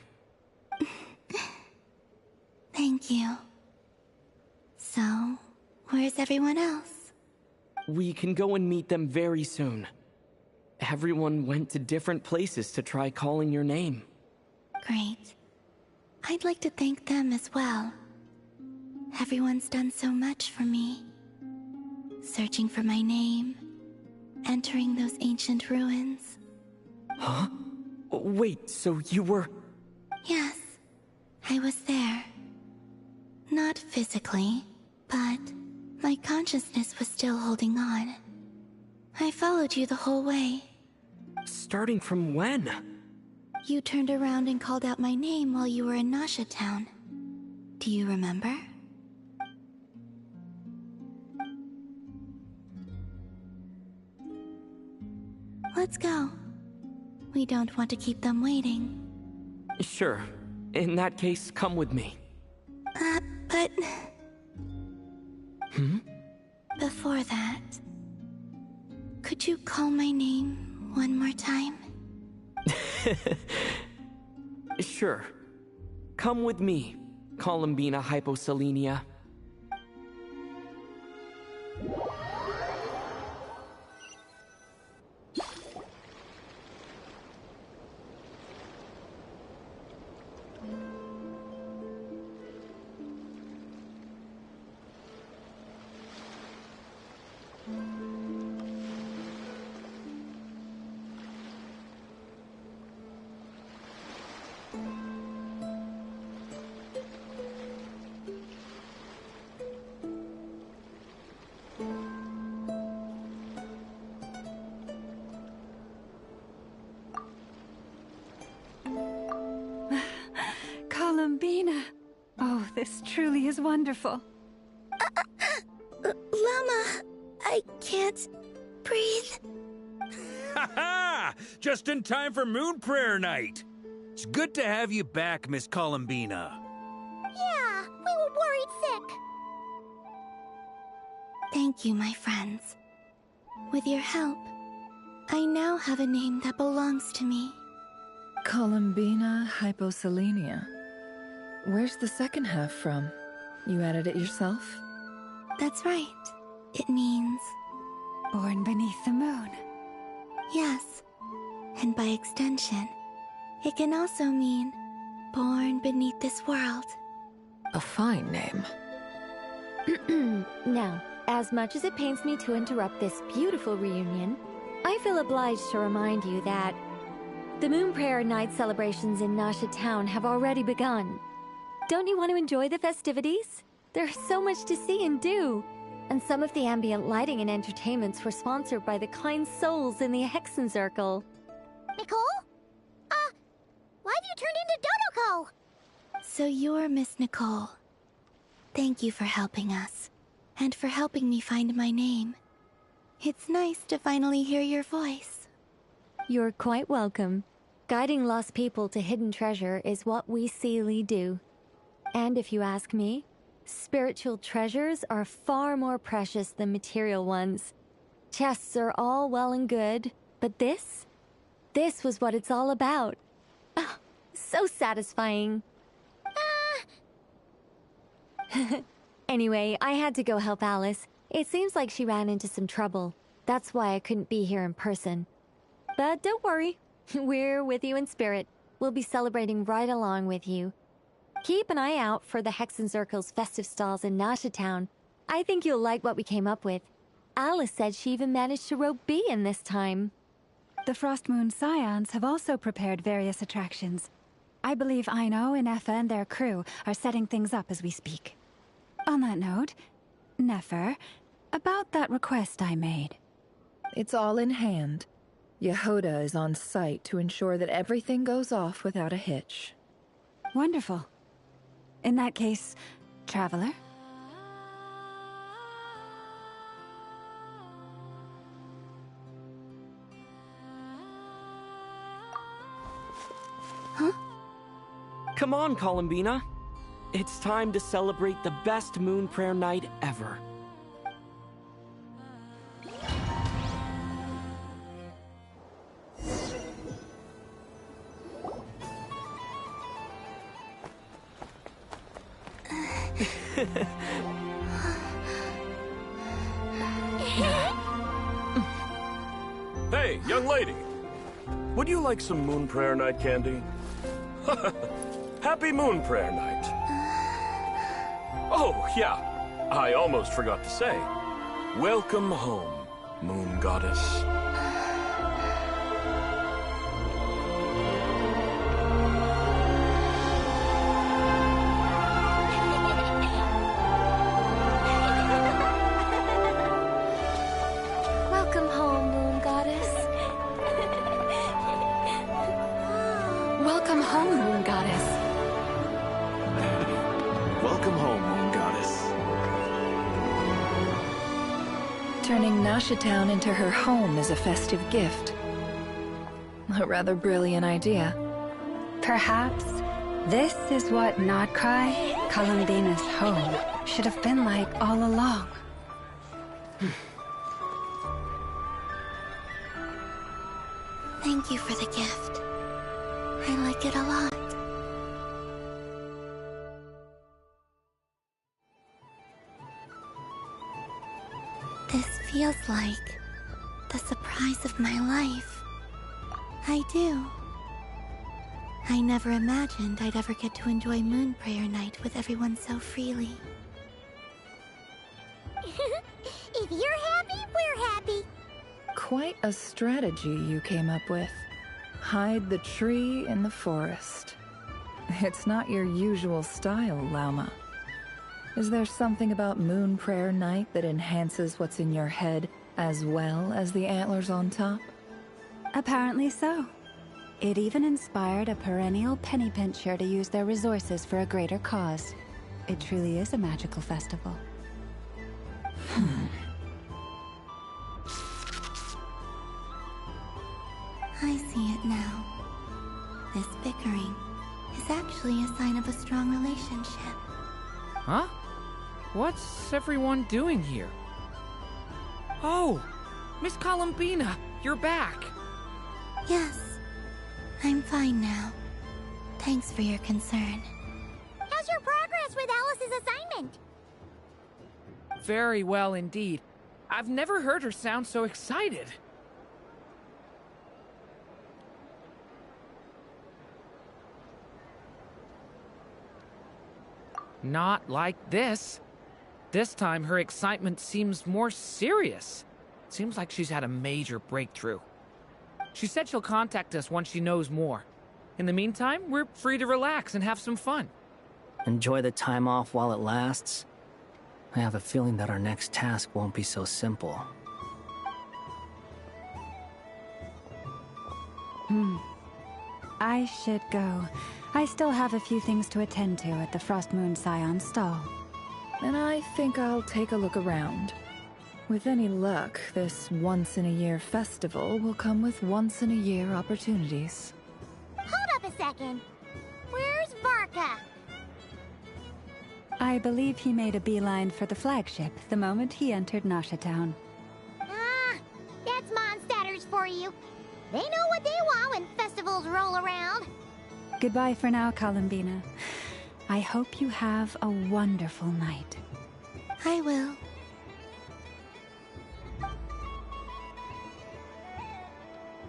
Thank you. So, where's everyone else? We can go and meet them very soon. Everyone went to different places to try calling your name. Great. I'd like to thank them as well. Everyone's done so much for me. Searching for my name, entering those ancient ruins. Huh? Wait, so you were... Yes, I was there. Not physically, but my consciousness was still holding on. I followed you the whole way. Starting from when? You turned around and called out my name while you were in Nasha Town. Do you remember? Let's go. We don't want to keep them waiting. Sure. In that case, come with me. But... Hmm? Before that... Could you call my name one more time? Sure. Come with me, Columbina Hyposelenia. Columbina. Oh, this truly is wonderful. Llama, I can't breathe. Ha ha! Just in time for Moon Prayer Night. It's good to have you back, Miss Columbina. Yeah, we were worried sick. Thank you, my friends. With your help, I now have a name that belongs to me. Columbina Hyposelenia. Where's the second half from? You added it yourself? That's right. It means... Born beneath the moon. Yes. And by extension, it can also mean born beneath this world. A fine name. Now, as much as it pains me to interrupt this beautiful reunion, I feel obliged to remind you that the Moon Prayer Night celebrations in Nasha Town have already begun. Don't you want to enjoy the festivities? There's so much to see and do. And some of the ambient lighting and entertainments were sponsored by the kind souls in the Hexen Circle. Nicole? Why have you turned into Dodoko? So you're Miss Nicole. Thank you for helping us, and for helping me find my name. It's nice to finally hear your voice. You're quite welcome. Guiding lost people to hidden treasure is what we Seelie do. And if you ask me, spiritual treasures are far more precious than material ones. Chests are all well and good, but this was what it's all about. Oh, so satisfying. Anyway, I had to go help Alice. It seems like she ran into some trouble. That's why I couldn't be here in person. But don't worry, we're with you in spirit. We'll be celebrating right along with you. Keep an eye out for the Hexen Circle's festive stalls in Nasha Town. I think you'll like what we came up with. Alice said she even managed to rope B in this time. The Frost Moon Scions have also prepared various attractions. I believe Aino, Ineffa, and their crew are setting things up as we speak. On that note, Nefer, about that request I made. It's all in hand. Yehoda is on site to ensure that everything goes off without a hitch. Wonderful. In that case, Traveler? Huh? Come on, Columbina. It's time to celebrate the best Moon Prayer Night ever. Young lady, would you like some Moon Prayer Night candy? Happy Moon Prayer Night. Oh, yeah. I almost forgot to say. Welcome home, Moon Goddess. Welcome home, Moon Goddess. Welcome home, Moon Goddess. Welcome home, Moon Goddess. Turning Nasha Town into her home is a festive gift. A rather brilliant idea. Perhaps this is what Notcry, Columbina's home, should have been like all along. Thank you for the gift. I like it a lot. This feels like the surprise of my life. I do. I never imagined I'd ever get to enjoy Moon Prayer Night with everyone so freely. If you're happy, we're happy. Quite a strategy you came up with. Hide the tree in the forest. It's not your usual style, Lauma. Is there something about Moon Prayer Night that enhances what's in your head as well as the antlers on top? Apparently so. It even inspired a perennial penny pincher to use their resources for a greater cause. It truly is a magical festival. I see it now. This bickering is actually a sign of a strong relationship. Huh? What's everyone doing here? Oh, Miss Columbina, you're back. Yes, I'm fine now. Thanks for your concern. How's your progress with Alice's assignment? Very well indeed. I've never heard her sound so excited. Not like this. This time, her excitement seems more serious. Seems like she's had a major breakthrough. She said she'll contact us once she knows more. In the meantime, we're free to relax and have some fun. Enjoy the time off while it lasts. I have a feeling that our next task won't be so simple. I should go. I still have a few things to attend to at the Frost Moon Scion stall. And I think I'll take a look around. With any luck, this once-in-a-year festival will come with once-in-a-year opportunities. Hold up a second. Where's Varka? I believe he made a beeline for the flagship the moment he entered Nasha Town. Ah, that's Mondstadters for you. They know what they want when festivals roll around. Goodbye for now, Columbina. I hope you have a wonderful night. I will.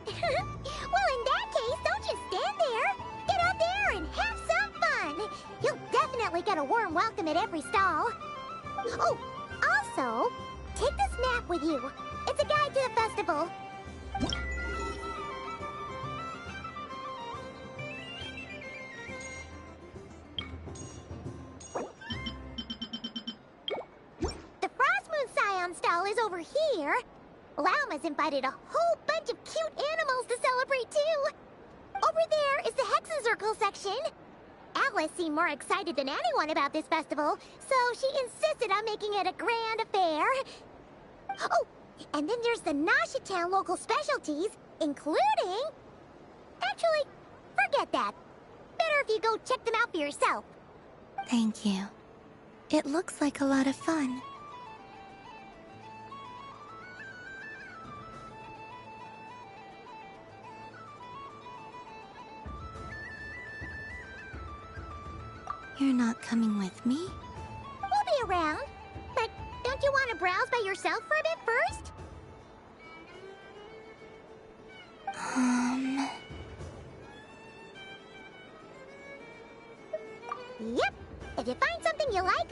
Well, in that case, don't just stand there. Get out there and have some fun. You'll definitely get a warm welcome at every stall. Oh, also, take this map with you. It's a guide to the festival. The Frost Moon Scion stall is over here. Lauma's invited a whole bunch of cute animals to celebrate too. Over there is the Hexencircle section. Alice seemed more excited than anyone about this festival, so she insisted on making it a grand affair. Oh, and then there's the Nasha Town local specialties, including... Actually, forget that. Better if you go check them out for yourself. Thank you. It looks like a lot of fun. You're not coming with me? We'll be around. But don't you want to browse by yourself for a bit first?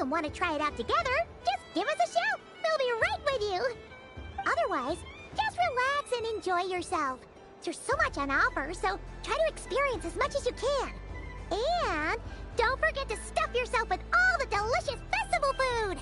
and want to try it out together, just give us a shout. We'll be right with you. Otherwise, just relax and enjoy yourself. There's so much on offer, so try to experience as much as you can. And don't forget to stuff yourself with all the delicious festival food!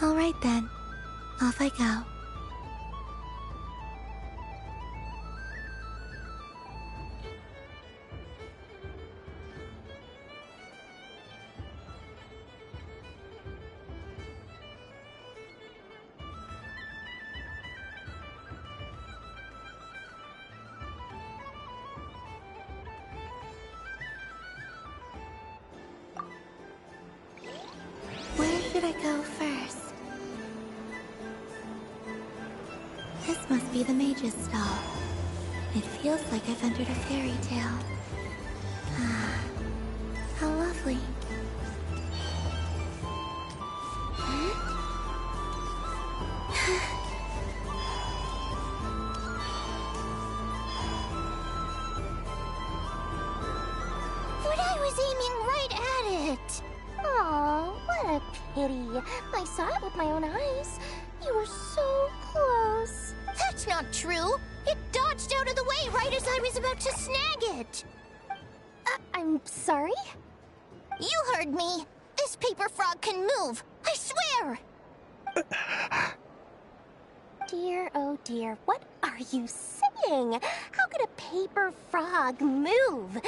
All right then, off I go. Where should I go first? This must be the mage's stall. It feels like I've entered a fairy tale. Ah, how lovely. But I was aiming right at it! Aw, what a pity. I saw it with my own eyes. You were so close. That's not true! It dodged out of the way right as I was about to snag it! I'm sorry? You heard me! This paper frog can move! I swear! Dear, oh dear, what are you saying? How could a paper frog move?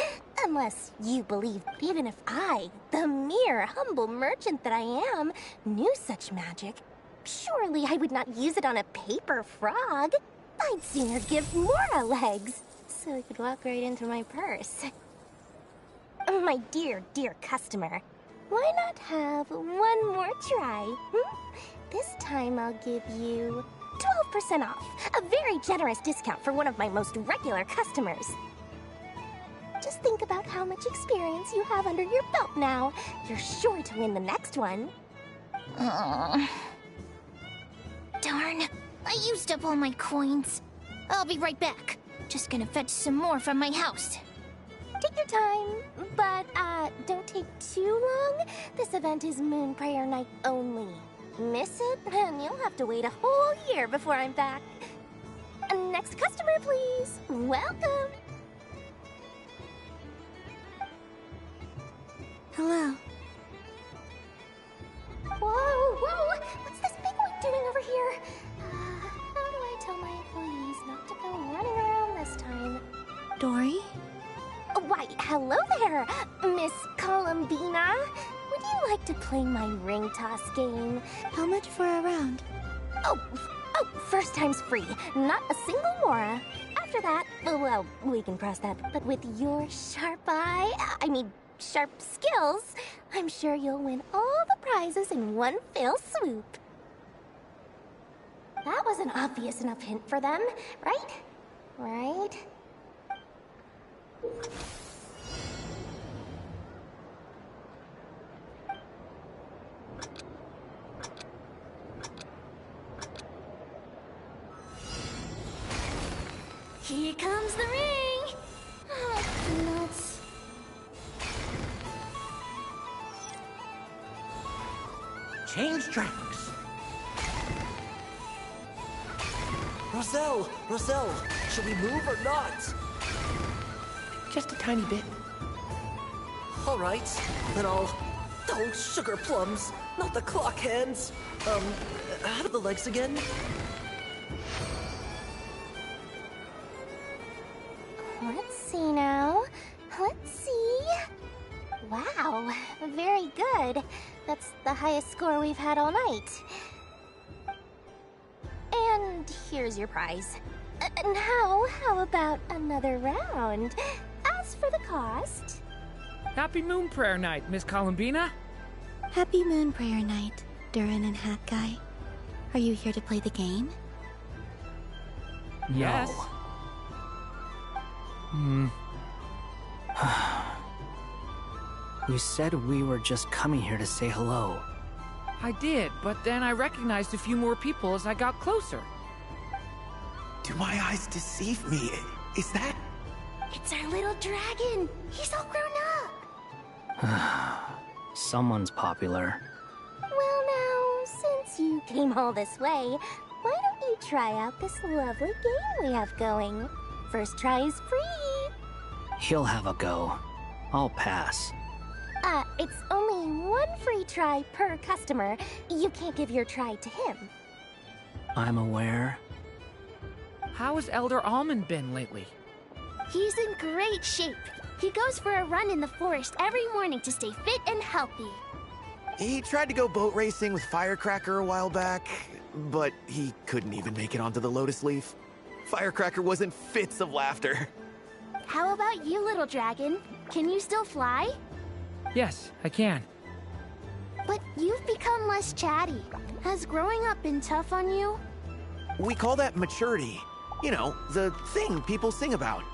Unless you believe that even if I, the mere humble merchant that I am, knew such magic, surely I would not use it on a paper frog. I'd sooner give Mora legs, so I could walk right into my purse. My dear, dear customer, why not have one more try? This time I'll give you 12% off, a very generous discount for one of my most regular customers. Just think about how much experience you have under your belt now. You're sure to win the next one. Darn, I used up all my coins. I'll be right back. Just gonna fetch some more from my house. Take your time, but don't take too long. This event is Moon Prayer Night only. Miss it, and you'll have to wait a whole year before I'm back. Next customer, please. Welcome. Hello. Whoa, whoa! What's this big one doing over here? How do I tell my employees not to go running around this time? Dory? Why, hello there, Miss Columbina. Would you like to play my ring toss game? How much for a round? Oh, first time's free. Not a single Mora. After that, well, we can cross that. But with your sharp sharp skills, I'm sure you'll win all the prizes in one fell swoop. That was an obvious enough hint for them, right? Right? Here comes the ring! Oh, nuts. Change tracks. Roselle, should we move or not? Just a tiny bit. All right, then I'll... Oh, sugar plums, not the clock hands. How do the legs again? Let's see now. Let's see. Wow, very good. That's the highest score we've had all night. And here's your prize. Now, how about another round? As for the cost... Happy Moon Prayer Night, Miss Columbina. Happy Moon Prayer Night, Durin and Hat Guy. Are you here to play the game? Yes. You said we were just coming here to say hello. I did, but then I recognized a few more people as I got closer. Do my eyes deceive me? Is that... It's our little dragon! He's all grown up! Someone's popular. Well now, since you came all this way, why don't you try out this lovely game we have going? First try is free! He'll have a go. I'll pass. It's only one free try per customer. You can't give your try to him. I'm aware. How has Elder Almond been lately? He's in great shape. He goes for a run in the forest every morning to stay fit and healthy. He tried to go boat racing with Firecracker a while back, but he couldn't even make it onto the Lotus Leaf. Firecracker was in fits of laughter. How about you, little dragon? Can you still fly? Yes, I can. But you've become less chatty. Has growing up been tough on you? We call that maturity. You know, the thing people sing about.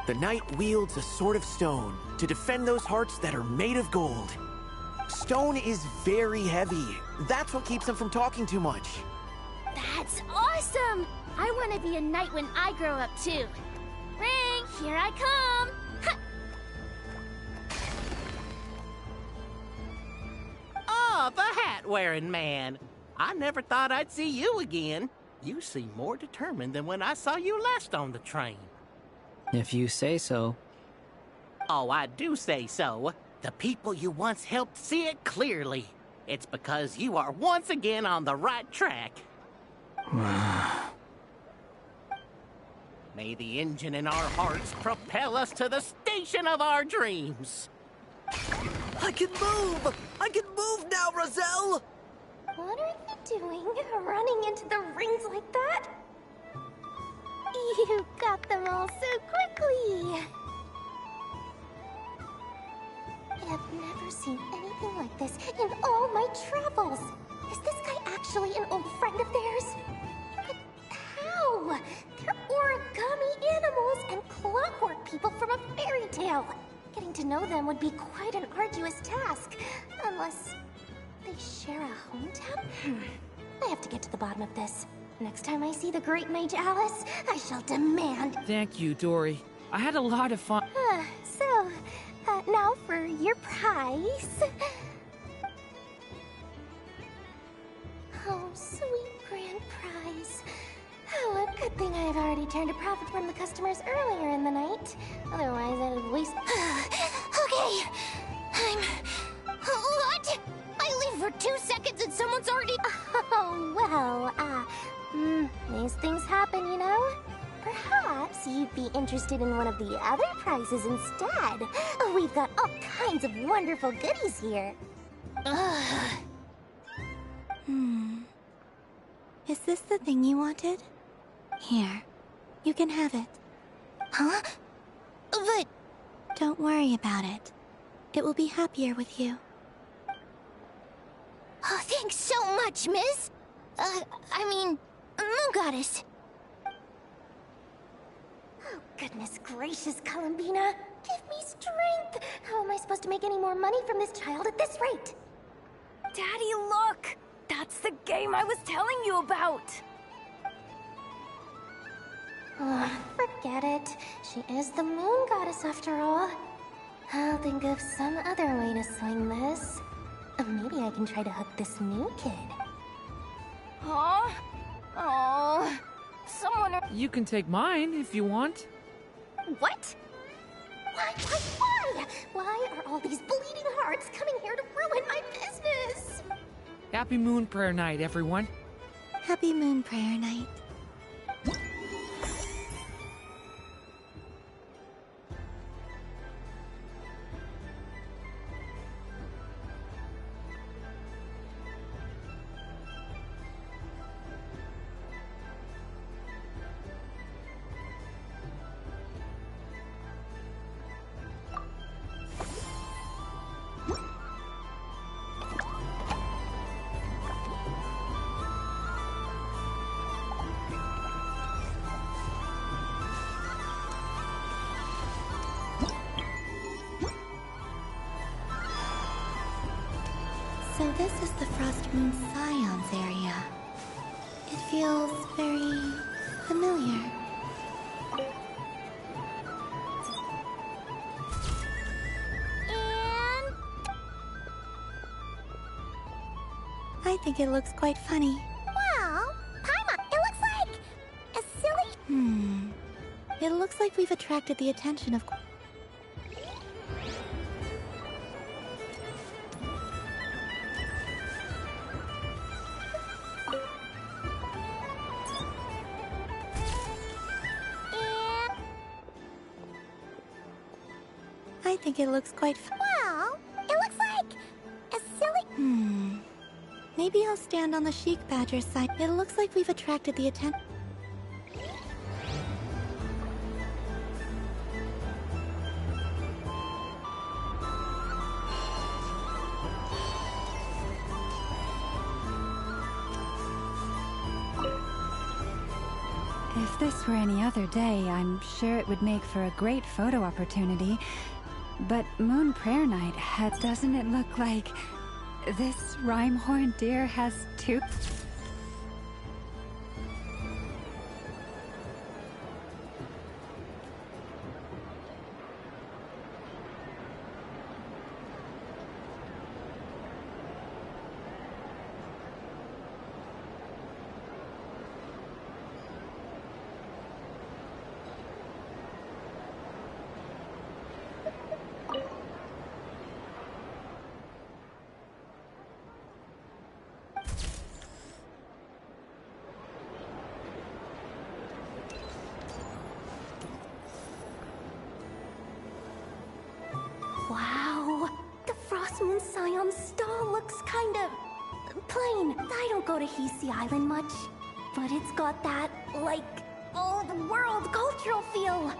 The knight wields a sword of stone to defend those hearts that are made of gold. Stone is very heavy. That's what keeps him from talking too much. That's awesome! I want to be a knight when I grow up too. Ring, here I come! Oh, the hat-wearing man. I never thought I'd see you again. You seem more determined than when I saw you last on the train. If you say so. Oh, I do say so. The people you once helped see it clearly. It's because you are once again on the right track. May the engine in our hearts propel us to the station of our dreams. I can move! I can move now, Roselle! What are you doing, running into the rings like that? You got them all so quickly! I've never seen anything like this in all my travels! Is this guy actually an old friend of theirs? But how? They're origami animals and clockwork people from a fairy tale! Getting to know them would be quite an arduous task, unless they share a hometown? I have to get to the bottom of this. Next time I see the great mage Alice, I shall demand. Thank you, Dory. I had a lot of fun. Now for your prize. Oh, sweet grand prize. Oh, a good thing I've already turned a profit from the customers earlier in the night. Otherwise, I'd have wasted... Okay, What? I leave for 2 seconds and someone's already... Oh, well, these things happen, you know? Perhaps you'd be interested in one of the other prizes instead. We've got all kinds of wonderful goodies here. Is this the thing you wanted? Here, you can have it. Huh? But... Don't worry about it. It will be happier with you. Oh, thanks so much, miss. Moon Goddess. Oh, goodness gracious, Columbina. Give me strength. How am I supposed to make any more money from this child at this rate? Daddy, look! That's the game I was telling you about! Forget it. She is the Moon Goddess after all. I'll think of some other way to swing this. Maybe I can try to hook this new kid. Huh? Oh, someone... You can take mine if you want. What? Why? Why are all these bleeding hearts coming here to ruin my business? Happy Moon Prayer Night, everyone. Happy Moon Prayer Night. This is the Frost Moon Scions area. It feels very familiar. And I think it looks quite funny. well, Paimon, it looks like a silly. It looks like we've attracted the attention of... I think it looks quite Well, it looks like a silly. Maybe I'll stand on the Sheik Badger's side. It looks like we've attracted the attention... If this were any other day, I'm sure it would make for a great photo opportunity. But Moon Prayer Night doesn't it look like this rhyme-horned deer has two... Wow, the Frost Moon Scion stall looks kind of plain. I don't go to Hisi Island much, but it's got that, like, old world cultural feel.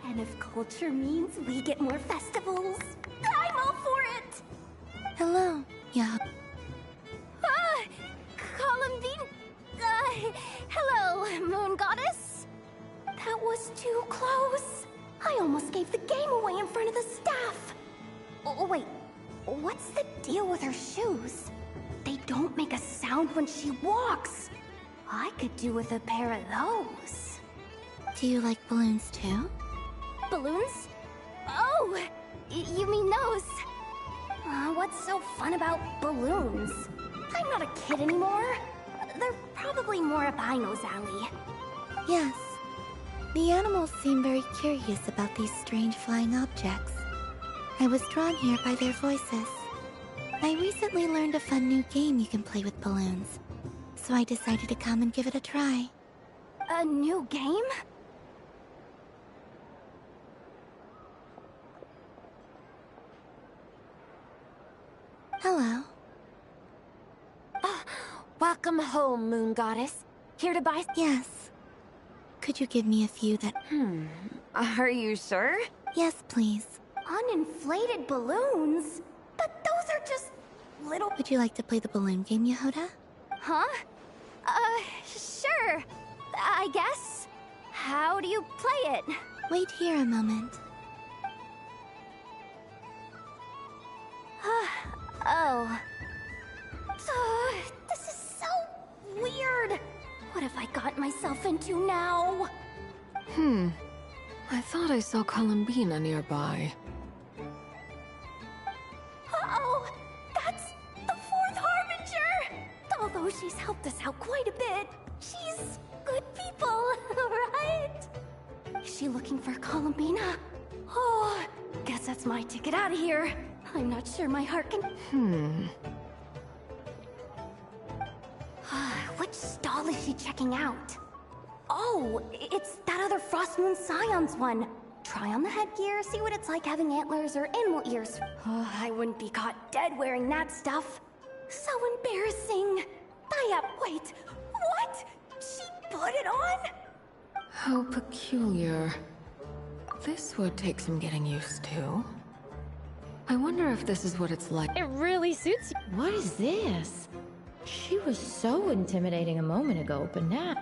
And if culture means we get more festivals, I'm all for it! Hello, yeah. Columbine... hello, Moon Goddess? That was too close. I almost gave the game away in front of the staff. Oh, wait. What's the deal with her shoes? They don't make a sound when she walks. I could do with a pair of those. Do you like balloons too? Balloons? Oh, you mean those? What's so fun about balloons? I'm not a kid anymore. They're probably more up Aino's alley. Yes. The animals seem very curious about these strange flying objects. I was drawn here by their voices. I recently learned a fun new game you can play with balloons, so I decided to come and give it a try. A new game? Hello. Welcome home, Moon Goddess. Here to buy... Yes. Could you give me a few that... Are you sure? Yes, please. Uninflated balloons? But those are just little... Would you like to play the balloon game, Yehoda? Huh? Sure. I guess. How do you play it? Wait here a moment. Oh. This is so weird. What have I got myself into now? I thought I saw Columbina nearby. Uh-oh! That's the Fourth Harbinger! Although she's helped us out quite a bit, she's good people, right? Is she looking for Columbina? Oh, guess that's my ticket out of here. I'm not sure my heart can... Which stall is she checking out? Oh, it's that other Frost Moon Scions one. Try on the headgear, see what it's like having antlers or animal ears. Oh, I wouldn't be caught dead wearing that stuff. So embarrassing. Wait, what? She put it on? How peculiar. This would take some getting used to. I wonder if this is what it's like. It really suits you. What is this? She was so intimidating a moment ago, but now...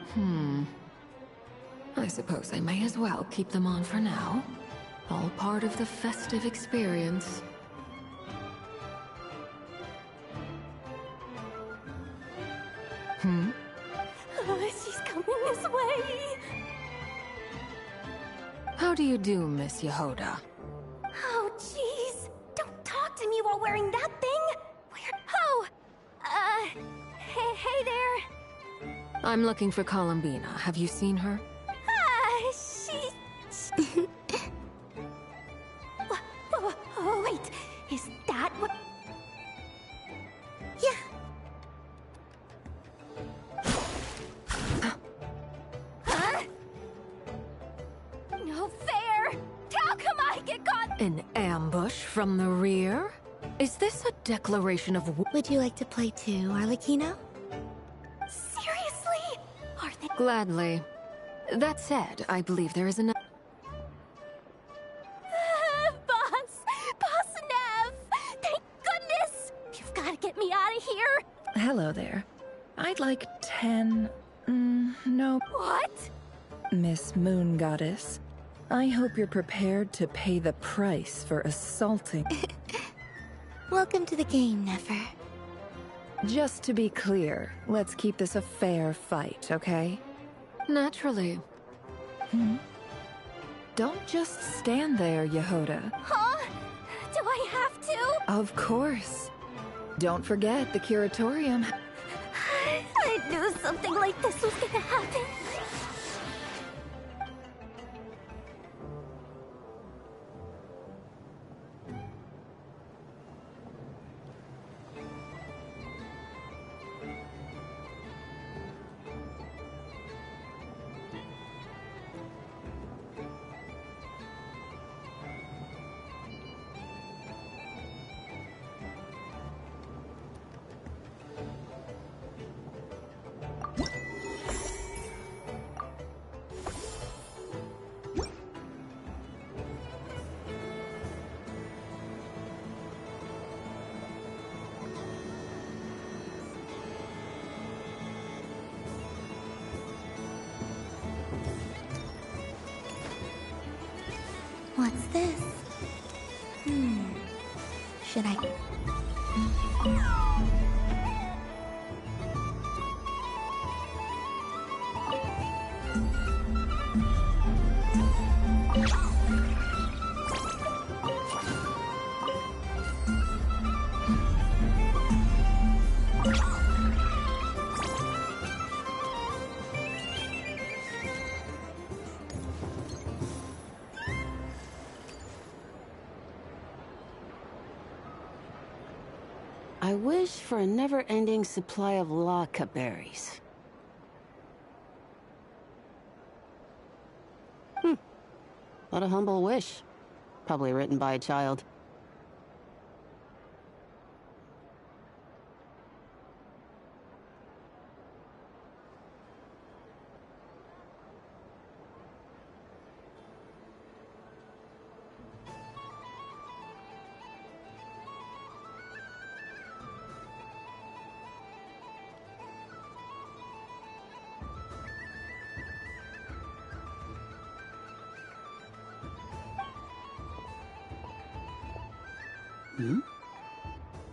I suppose I may as well keep them on for now. All part of the festive experience. She's coming this way. How do you do, Miss Yehoda? Oh, jeez. Don't talk to me while wearing that thing. Weird. Oh, hey there. I'm looking for Columbina. Have you seen her? She... Oh, wait. Is that what... Yeah. Huh? No fair. How come I get caught? An ambush from the rear? Is this a declaration of war? Would you like to play too, Arlecchino? Seriously? Are they... Gladly. That said, I believe there is an... Boss Nev! Thank goodness! You've got to get me out of here! Hello there. I'd like 10... no. What? Miss Moon Goddess, I hope you're prepared to pay the price for assaulting... Welcome to the game, Nefer. Just to be clear, let's keep this a fair fight, okay? Naturally. Don't just stand there, Yehoda. Huh? Do I have to? Of course. Don't forget the curatorium. I knew something like this was gonna happen. What's this? Should I... I wish for a never-ending supply of Laka berries. What a humble wish. Probably written by a child.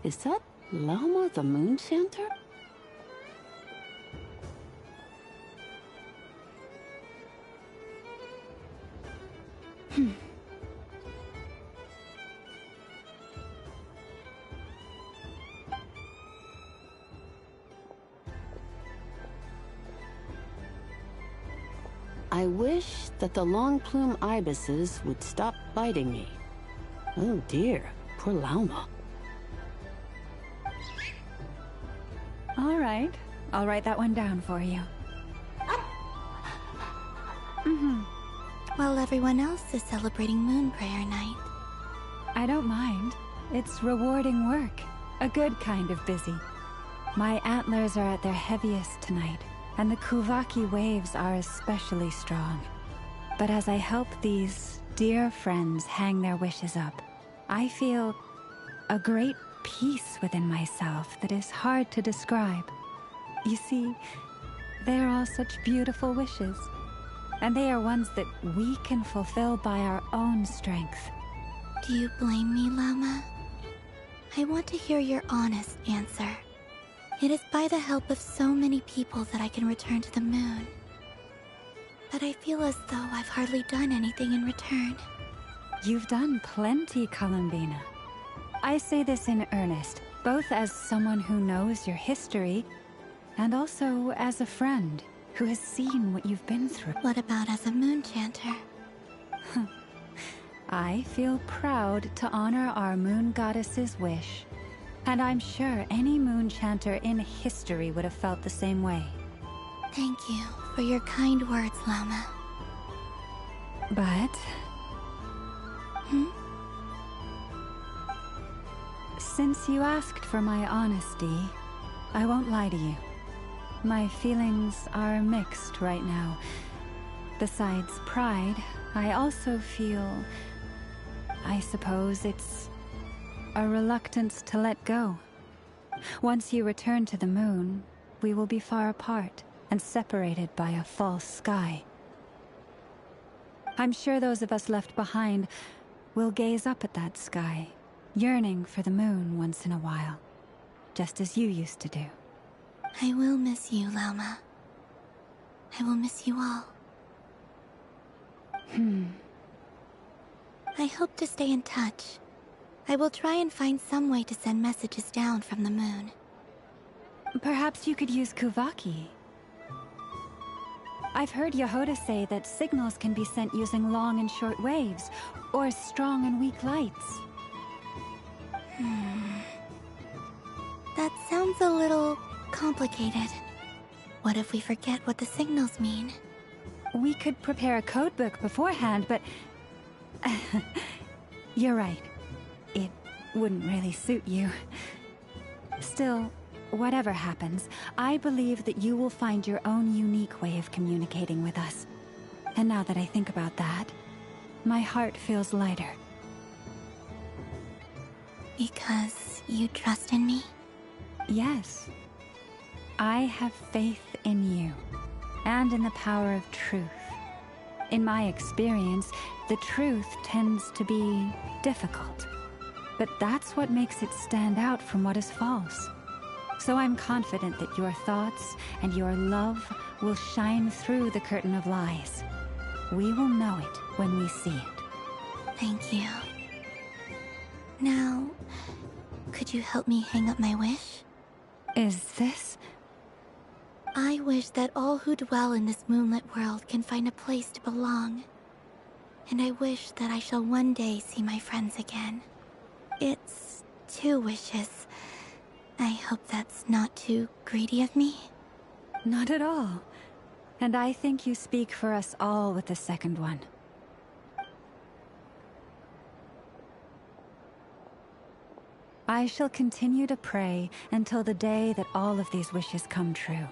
Is that Lauma the Moon Chanter? I wish that the long plume ibises would stop biting me. Oh dear, poor Lauma. All right. I'll write that one down for you. While everyone else is celebrating Moon Prayer Night. I don't mind. It's rewarding work. A good kind of busy. My antlers are at their heaviest tonight, and the Kuvaki waves are especially strong. But as I help these dear friends hang their wishes up, I feel a great peace within myself that is hard to describe. You see, they are all such beautiful wishes, and they are ones that we can fulfill by our own strength. Do you blame me, Lauma? I want to hear your honest answer. It is by the help of so many people that I can return to the moon. But I feel as though I've hardly done anything in return. You've done plenty, Columbina. I say this in earnest, both as someone who knows your history, and also as a friend who has seen what you've been through. What about as a moon chanter? I feel proud to honor our moon goddess's wish. And I'm sure any moon chanter in history would have felt the same way. Thank you for your kind words, Lama. But... Since you asked for my honesty, I won't lie to you. My feelings are mixed right now. Besides pride, I also feel... I suppose it's a reluctance to let go. Once you return to the moon, we will be far apart and separated by a false sky. I'm sure those of us left behind will gaze up at that sky, yearning for the moon once in a while, just as you used to do. I will miss you, Lama. I will miss you all. I hope to stay in touch. I will try and find some way to send messages down from the moon. Perhaps you could use Kuvaki. I've heard Yehoda say that signals can be sent using long and short waves, or strong and weak lights. That sounds a little complicated. What if we forget what the signals mean? We could prepare a codebook beforehand, but... You're right. It wouldn't really suit you. Still, whatever happens, I believe that you will find your own unique way of communicating with us. And now that I think about that, my heart feels lighter. Because you trust in me? Yes. I have faith in you, and in the power of truth. In my experience, the truth tends to be difficult. But that's what makes it stand out from what is false. So I'm confident that your thoughts and your love will shine through the curtain of lies. We will know it when we see it. Thank you. Now, could you help me hang up my wish? Is this? I wish that all who dwell in this moonlit world can find a place to belong. And I wish that I shall one day see my friends again. It's 2 wishes. I hope that's not too greedy of me. Not at all. And I think you speak for us all with the second one. I shall continue to pray until the day that all of these wishes come true.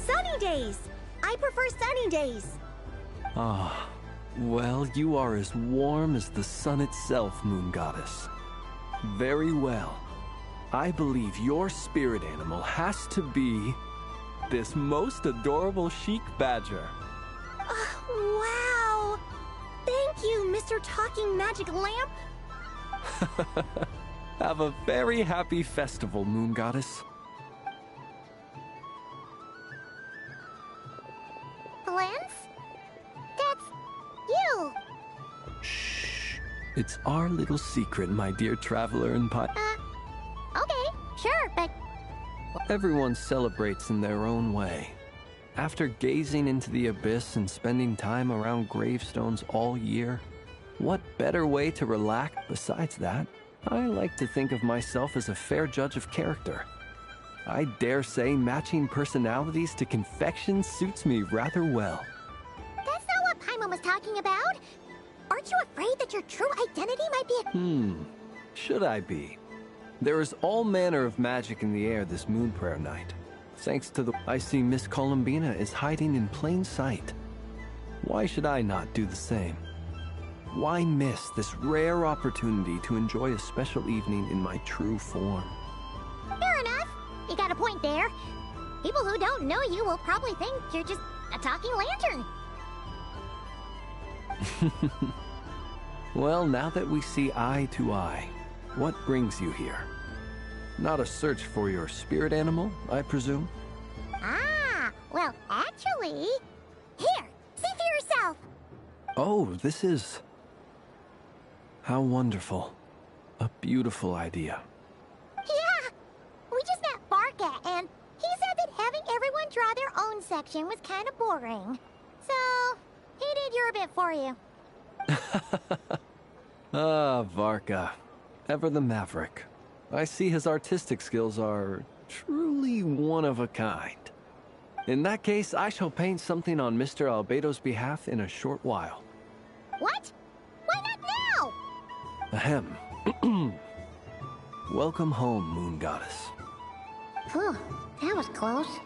Sunny days! I prefer sunny days. Ah, well, you are as warm as the sun itself, Moon Goddess. Very well. I believe your spirit animal has to be this most adorable chic badger. Wow! Thank you, Mr. Talking Magic Lamp. Have a very happy festival, Moon Goddess. Lance? That's you! Shh. It's our little secret, my dear traveler and Okay, sure, but... Everyone celebrates in their own way. After gazing into the abyss and spending time around gravestones all year, what better way to relax besides that? I like to think of myself as a fair judge of character. I dare say matching personalities to confection suits me rather well. That's not what Paimon was talking about. Aren't you afraid that your true identity might be Should I be? There is all manner of magic in the air this moon prayer night. Thanks to the... I see Miss Columbina is hiding in plain sight. Why should I not do the same? Why miss this rare opportunity to enjoy a special evening in my true form? Fair enough. You got a point there. People who don't know you will probably think you're just a talking lantern. Well, now that we see eye to eye, what brings you here? Not a search for your spirit animal, I presume? Ah, well, actually... Here, see for yourself. Oh, this is... How wonderful. A beautiful idea. Yeah, we just met Barca, and he said that having everyone draw their own section was kind of boring. So, he did your bit for you. Ah, Varka. Ever the maverick. I see his artistic skills are truly one of a kind. In that case, I shall paint something on Mr. Albedo's behalf in a short while. What? Why not now? Ahem. Welcome home, Moon Goddess. Phew, that was close.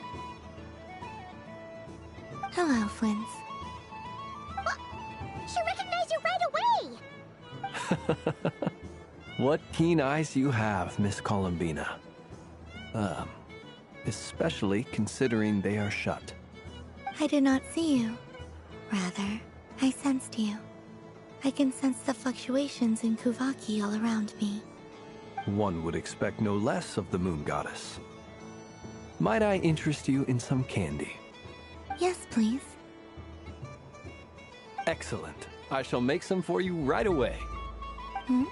Hello, Flins. She recognized you right away! What keen eyes you have, Miss Columbina. Especially considering they are shut. I did not see you. Rather, I sensed you. I can sense the fluctuations in Kuvaki all around me. One would expect no less of the Moon Goddess. Might I interest you in some candy? Yes, please. Excellent. I shall make some for you right away. Hmm?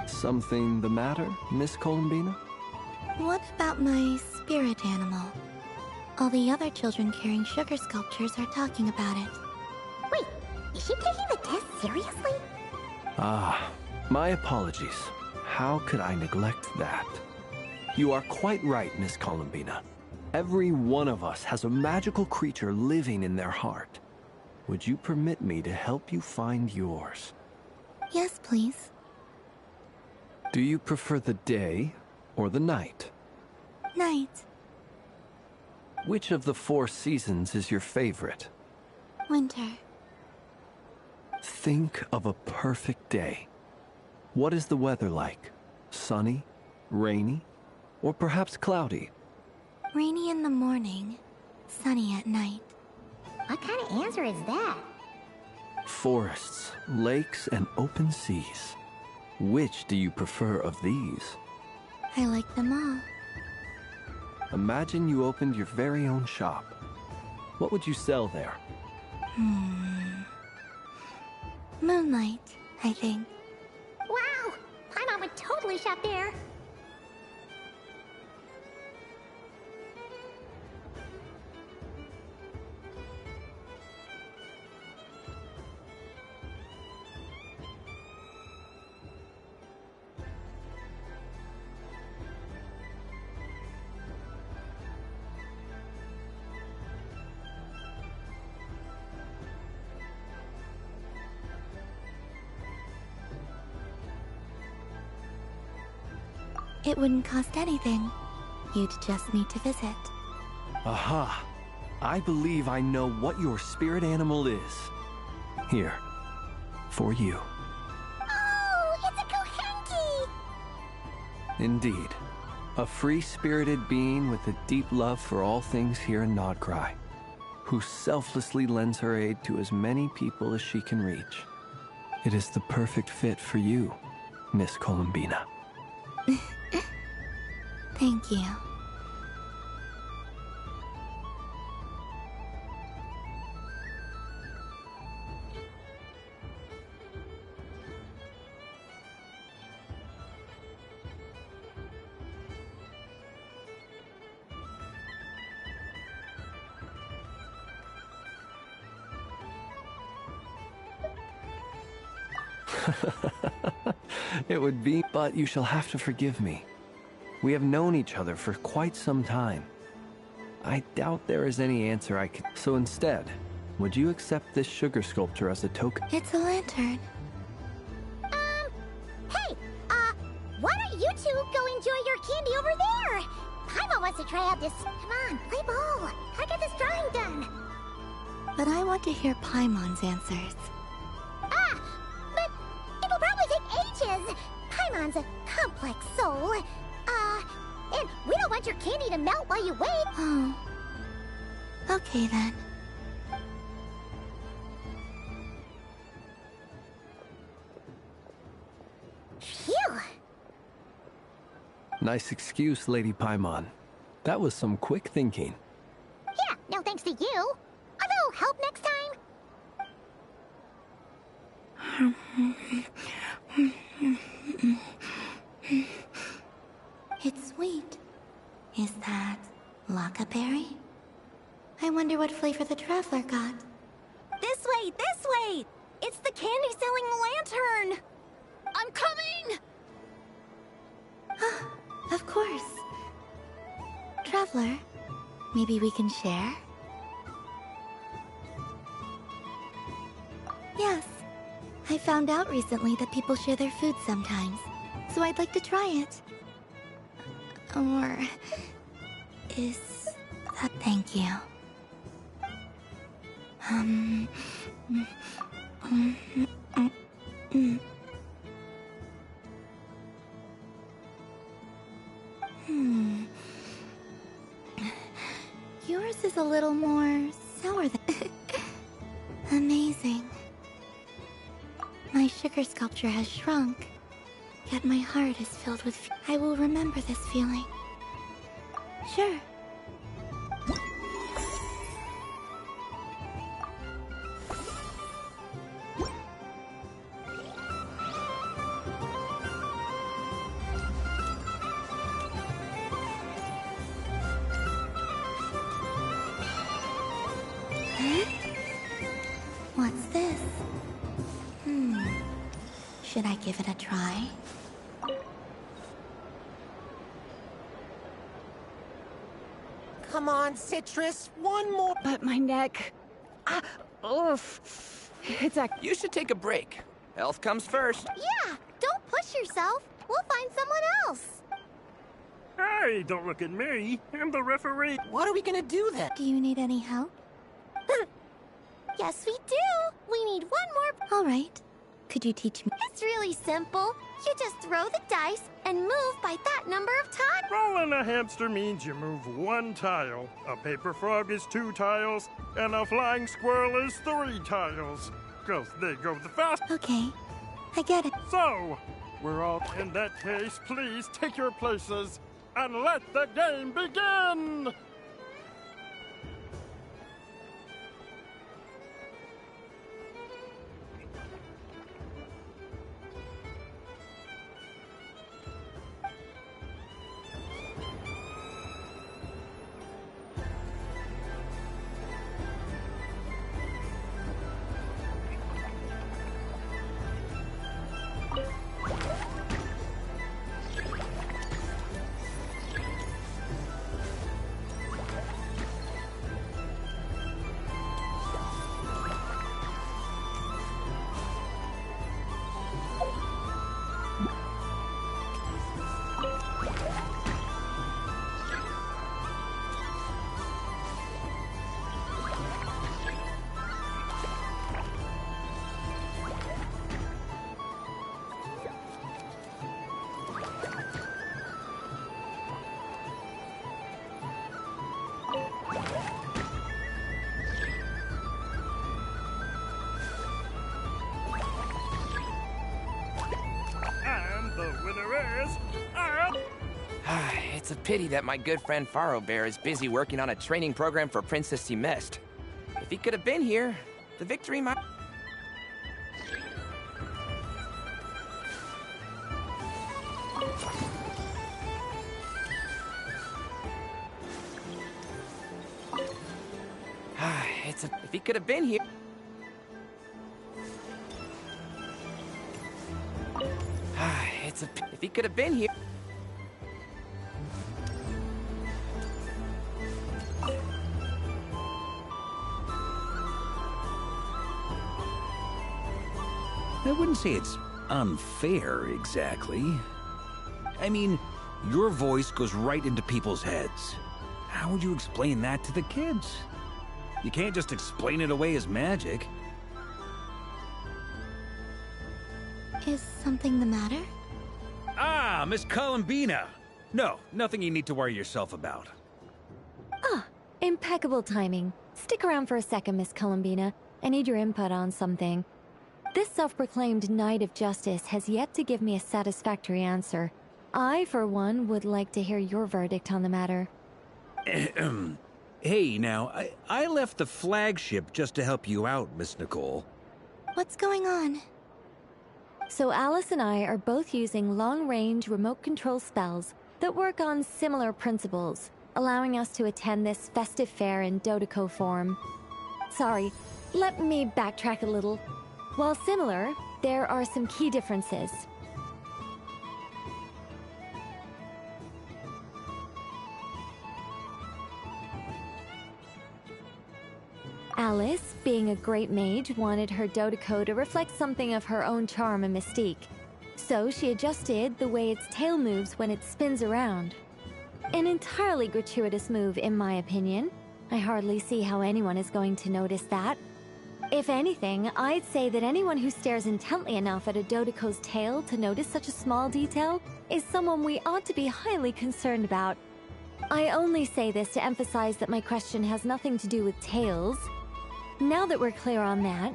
Something the matter, Miss Columbina? What about my spirit animal? All the other children carrying sugar sculptures are talking about it. Wait, is she taking the test seriously? Ah, my apologies. How could I neglect that? You are quite right, Miss Columbina. Every one of us has a magical creature living in their heart. Would you permit me to help you find yours? Yes, please. Do you prefer the day or the night? Night. Which of the 4 seasons is your favorite? Winter. Think of a perfect day. What is the weather like? Sunny, rainy, or perhaps cloudy? Rainy in the morning, sunny at night. What kind of answer is that? Forests, lakes, and open seas. Which do you prefer of these? I like them all. Imagine you opened your very own shop. What would you sell there? Moonlight, I think. Wow! Paimon would totally shop there. It wouldn't cost anything. You'd just need to visit. Aha! I believe I know what your spirit animal is. Here, for you. Oh, it's a Kohenki! Indeed. A free-spirited being with a deep love for all things here in Nodcry, who selflessly lends her aid to as many people as she can reach. It is the perfect fit for you, Miss Columbina. Thank you. It would be, but you shall have to forgive me. We have known each other for quite some time. I doubt there is any answer I can... So instead, would you accept this sugar sculpture as a token? It's a lantern. Hey, why don't you two go enjoy your candy over there? Paimon wants to try out this. Come on, play ball. I get this drawing done. But I want to hear Paimon's answers. But it'll probably take ages. Paimon's a complex soul. And we don't want your candy to melt while you wait. Oh. Okay then. Phew. Nice excuse, Lady Paimon. That was some quick thinking. Yeah, no thanks to you. A little help next time? It's sweet. Is that Lockaberry? I wonder what flavor the Traveler got. This way, this way! It's the candy-selling lantern! I'm coming! Of course. Traveler, maybe we can share? Yes. I found out recently that people share their food sometimes, so I'd like to try it. Or... is that... Thank you. Yours is a little more sour than... Amazing. My sugar sculpture has shrunk, yet my heart is filled with... I will remember this feeling. Sure. What's this? Should I give it a try? Come on, Citrus, one more. But my neck... oof. It's a... You should take a break. Health comes first. Yeah, don't push yourself. We'll find someone else. Hey, don't look at me. I'm the referee. What are we gonna do then? Do you need any help? Yes, we do. We need one more. All right. Could you teach me? It's really simple. You just throw the dice and move by that number of times. Rolling a hamster means you move one tile. A paper frog is 2 tiles, and a flying squirrel is 3 tiles. 'Cause they go the fast. Okay, I get it. So, we're all... In that case, please take your places and let the game begin! It's a pity that my good friend Faro Bear is busy working on a training program for Princess Simest. If he could have been here, the victory might... If he could have been here... If he could have been here... I wouldn't say it's unfair, exactly. I mean, your voice goes right into people's heads. How would you explain that to the kids? You can't just explain it away as magic. Is something the matter? Ah, Miss Columbina! No, nothing you need to worry yourself about. Ah, impeccable timing. Stick around for a second, Miss Columbina. I need your input on something. This self-proclaimed Knight of Justice has yet to give me a satisfactory answer. I, for one, would like to hear your verdict on the matter. Hey, now, I left the flagship just to help you out, Miss Nicole. What's going on? So Alice and I are both using long-range remote control spells that work on similar principles, allowing us to attend this festive fair in Dodeco form. Sorry, let me backtrack a little. While similar, there are some key differences. Alice, being a great mage, wanted her Dodeco to reflect something of her own charm and mystique. So she adjusted the way its tail moves when it spins around. An entirely gratuitous move, in my opinion. I hardly see how anyone is going to notice that. If anything, I'd say that anyone who stares intently enough at a Dodeco's tail to notice such a small detail is someone we ought to be highly concerned about. I only say this to emphasize that my question has nothing to do with tails. Now that we're clear on that,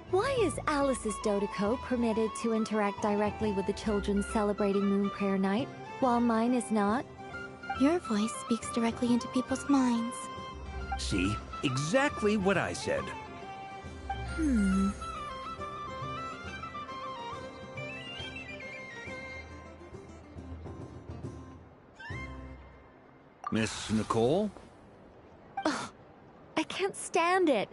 why is Alice's Dodeco permitted to interact directly with the children celebrating Moon Prayer Night, while mine is not? Your voice speaks directly into people's minds. See? Exactly what I said. Miss Nicole? Ugh, I can't stand it.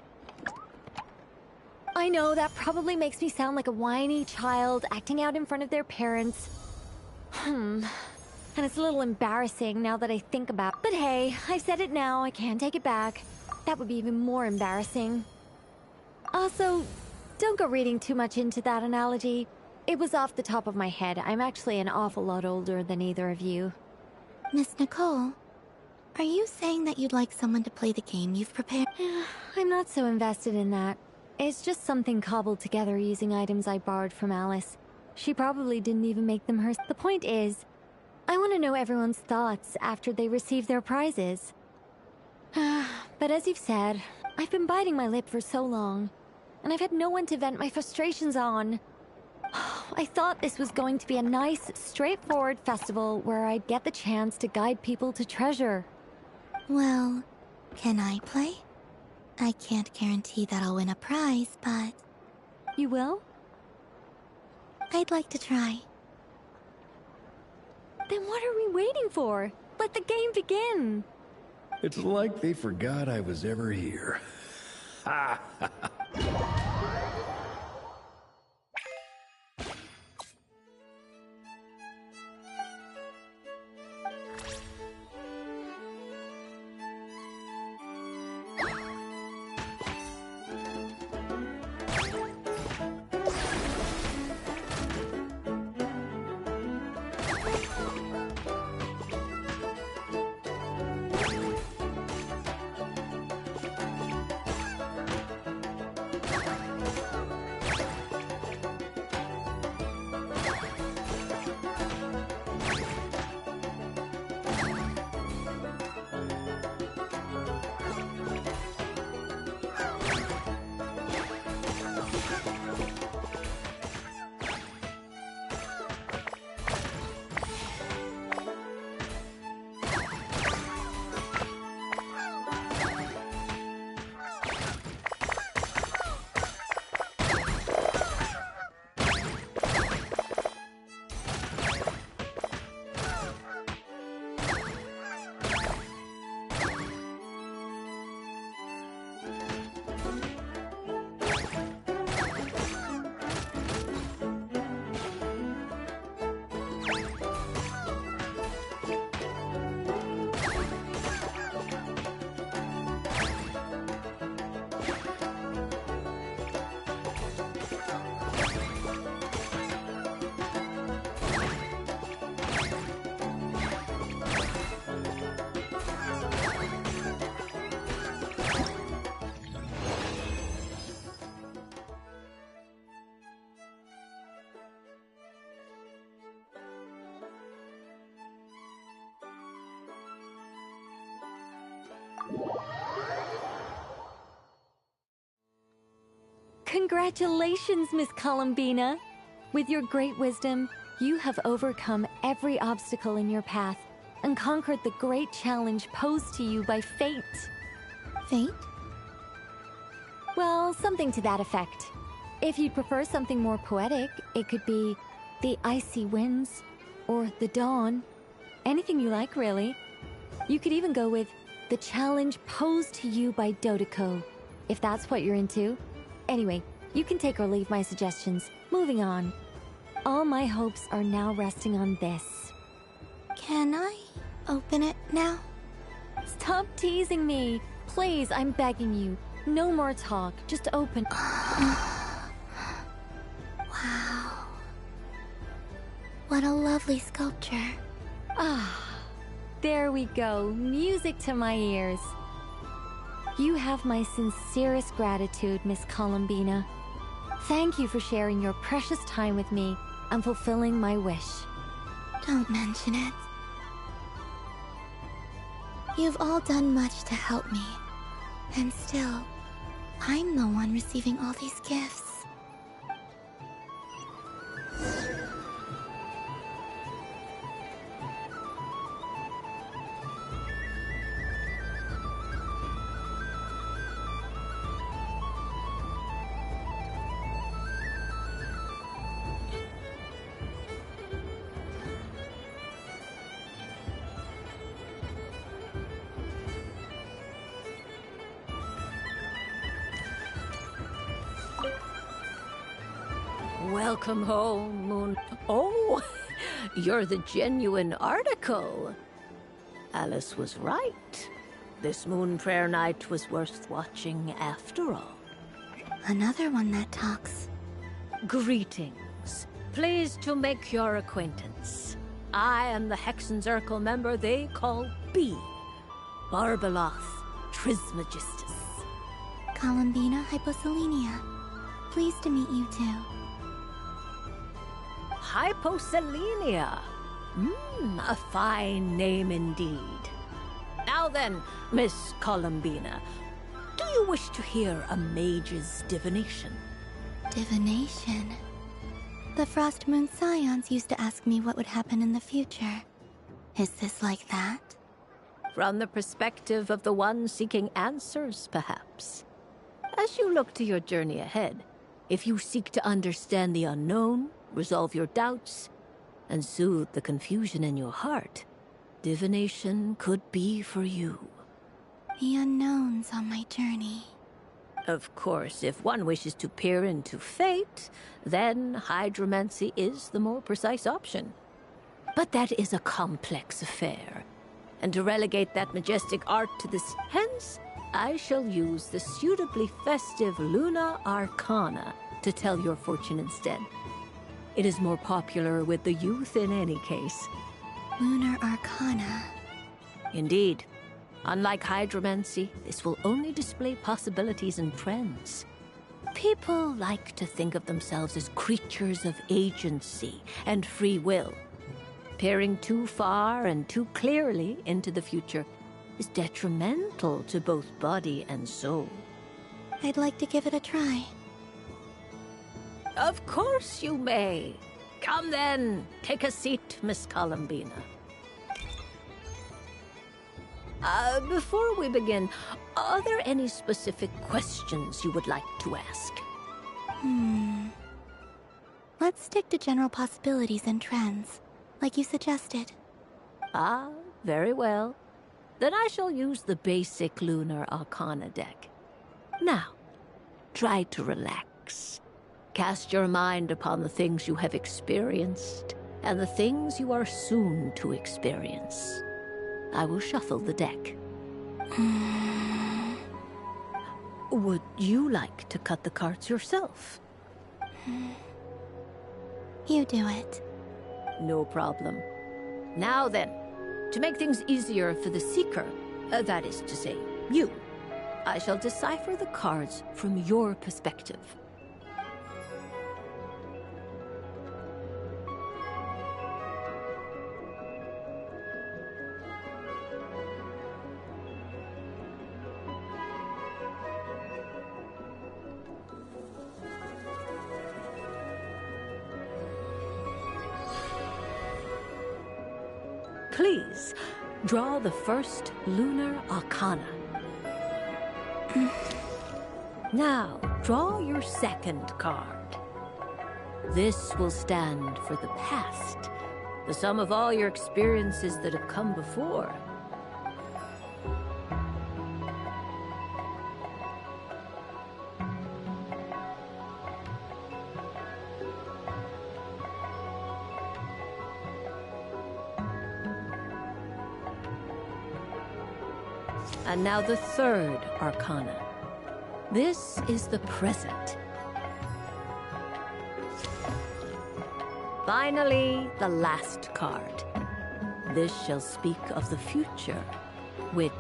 I know that probably makes me sound like a whiny child acting out in front of their parents. And it's a little embarrassing now that I think about it. But hey, I said it now, I can't take it back. That would be even more embarrassing. Also, don't go reading too much into that analogy. It was off the top of my head. I'm actually an awful lot older than either of you. Miss Nicole, are you saying that you'd like someone to play the game you've prepared? I'm not so invested in that. It's just something cobbled together using items I borrowed from Alice. She probably didn't even make them hers. The point is, I want to know everyone's thoughts after they receive their prizes. But as you've said, I've been biting my lip for so long, and I've had no one to vent my frustrations on. I thought this was going to be a nice, straightforward festival where I'd get the chance to guide people to treasure. Well, can I play? I can't guarantee that I'll win a prize, but... You will? I'd like to try. Then what are we waiting for? Let the game begin! It's like they forgot I was ever here. Ha ha ha. Congratulations, Miss Columbina! With your great wisdom, you have overcome every obstacle in your path and conquered the great challenge posed to you by fate. Fate? Well, something to that effect. If you'd prefer something more poetic, it could be the icy winds or the dawn. Anything you like, really. You could even go with the challenge posed to you by Dodeko, if that's what you're into. Anyway, you can take or leave my suggestions. Moving on. All my hopes are now resting on this. Can I open it now? Stop teasing me. Please, I'm begging you. No more talk. Just open. Wow. What a lovely sculpture. Ah, there we go. Music to my ears. You have my sincerest gratitude, Miss Columbina. Thank you for sharing your precious time with me and fulfilling my wish. Don't mention it. You've all done much to help me. And still, I'm the one receiving all these gifts. Welcome home, Moon. Oh, you're the genuine article. Alice was right. This Moon Prayer Night was worth watching after all. Another one that talks. Greetings. Pleased to make your acquaintance. I am the Hexenzirkel member they call B. Barbeloth Trismegistus. Columbina Hyposelenia. Pleased to meet you too. Hyposelenia. A fine name indeed. Now then, Miss Columbina, do you wish to hear a mage's divination? Divination? The Frost Moon Scions used to ask me what would happen in the future. Is this like that? From the perspective of the one seeking answers, perhaps. As you look to your journey ahead, if you seek to understand the unknown, resolve your doubts, and soothe the confusion in your heart, divination could be for you. The unknowns on my journey. Of course, if one wishes to peer into fate, then hydromancy is the more precise option. But that is a complex affair, and to relegate that majestic art to this, hence, I shall use the suitably festive Luna Arcana to tell your fortune instead. It is more popular with the youth in any case. Lunar Arcana. Indeed. Unlike hydromancy, this will only display possibilities and trends. People like to think of themselves as creatures of agency and free will. Peering too far and too clearly into the future is detrimental to both body and soul. I'd like to give it a try. Of course you may. Come then, take a seat, Miss Columbina. Before we begin, are there any specific questions you would like to ask? Let's stick to general possibilities and trends, like you suggested. Ah, very well. Then I shall use the basic Lunar Arcana deck. Now, try to relax. Cast your mind upon the things you have experienced and the things you are soon to experience. I will shuffle the deck. Would you like to cut the cards yourself? You do it. No problem. Now then, to make things easier for the seeker, that is to say, you, I shall decipher the cards from your perspective. Please, draw the first lunar arcana. Now, draw your second card. This will stand for the past, the sum of all your experiences that have come before. And now the third arcana. This is the present. Finally, the last card. This shall speak of the future, which...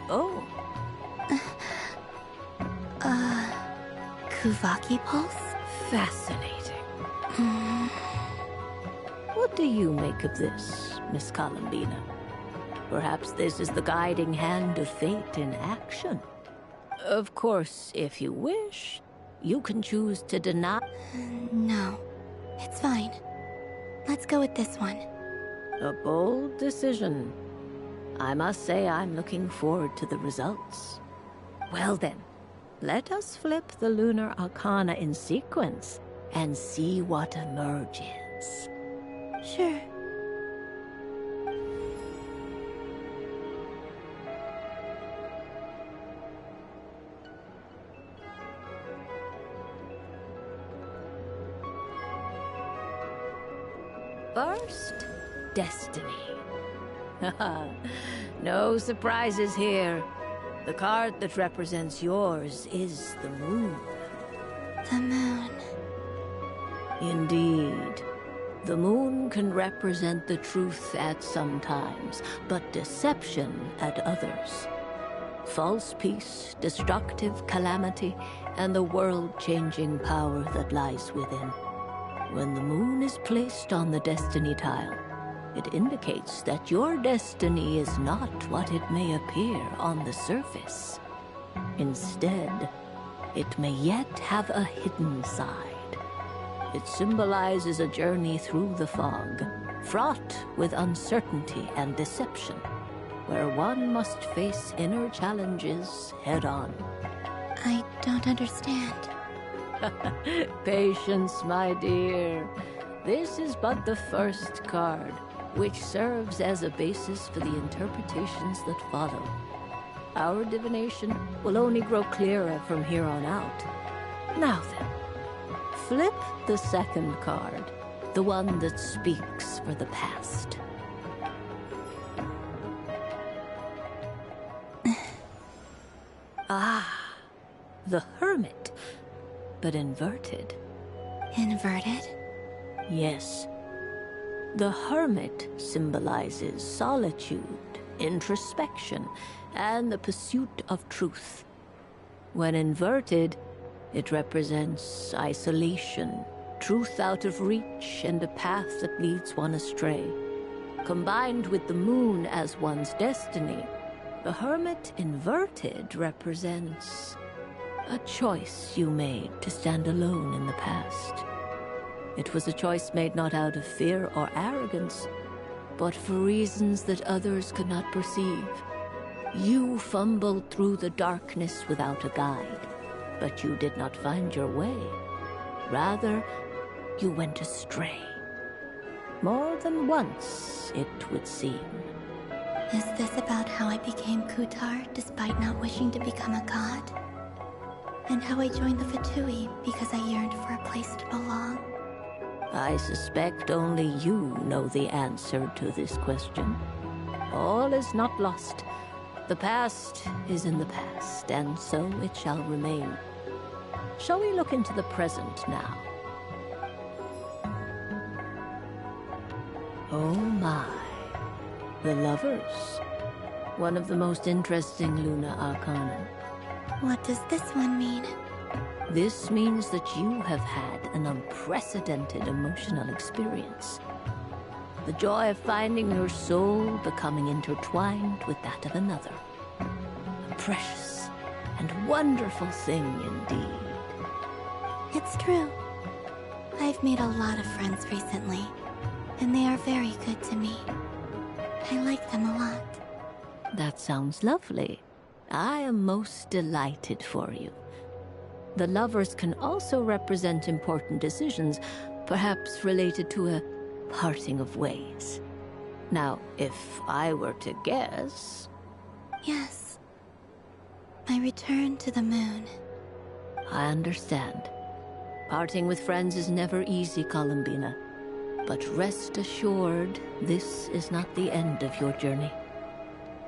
Oh. Kuvaki Pulse? Fascinating. What do you make of this, Miss Columbina? Perhaps this is the guiding hand of fate in action. Of course, if you wish, you can choose to deny... No, it's fine. Let's go with this one. A bold decision. I must say I'm looking forward to the results. Well then, let us flip the lunar arcana in sequence and see what emerges. Sure. First, destiny. No surprises here. The card that represents yours is the moon. The moon. Indeed. The moon can represent the truth at some times, but deception at others. False peace, destructive calamity, and the world-changing power that lies within. When the moon is placed on the destiny tile, it indicates that your destiny is not what it may appear on the surface. Instead, it may yet have a hidden side. It symbolizes a journey through the fog, fraught with uncertainty and deception, where one must face inner challenges head-on. I don't understand. Patience, my dear. This is but the first card, which serves as a basis for the interpretations that follow. Our divination will only grow clearer from here on out. Now then, flip the second card, the one that speaks for the past. The Hermit, but inverted. Inverted? Yes. The Hermit symbolizes solitude, introspection, and the pursuit of truth. When inverted, it represents isolation, truth out of reach, and a path that leads one astray. Combined with the moon as one's destiny, the Hermit inverted represents a choice you made to stand alone in the past. It was a choice made not out of fear or arrogance, but for reasons that others could not perceive. You fumbled through the darkness without a guide, but you did not find your way. Rather, you went astray. More than once, it would seem. Is this about how I became Kutar despite not wishing to become a god? And how I joined the Fatui because I yearned for a place to belong? I suspect only you know the answer to this question. All is not lost. The past is in the past, and so it shall remain. Shall we look into the present now? Oh my. The Lovers. One of the most interesting Luna Arcana. What does this one mean? This means that you have had an unprecedented emotional experience. The joy of finding your soul becoming intertwined with that of another. A precious and wonderful thing indeed. It's true. I've made a lot of friends recently, and they are very good to me. I like them a lot. That sounds lovely. I am most delighted for you. The lovers can also represent important decisions, perhaps related to a parting of ways. Now, if I were to guess... Yes. My return to the moon. I understand. Parting with friends is never easy, Columbina. But rest assured, this is not the end of your journey.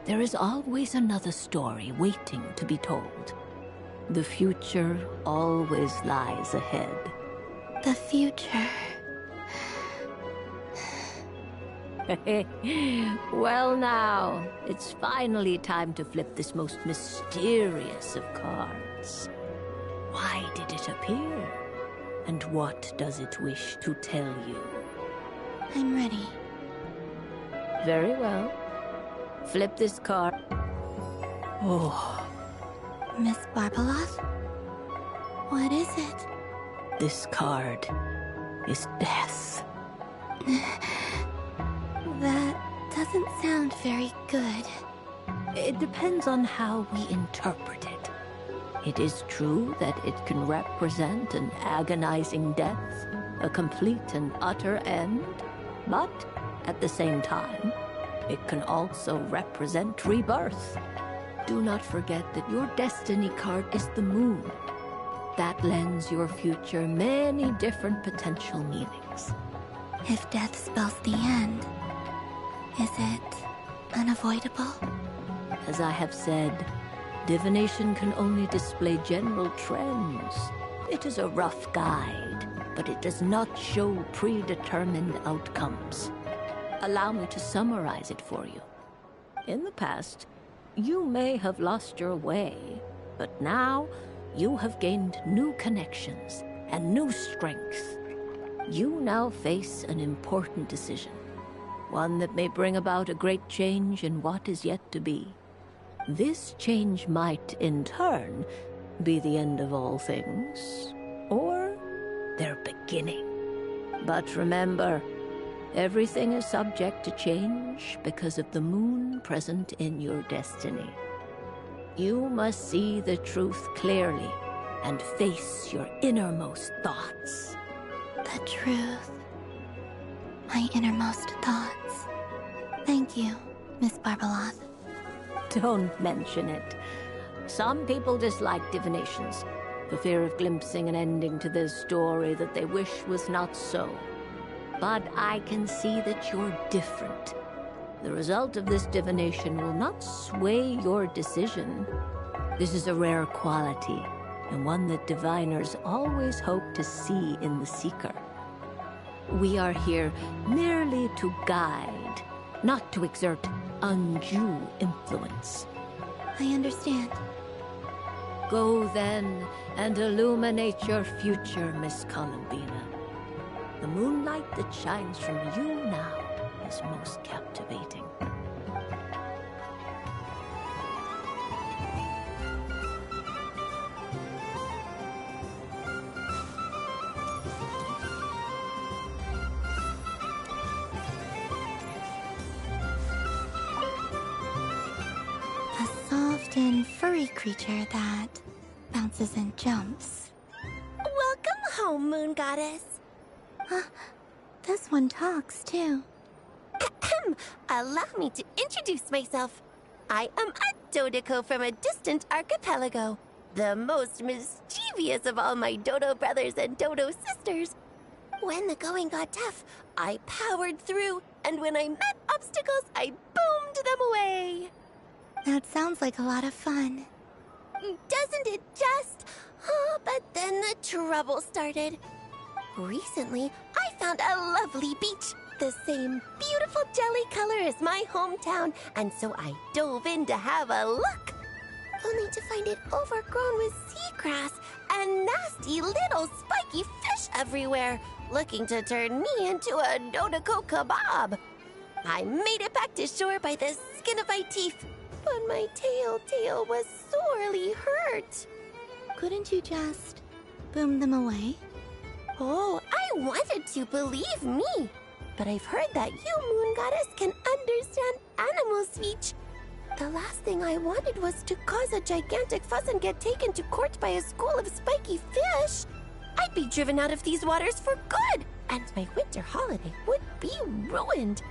There is always another story waiting to be told. The future always lies ahead. The future. Well now, it's finally time to flip this most mysterious of cards. Why did it appear? And what does it wish to tell you? I'm ready. Very well. Flip this card. Oh. Miss Barbeloth? What is it? This card is death. That doesn't sound very good. It depends on how we interpret it. It is true that it can represent an agonizing death, a complete and utter end, but at the same time, it can also represent rebirth. Do not forget that your destiny card is the moon. That lends your future many different potential meanings. If death spells the end, is it unavoidable? As I have said, divination can only display general trends. It is a rough guide, but it does not show predetermined outcomes. Allow me to summarize it for you. In the past, you may have lost your way, but now you have gained new connections and new strength. You now face an important decision, one that may bring about a great change in what is yet to be. This change might, in turn, be the end of all things, or their beginning. But remember, everything is subject to change because of the moon present in your destiny. You must see the truth clearly and face your innermost thoughts. The truth. My innermost thoughts. Thank you, Miss Barbeloth. Don't mention it. Some people dislike divinations, for fear of glimpsing an ending to their story that they wish was not so. But I can see that you're different. The result of this divination will not sway your decision. This is a rare quality, and one that diviners always hope to see in the seeker. We are here merely to guide, not to exert undue influence. I understand. Go then and illuminate your future, Miss Columbina. The moonlight that shines from you now is most captivating. A soft and furry creature that bounces and jumps. Welcome home, Moon Goddess. This one talks, too. Allow me to introduce myself. I am a Dodico from a distant archipelago, the most mischievous of all my Dodo brothers and Dodo sisters. When the going got tough, I powered through, and when I met obstacles, I boomed them away. That sounds like a lot of fun. Doesn't it just? Oh, but then the trouble started. Recently, I found a lovely beach, the same beautiful jelly color as my hometown, and so I dove in to have a look. Only to find it overgrown with seagrass and nasty little spiky fish everywhere, looking to turn me into a Dodico kebab. I made it back to shore by the skin of my teeth, but my tail was sorely hurt. Couldn't you just boom them away? Oh, I wanted to, believe me. but I've heard that you, Moon Goddess, can understand animal speech. The last thing I wanted was to cause a gigantic fuss and get taken to court by a school of spiky fish. I'd be driven out of these waters for good, and my winter holiday would be ruined.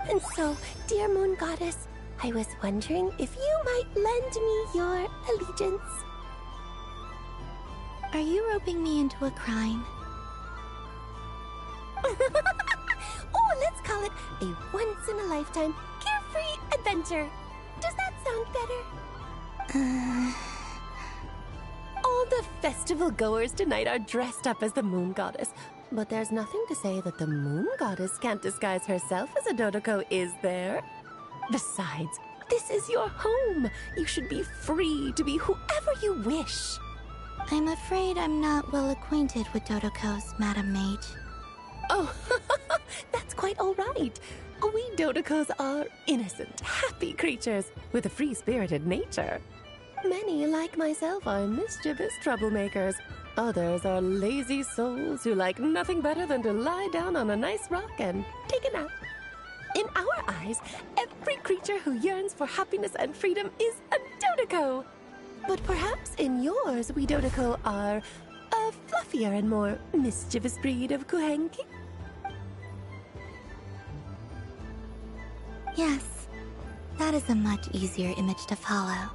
And so, dear Moon Goddess, I was wondering if you might lend me your allegiance. Are you roping me into a crime? Oh, let's call it a once-in-a-lifetime carefree adventure. Does that sound better? All the festival goers tonight are dressed up as the Moon Goddess, but there's nothing to say that the Moon Goddess can't disguise herself as a Dodoko, is there? Besides, this is your home. You should be free to be whoever you wish. I'm afraid I'm not well acquainted with Dodokos, Madam Mage. Oh, that's quite all right. We Dodokos are innocent, happy creatures with a free-spirited nature. Many, like myself, are mischievous troublemakers. Others are lazy souls who like nothing better than to lie down on a nice rock and take a nap. In our eyes, every creature who yearns for happiness and freedom is a Dodoko. But perhaps in yours, we Dodoko are a fluffier and more mischievous breed of Kuhenki? Yes, that is a much easier image to follow.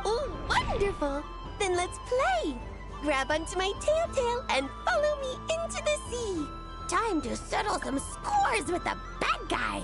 Oh, wonderful! Then let's play! Grab onto my tail and follow me into the sea! Time to settle some scores with the bad guys!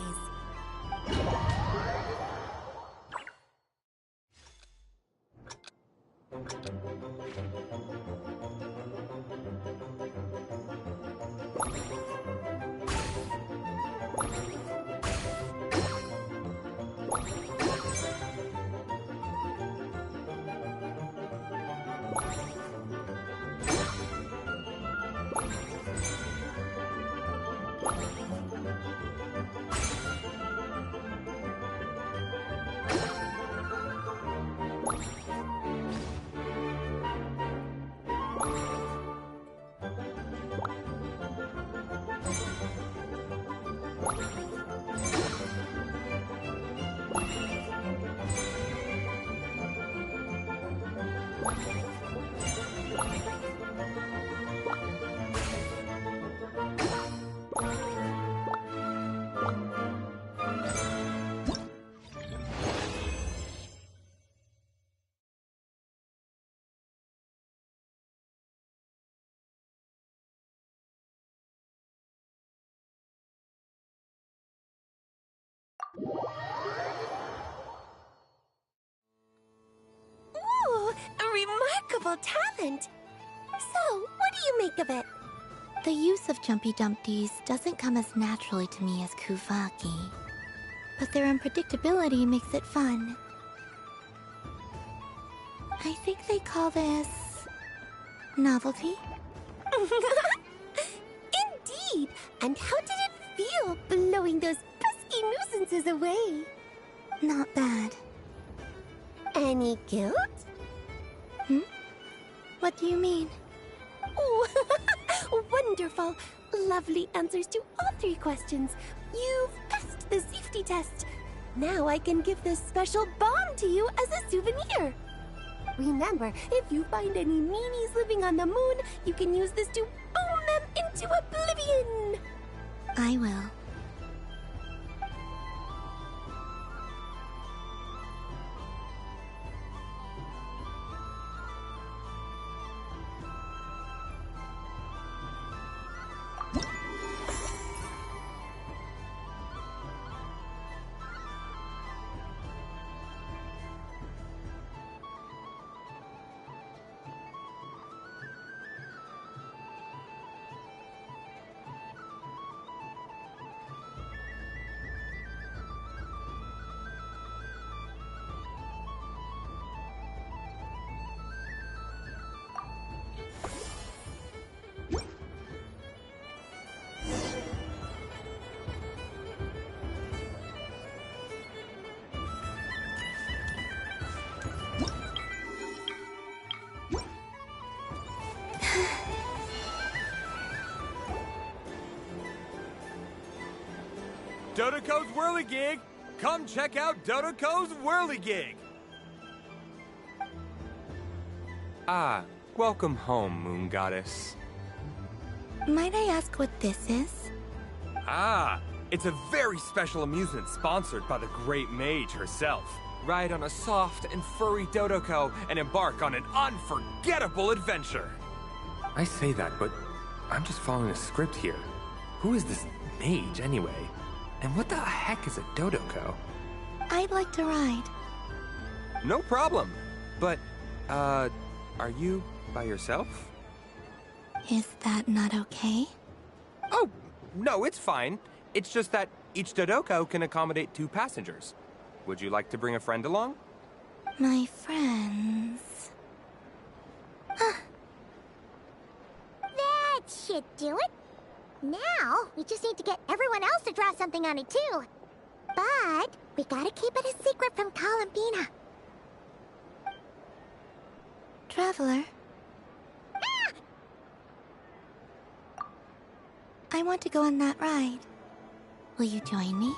Ooh, a remarkable talent! So, what do you make of it? The use of Jumpy Dumpties doesn't come as naturally to me as Kuvaki, but their unpredictability makes it fun. I think they call this... novelty? Indeed! And how did it feel blowing those pesky nuisances away? Not bad. Any guilt? Hmm? What do you mean? Oh, wonderful! Lovely answers to all three questions. You've passed the safety test. Now I can give this special bomb to you as a souvenir. Remember, if you find any meanies living on the moon, you can use this to boom them into oblivion. I will. Dodoko's Whirligig! Come check out Dodoko's Whirligig! Ah, welcome home, Moon Goddess. Might I ask what this is? Ah, it's a very special amusement sponsored by the Great Mage herself. Ride on a soft and furry Dodoko and embark on an unforgettable adventure. I say that, but I'm just following a script here. Who is this mage, anyway? And what the heck is a Dodoko? I'd like to ride. No problem. But, are you by yourself? Is that not okay? Oh, no, it's fine. It's just that each Dodoko can accommodate 2 passengers. Would you like to bring a friend along? My friends... That should do it. Now, we just need to get everyone else to draw something on it, too. But we gotta keep it a secret from Columbina. Traveler? I want to go on that ride. Will you join me?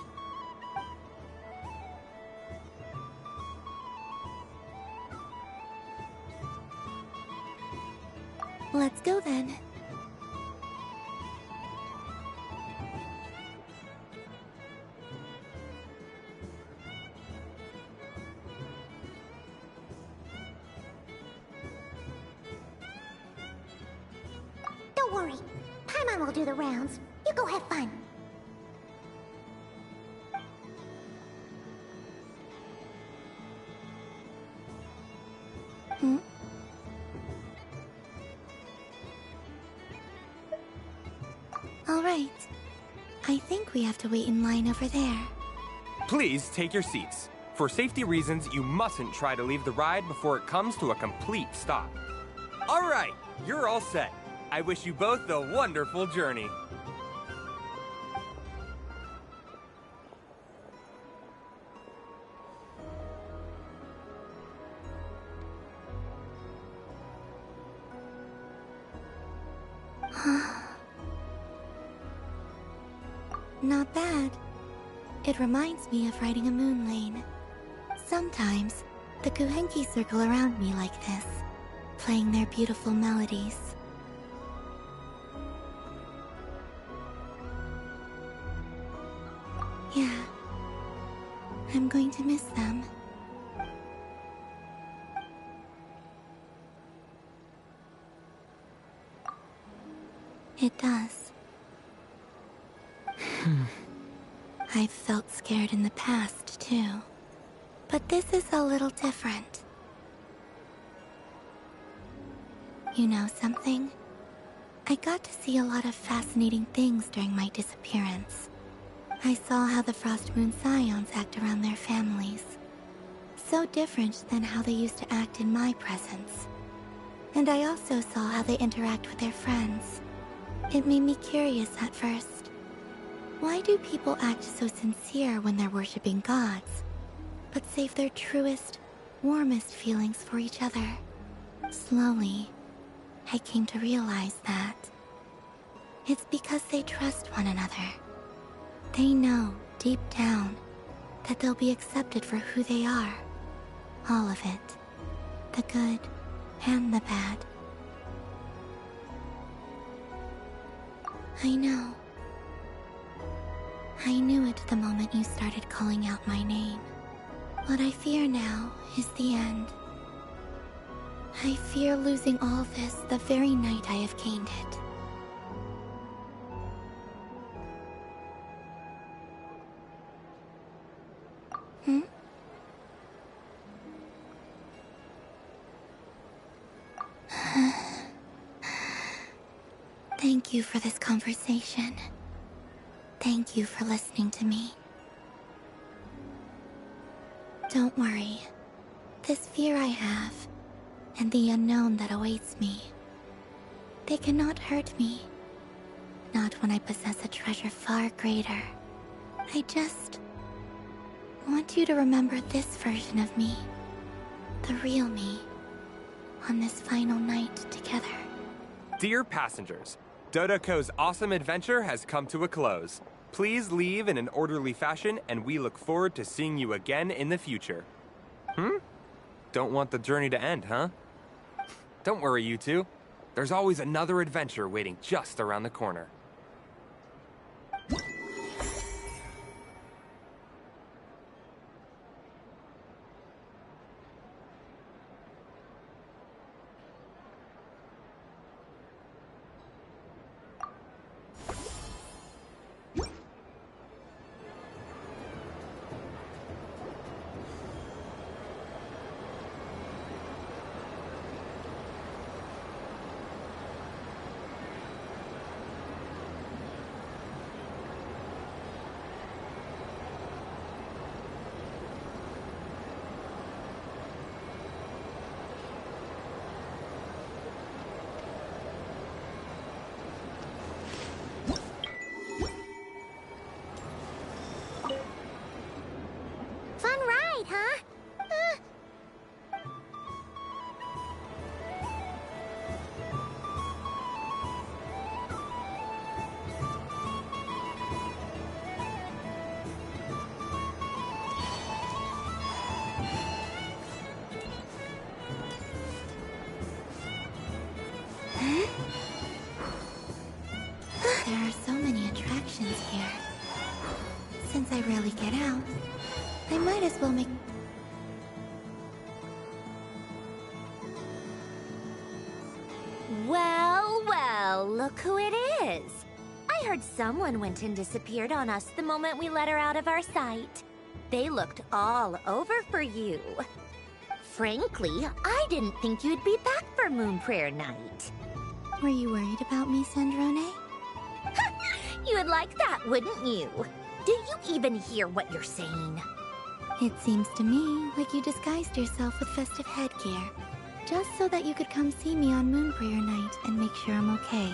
Let's go then. Don't worry. Paimon will do the rounds. You go have fun. All right. I think we have to wait in line over there. Please take your seats. For safety reasons, you mustn't try to leave the ride before it comes to a complete stop. All right, you're all set. I wish you both a wonderful journey. Not bad. It reminds me of riding a moon lane. Sometimes, the Kuhenki circle around me like this, playing their beautiful melodies. Yeah, I'm going to miss them. It does. I've felt scared in the past, too. But this is a little different. You know something? I got to see a lot of fascinating things during my disappearance. I saw how the Frost Moon Scions act around their families. So different than how they used to act in my presence. And I also saw how they interact with their friends. It made me curious at first. Why do people act so sincere when they're worshipping gods, but save their truest, warmest feelings for each other? Slowly, I came to realize that it's because they trust one another. They know, deep down, that they'll be accepted for who they are. All of it. The good and the bad. I know. I knew it the moment you started calling out my name. What I fear now is the end. I fear losing all this the very night I have gained it. Thank you for this conversation. Thank you for listening to me. Don't worry. This fear I have, and the unknown that awaits me, they cannot hurt me. Not when I possess a treasure far greater. I just want you to remember this version of me. The real me. On this final night together. Dear passengers, Dodoko's awesome adventure has come to a close. Please leave in an orderly fashion, and we look forward to seeing you again in the future. Don't want the journey to end, huh? Don't worry, you two. There's always another adventure waiting just around the corner. Fun ride, huh? There are so many attractions here. Since I rarely get out, I might as well make... Well, well, look who it is. I heard someone went and disappeared on us the moment we let her out of our sight. They looked all over for you. Frankly, I didn't think you'd be back for Moon Prayer Night. Were you worried about me, Sandrone? You would like that, wouldn't you? Do you even hear what you're saying? It seems to me like you disguised yourself with festive headgear, just so that you could come see me on Moon Prayer Night and make sure I'm okay.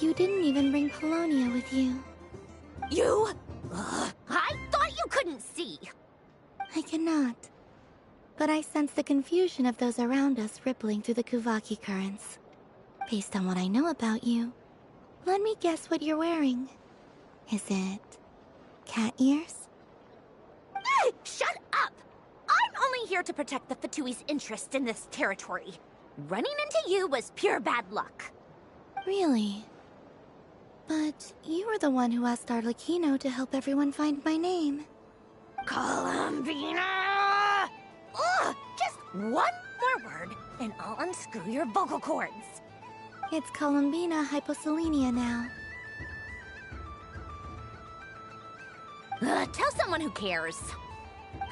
You didn't even bring Polonia with you. You? I thought you couldn't see! I cannot. But I sense the confusion of those around us rippling through the Kuvaki currents. Based on what I know about you, let me guess what you're wearing. Is it cat ears? Shut up! I'm only here to protect the Fatui's interest in this territory. Running into you was pure bad luck. Really? But you were the one who asked Arlecchino to help everyone find my name. Columbina! Ugh! Just one more word, and I'll unscrew your vocal cords. It's Columbina hyposelenia now. Tell someone who cares.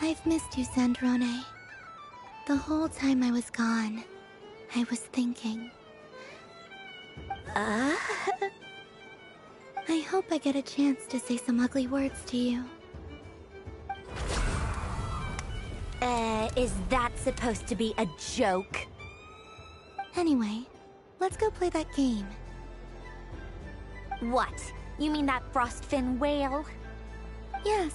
I've missed you, Sandrone. The whole time I was gone, I was thinking. I hope I get a chance to say some ugly words to you. Is that supposed to be a joke? Anyway, let's go play that game. What? You mean that frostfin whale? Yes.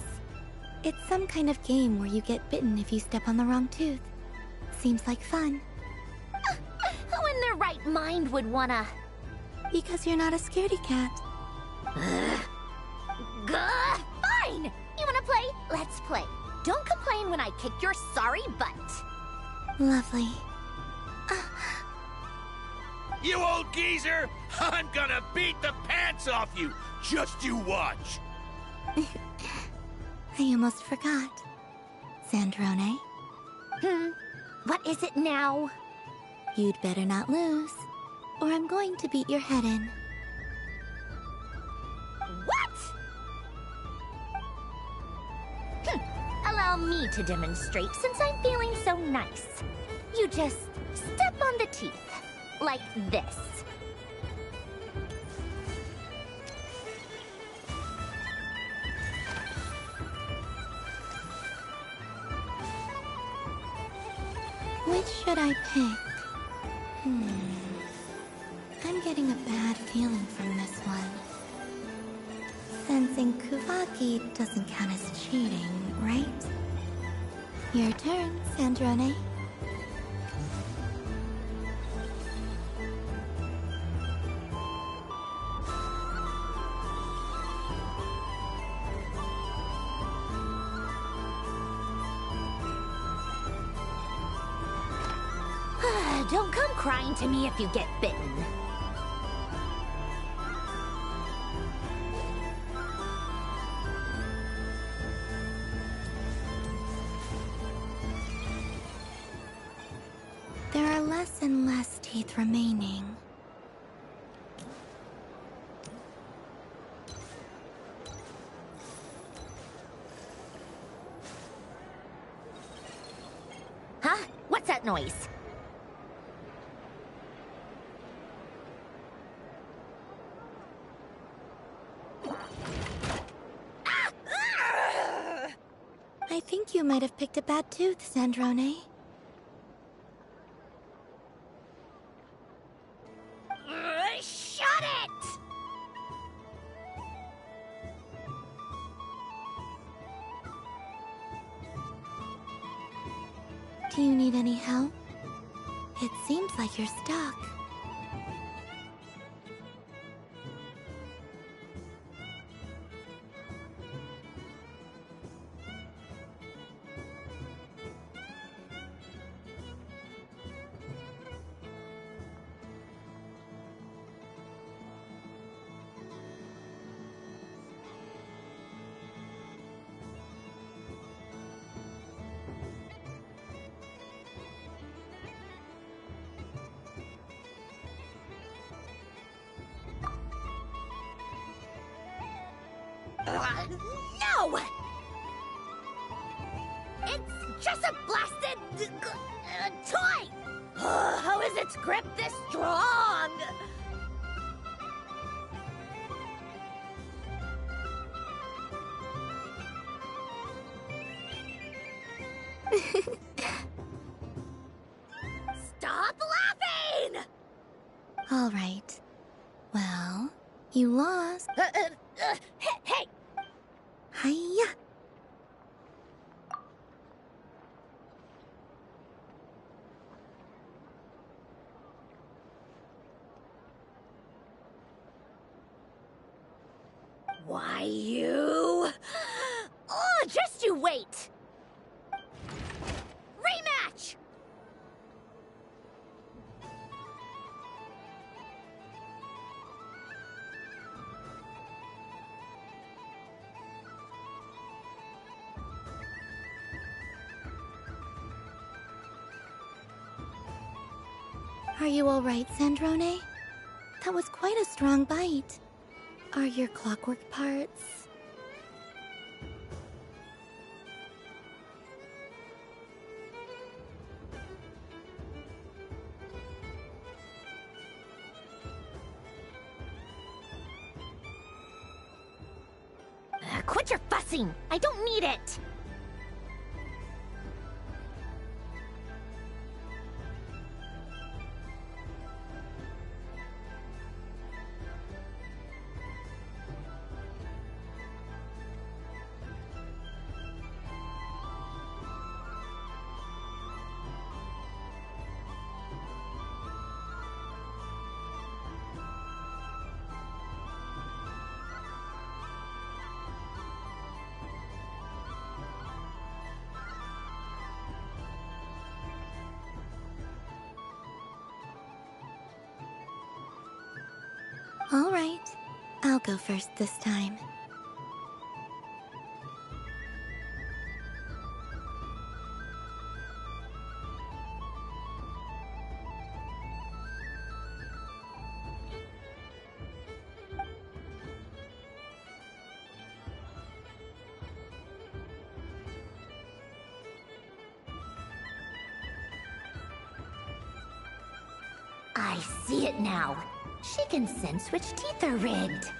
It's some kind of game where you get bitten if you step on the wrong tooth. Seems like fun. Who in their right mind would wanna... Because you're not a scaredy cat. Fine! You wanna play? Let's play. Don't complain when I kick your sorry butt. Lovely. You old geezer! I'm gonna beat the pants off you! Just you watch! I almost forgot. Sandrone? What is it now? You'd better not lose, or I'm going to beat your head in. What? Allow me to demonstrate since I'm feeling so nice. You just step on the teeth, like this. Which should I pick? I'm getting a bad feeling from this one. Sensing Kuvaki doesn't count as cheating, right? Your turn, Sandrone. Don't come crying to me if you get bitten. There are less and less teeth remaining. Huh? What's that noise? I think you might have picked a bad tooth, Sandrone. Shut it! Do you need any help? It seems like you're stuck. No! It's just a blasted toy! How is its grip this strong? Stop laughing! All right. Well, you lost. Hey! Hiya! Why, you... Oh, just you wait! Rematch! Are you all right, Sandrone? That was quite a strong bite. Are your clockwork parts? Quit your fussing! I don't need it! All right. I'll go first this time. I see it now. She can sense which teeth are rigged.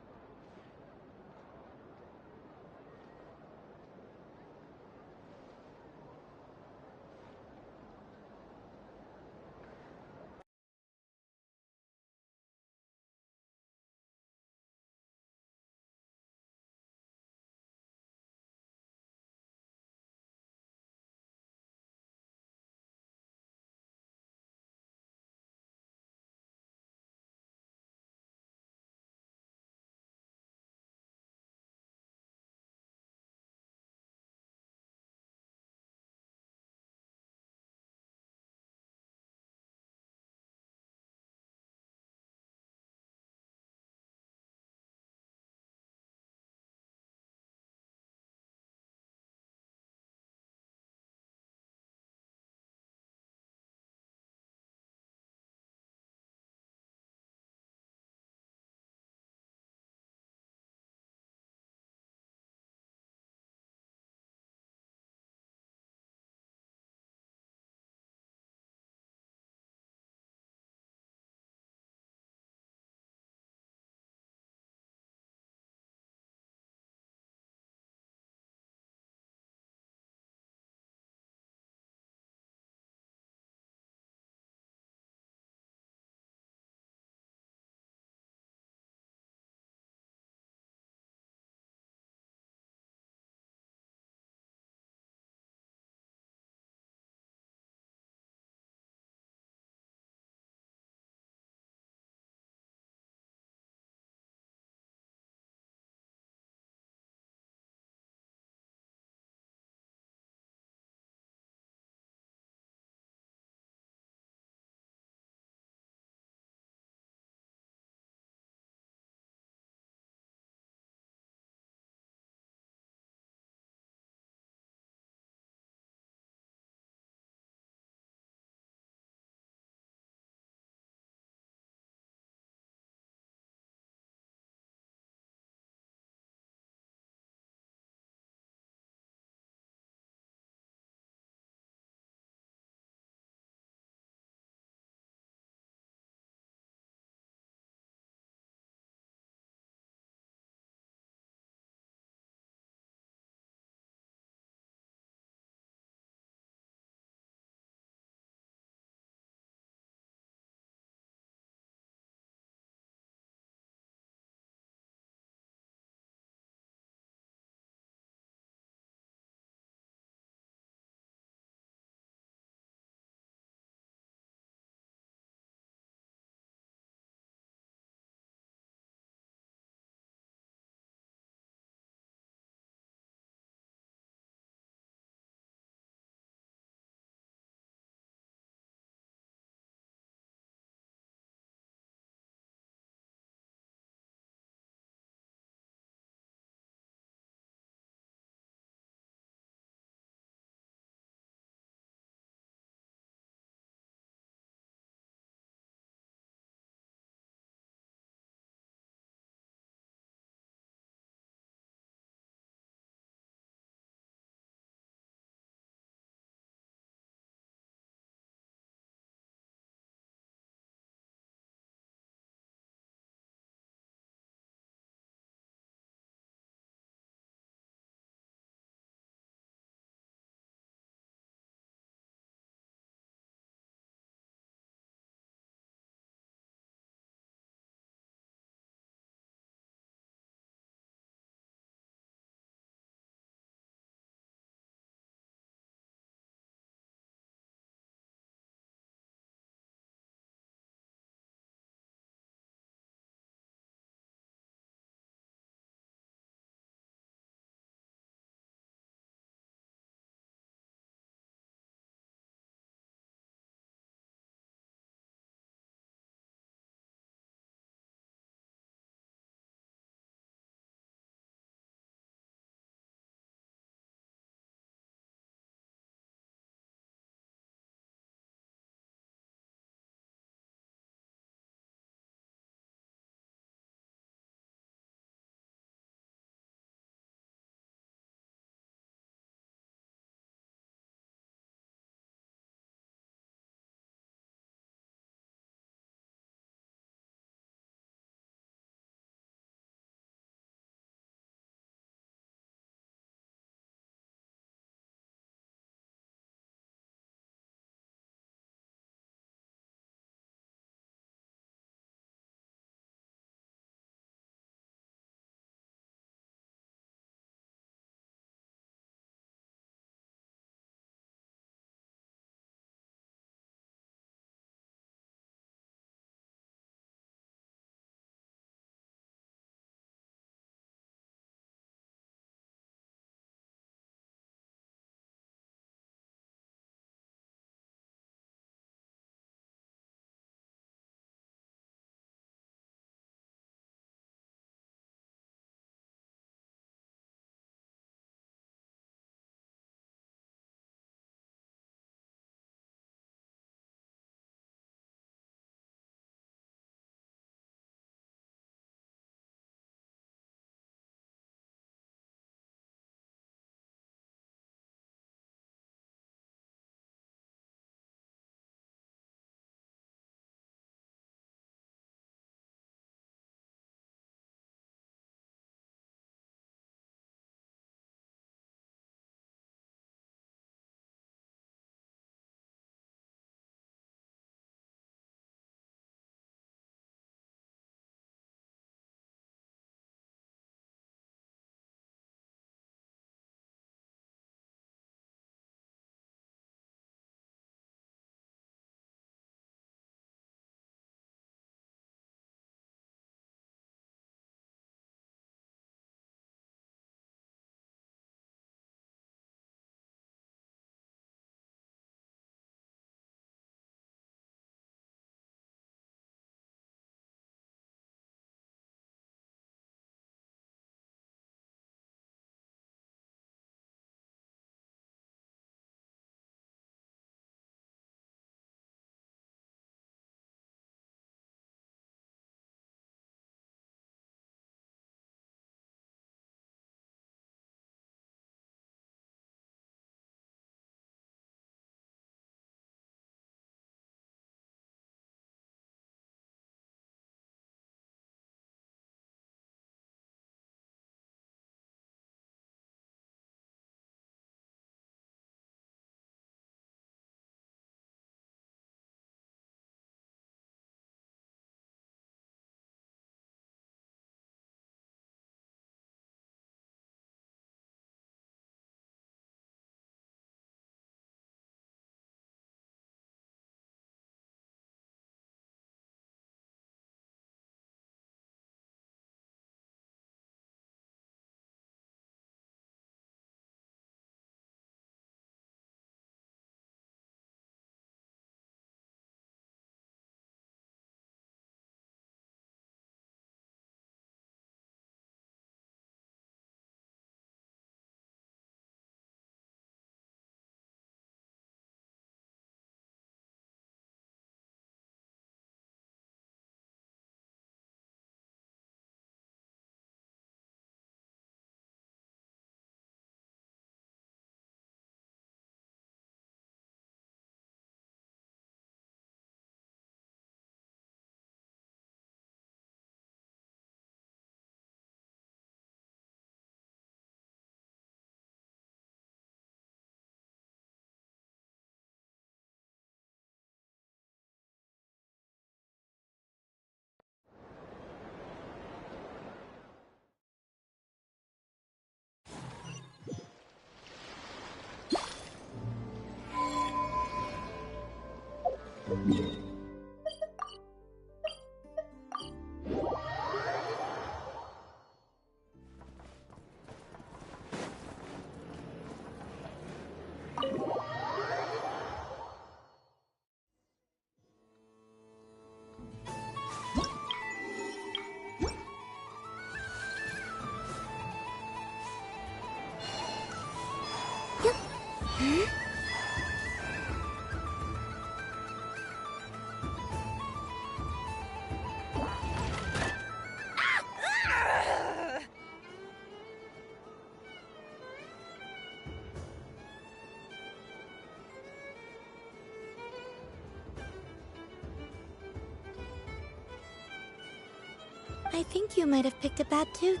I think you might have picked a bad tooth.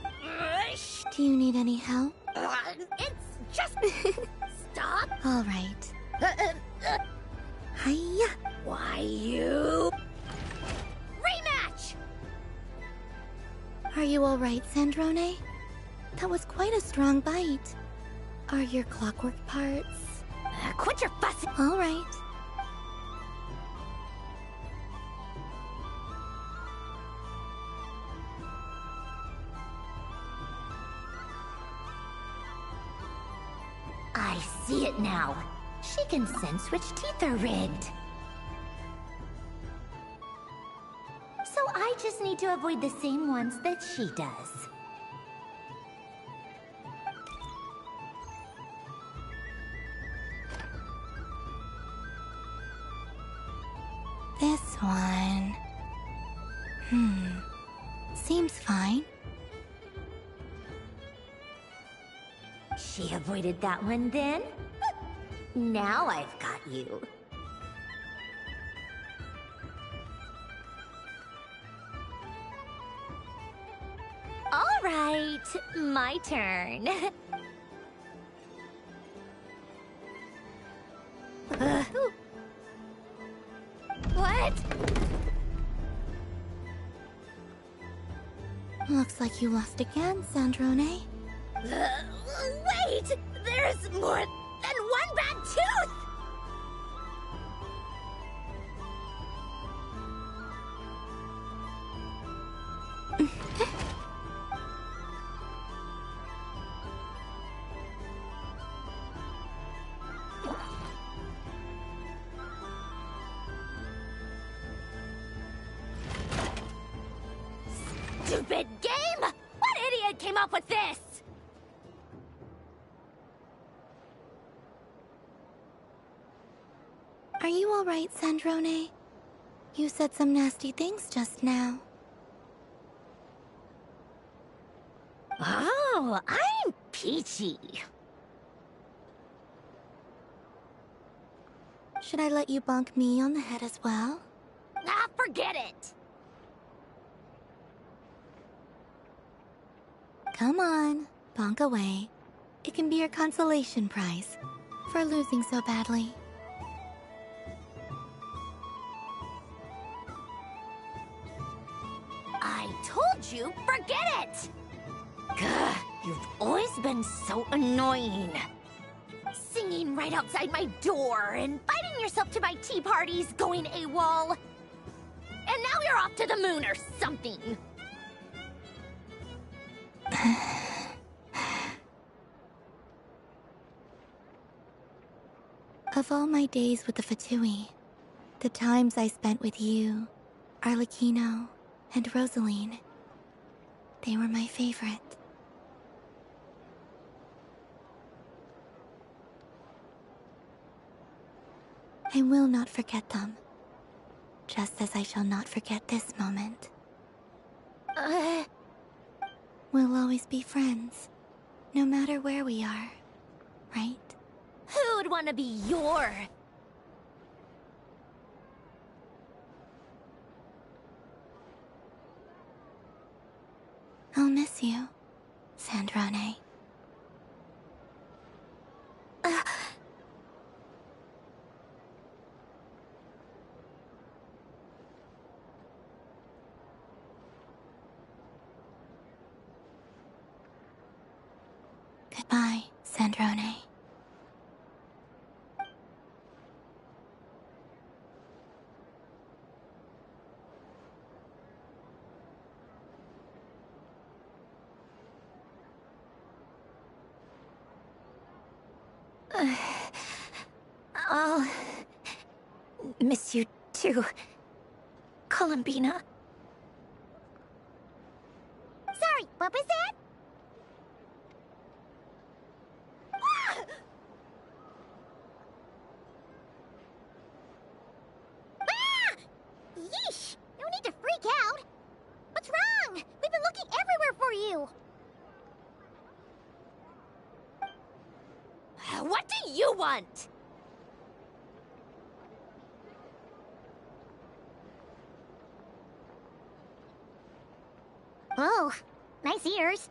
Do you need any help? It's just... Stop! All right. Hiya! Why you... Rematch! Are you all right, Sandrone? That was quite a strong bite. Are your clockwork parts? Quit your fussing! All right. I see it now. She can sense which teeth are rigged. So I just need to avoid the same ones that she does. This one... Seems fine. She avoided that one then? Now I've got you. All right, my turn. What? Looks like you lost again, Sandrone. Wait! There's more than one bad tooth! Stupid game! What idiot came up with this? Are you all right, Sandrone? You said some nasty things just now. Oh, I'm peachy. Should I let you bonk me on the head as well? Ah, forget it! Come on, bonk away. It can be your consolation prize for losing so badly. I told you, forget it! Gah, you've always been so annoying. Singing right outside my door, inviting yourself to my tea parties, going AWOL. And now you're off to the moon or something. Of all my days with the Fatui, the times I spent with you, Arlecchino, and Rosaline, they were my favorite. I will not forget them, just as I shall not forget this moment. We'll always be friends, no matter where we are, right? Who would want to be your... I'll miss you, Sandrone. Goodbye, I'll miss you too, Columbina. Sorry, what was that? Ah! Yeesh! No need to freak out. What's wrong? We've been looking everywhere for you. What do you want? Oh, nice ears.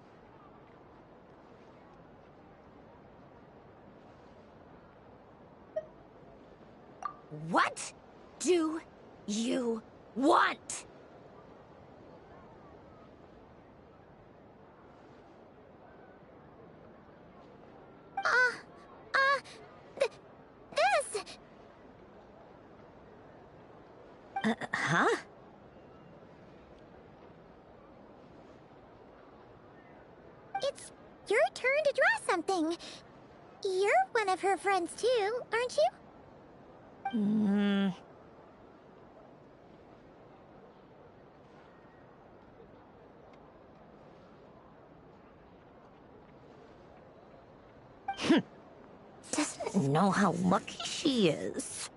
What do you want? This! Huh? It's your turn to draw something. You're one of her friends too, aren't you? Doesn't know how lucky she is.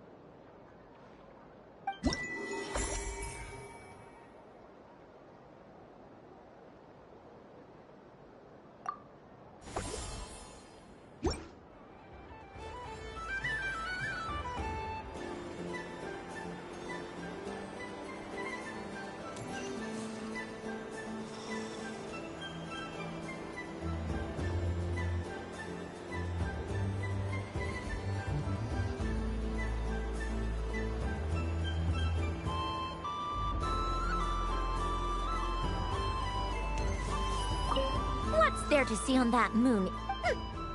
What's there to see on that moon?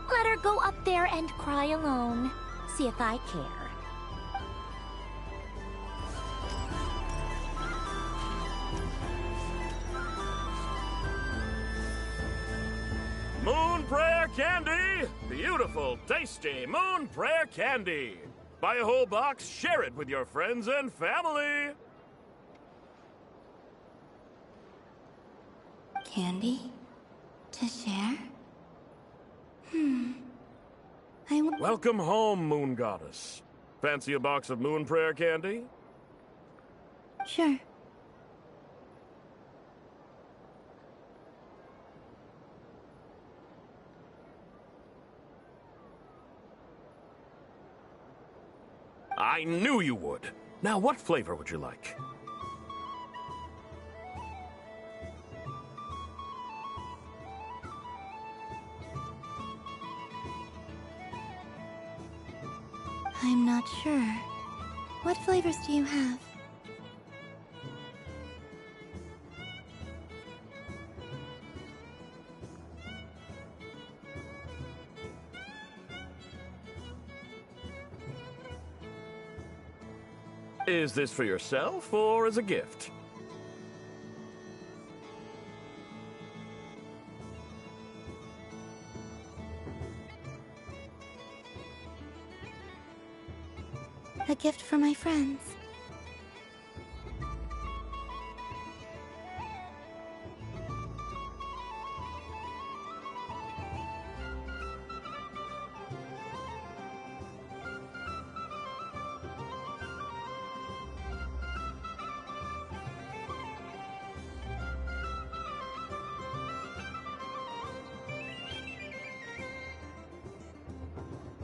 Let her go up there and cry alone. See if I care. Moon Prayer Candy! Beautiful, tasty Moon Prayer Candy! Buy a whole box, share it with your friends and family! Candy? To share? Welcome home, Moon Goddess. Fancy a box of Moon Prayer Candy? Sure. I knew you would. Now, what flavor would you like? I'm not sure. What flavors do you have? Is this for yourself or as a gift? A gift for my friends.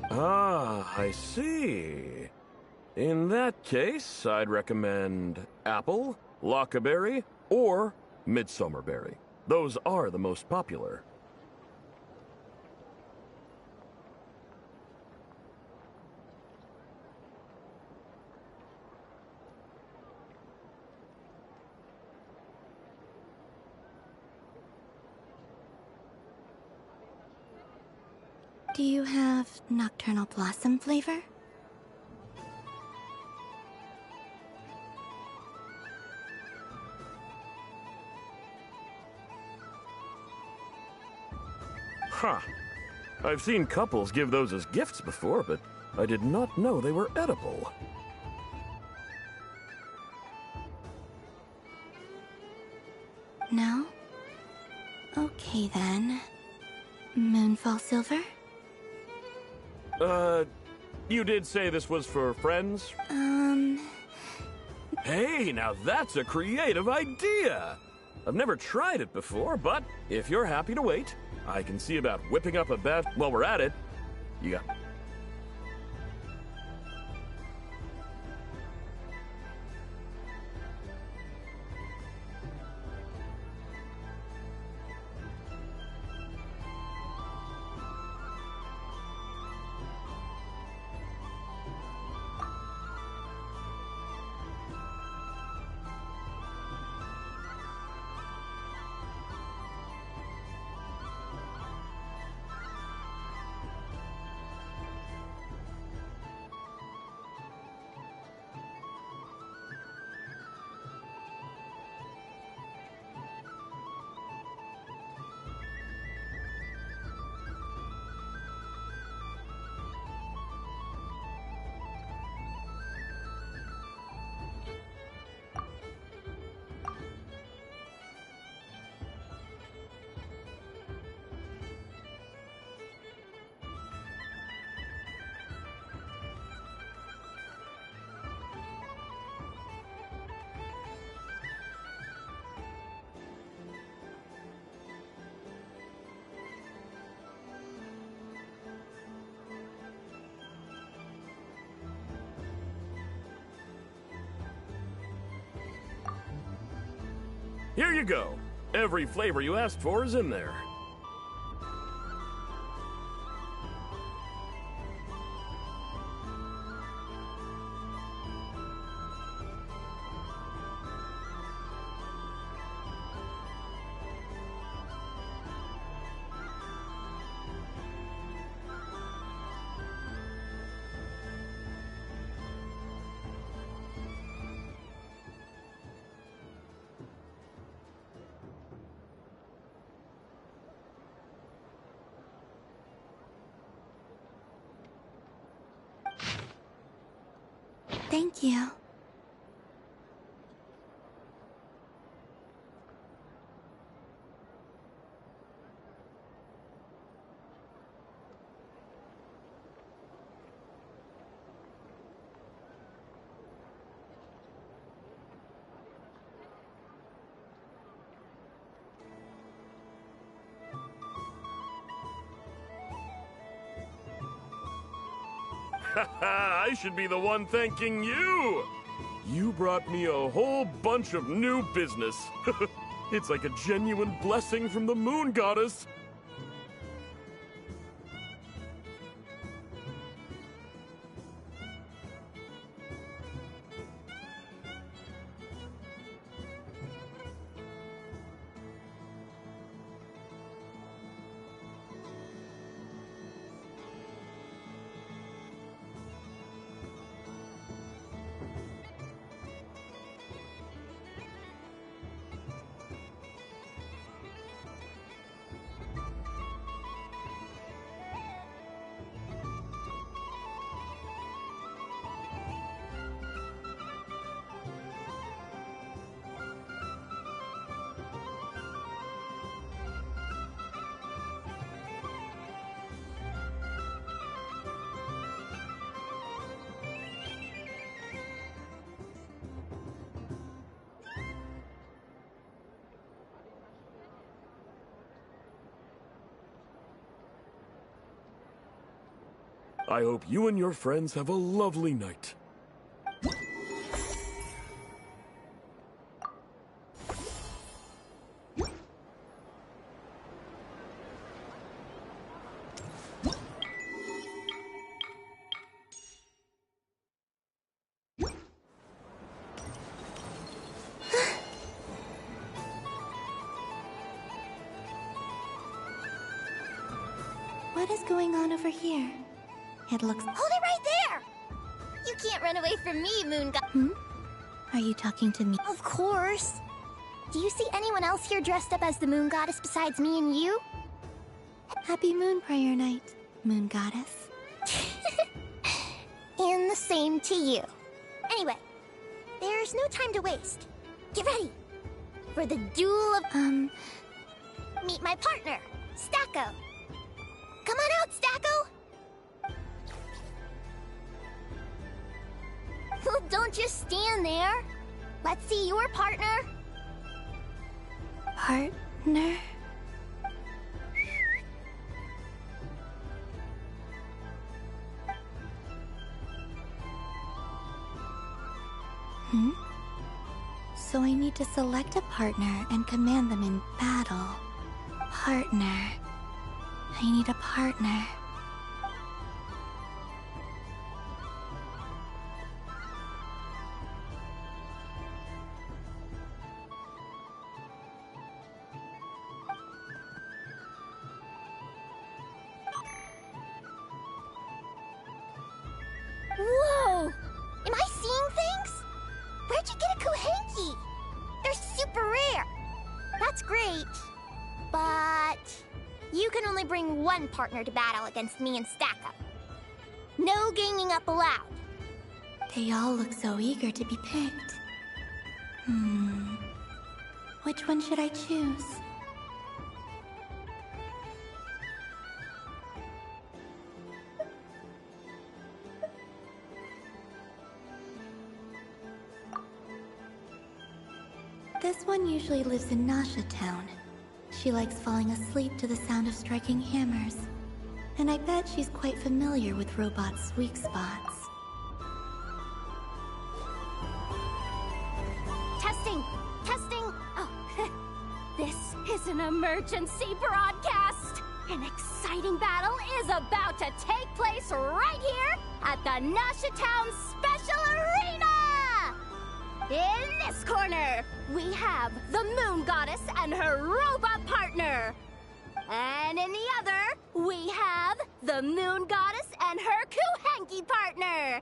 Ah, I see. In that case, I'd recommend apple, lockaberry, or midsummerberry. Those are the most popular. Do you have nocturnal blossom flavor? Huh. I've seen couples give those as gifts before, but I did not know they were edible. No? Okay then. Moonfall Silver? You did say this was for friends? Hey, now that's a creative idea! I've never tried it before, but if you're happy to wait, I can see about whipping up a bat while we're at it. You got... Here you go. Every flavor you asked for is in there. Thank you. I should be the one thanking you! You brought me a whole bunch of new business. It's like a genuine blessing from the Moon Goddess. I hope you and your friends have a lovely night. What is going on over here? It looks... Hold it right there! You can't run away from me, Moon God. Are you talking to me? Of course. Do you see anyone else here dressed up as the Moon Goddess besides me and you? Happy Moon Prayer Night, Moon Goddess. And the same to you. Anyway, there's no time to waste. Get ready for the duel of... Meet my partner, Stacko. Come on out, Stacko! Well, don't just stand there. Let's see your partner. Partner? So I need to select a partner and command them in battle. Partner. I need a partner. Whoa! Am I seeing things? Where'd you get a Kuhenki? They're super rare. That's great. But you can only bring one partner to battle against me and Stacko. No ganging up allowed. They all look so eager to be picked. Which one should I choose? This one usually lives in Nasha Town. She likes falling asleep to the sound of striking hammers. And I bet she's quite familiar with robots' weak spots. Testing! Testing! Oh, this is an emergency broadcast! An exciting battle is about to take place right here at the Nasha Town Special Arena! In this corner, we have the Moon Goddess and her robot partner. And in the other, we have the Moon Goddess and her Kuhenki partner.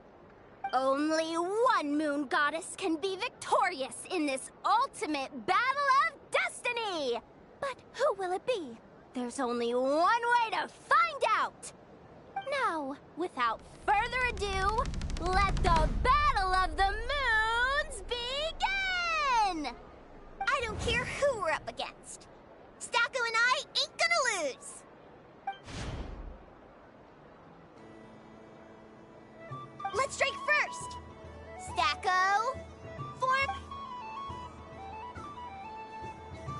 Only one Moon Goddess can be victorious in this ultimate battle of destiny. But who will it be? There's only one way to find out. Now, without further ado, let the Battle of the Moons begin! I don't care who we're up against. Stacko and I ain't gonna lose. Let's strike first. Stacko, form.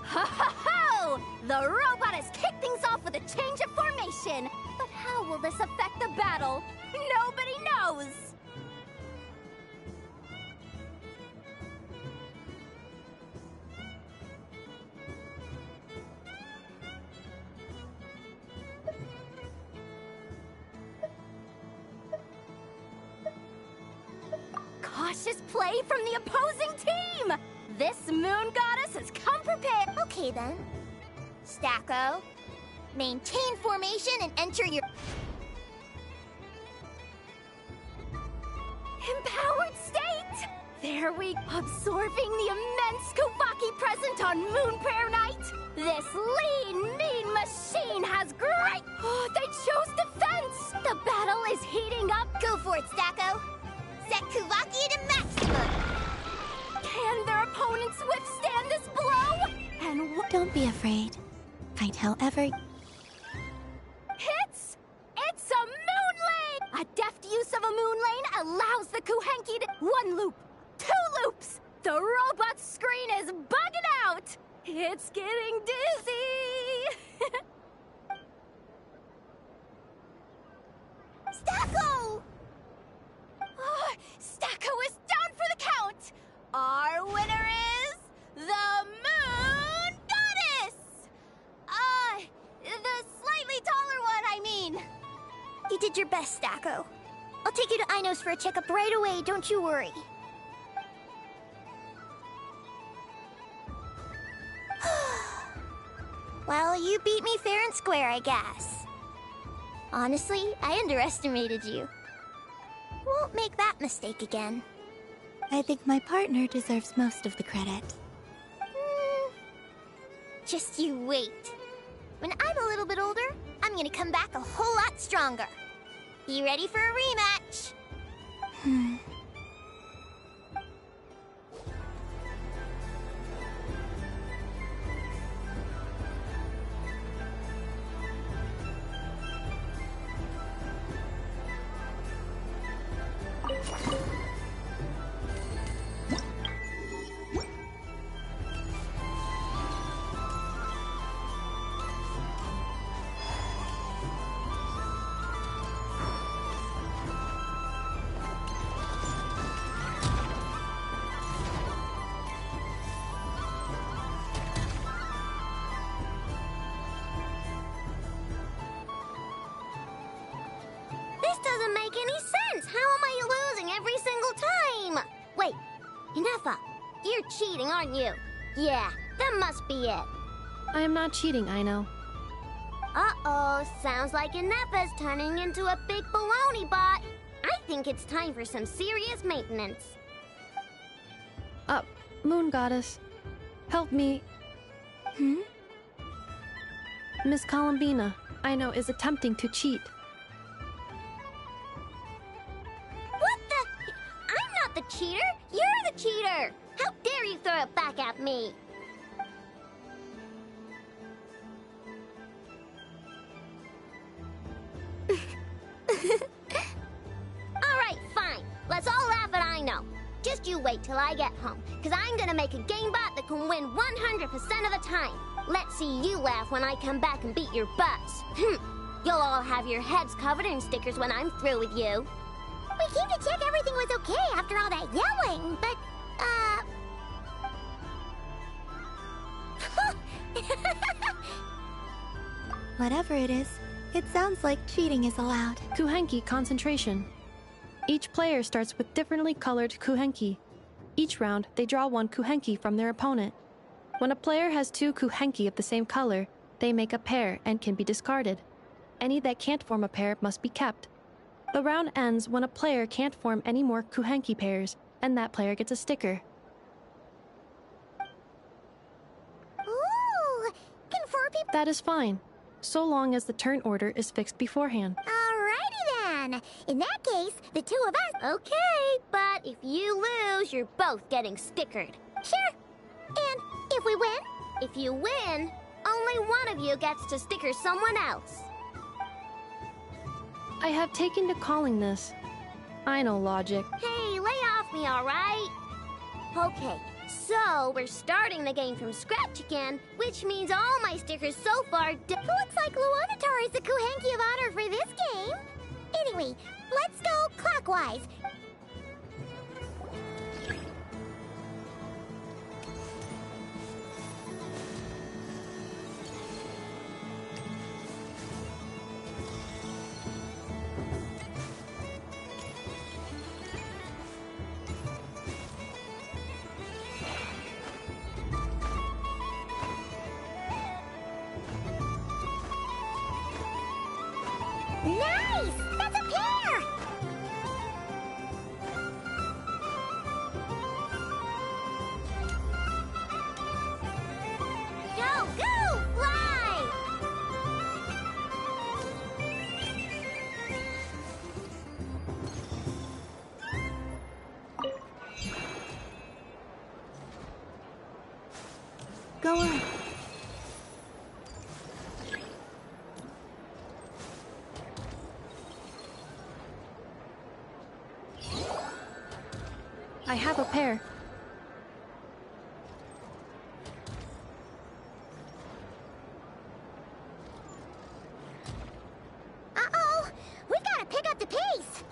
Ho ho ho! The robot has kicked things off with a change of formation. But how will this affect the battle? Nobody knows! Cautious play from the opposing team! This Moon Goddess has come prepared. Okay then. Stacko, maintain formation and enter your... Empowered state! There we absorbing the immense Kuvaki present on Moon Prayer Night. This lean, mean machine has great... Oh, they chose defense! The battle is heating up. Go for it, Stacko. Set Kuvaki to maximum. Can their opponents withstand this blow? And Don't be afraid. Fight however... It's a moon lane! A deft use of a moon lane allows the Kuhenki to... 1 loop, 2 loops! The robot's screen is bugging out! It's getting dizzy! Stacko! Oh, Stacko is down for the count! Our winner is... the Moon Goddess! The slightly taller one, I mean. You did your best, Stacko. I'll take you to Ainos for a checkup right away, don't you worry. Well, you beat me fair and square, I guess. Honestly, I underestimated you. Won't make that mistake again. I think my partner deserves most of the credit. Just you wait. When I'm a little bit older, I'm I'm gonna come back a whole lot stronger. You ready for a rematch? This doesn't make any sense. How am I losing every single time? Wait, Inefa, you're cheating, aren't you? Yeah, that must be it. I am not cheating, Aino. Uh-oh, sounds like Inefa's turning into a big baloney bot. I think it's time for some serious maintenance. Moon Goddess, help me. Miss Columbina, Aino is attempting to cheat. What the? I'm not the cheater. You're the cheater. How dare you throw it back at me? All right, fine. Let's all laugh at Aino. Just you wait till I get home, because I'm gonna make a game bot that can win 100% of the time. Let's see you laugh when I come back and beat your butts. You'll all have your heads covered in stickers when I'm through with you. We came to check everything was okay after all that yelling, but, Whatever it is, it sounds like cheating is allowed. Kuhenki concentration. Each player starts with differently colored kuhenki. Each round, they draw one kuhenki from their opponent. When a player has two kuhenki of the same color, they make a pair and can be discarded. Any that can't form a pair must be kept. The round ends when a player can't form any more kuhenki pairs, and that player gets a sticker. ooh, can 4 people... That is fine, so long as the turn order is fixed beforehand. Alrighty then. In that case, the two of us... Okay, but if you lose, you're both getting stickered. Sure. And if we win? If you win, only one of you gets to sticker someone else. I have taken to calling this. I know logic. Hey, lay off me, alright? Okay, so we're starting the game from scratch again, which means all my stickers so far looks like Luonatar is the Kuhenki of honor for this game. Anyway, let's go clockwise. Nice! That's a pair! Go, go, fly! Go on. I have a pair. Uh-oh! We've got to pick up the pace!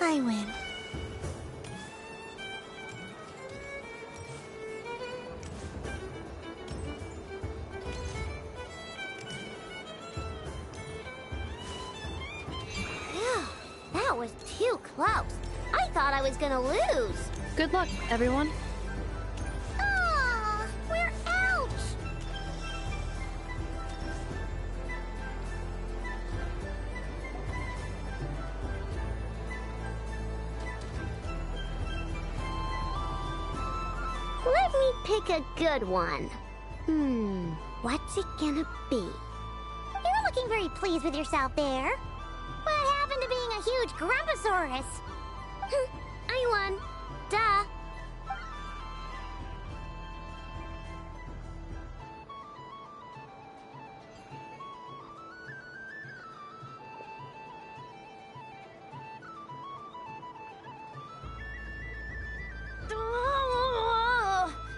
I win. Phew, that was too close. I thought I was gonna lose. Good luck, everyone. Aw, we're out! Let me pick a good one. What's it gonna be? You're looking very pleased with yourself there. What happened to being a huge Grumposaurus? I won. Duh.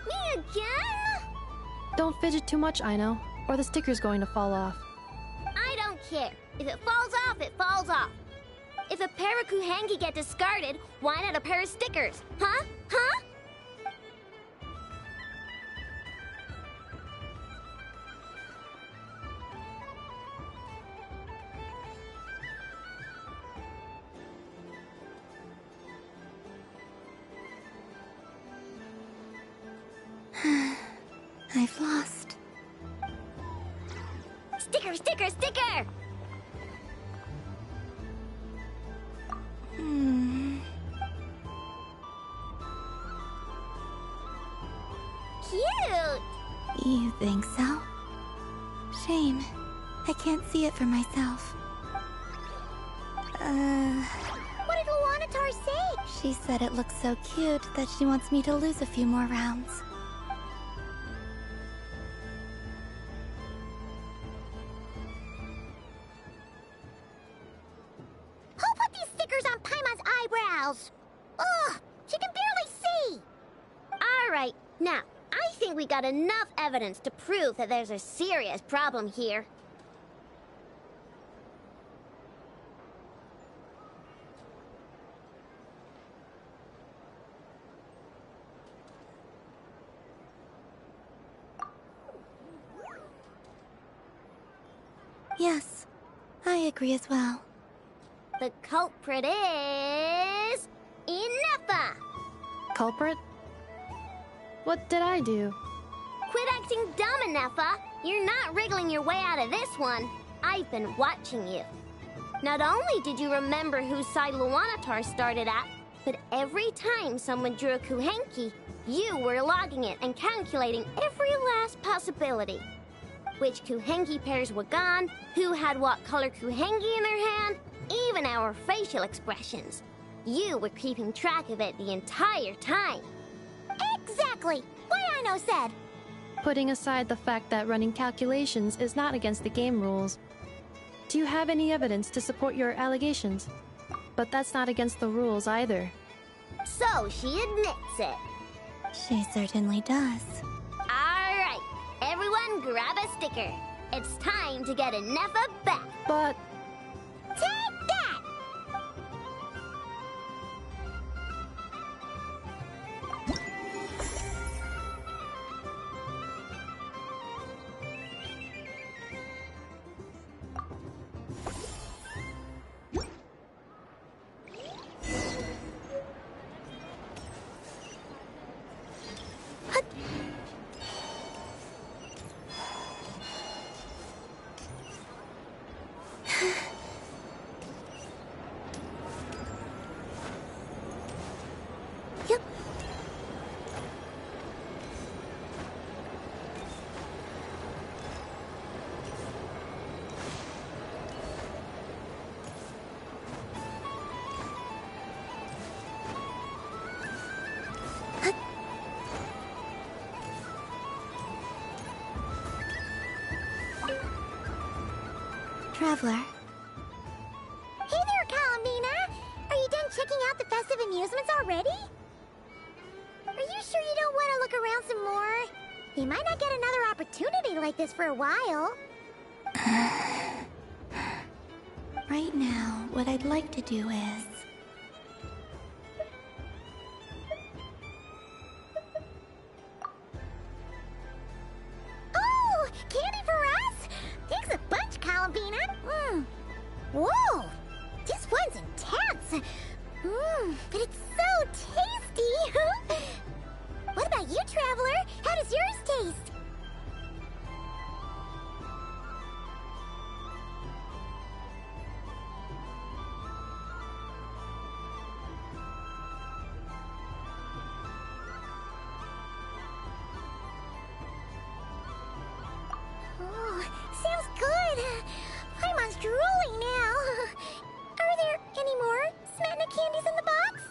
Me again? Don't fidget too much, Aino, or the sticker's going to fall off. I don't care. If it falls off, it falls off. If a pair of Kuhengi get discarded, why not a pair of stickers? Huh? Huh? I've lost. Sticker, sticker, sticker! Cute! You think so? Shame. I can't see it for myself. What did Luanatar say? She said it looks so cute that she wants me to lose a few more rounds. Who put these stickers on Paimon's eyebrows? Ugh, she can barely see! Alright, now, I think we got enough evidence to prove that there's a serious problem here. Yes, I agree as well. The culprit is... Ineffa! Culprit? What did I do? Quit acting dumb, Ineffa! You're not wriggling your way out of this one. I've been watching you. Not only did you remember whose side Luanatar started at, but every time someone drew a Kuhenki, you were logging it and calculating every last possibility. Which Kuhenki pairs were gone, who had what color Kuhenki in their hand, even our facial expressions. You were keeping track of it the entire time. Exactly! What Aino said! Putting aside the fact that running calculations is not against the game rules, do you have any evidence to support your allegations? But that's not against the rules either. So she admits it. She certainly does. Alright, everyone grab a sticker. It's time to get Ineffa back. But... Take that! Traveler. Hey there, Columbina! Are you done checking out the festive amusements already? Are you sure you don't want to look around some more? You might not get another opportunity like this for a while. Right now, what I'd like to do is... Oh! Candy for us? Thanks a bunch, Columbina. Whoa! This one's intense. But it's sounds good. My mind's drooling now. Are there any more Smetana candies in the box?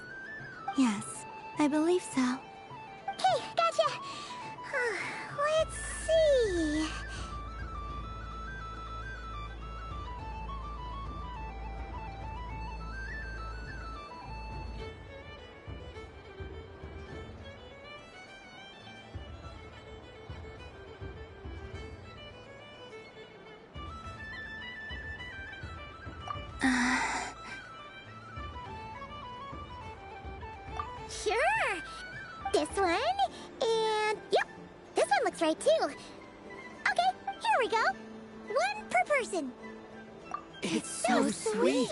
Yes, I believe so. Okay, gotcha. Let's see. Sure. This one, and yep, this one looks right too. Okay, here we go. One per person. It's so sweet.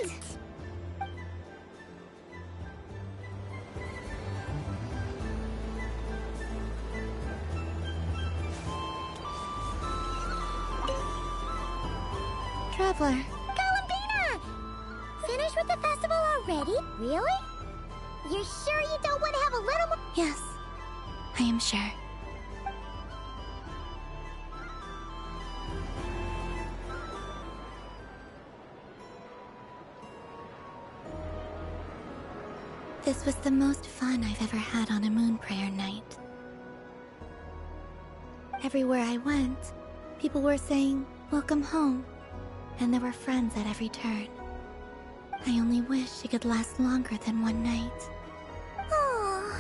Traveler. Columbina! Finished with the festival already? Really? You're sure you don't want to have a little more? Yes, I am sure. This was the most fun I've ever had on a moon prayer night. Everywhere I went, people were saying, "Welcome home," and there were friends at every turn. I only wish it could last longer than one night. Oh.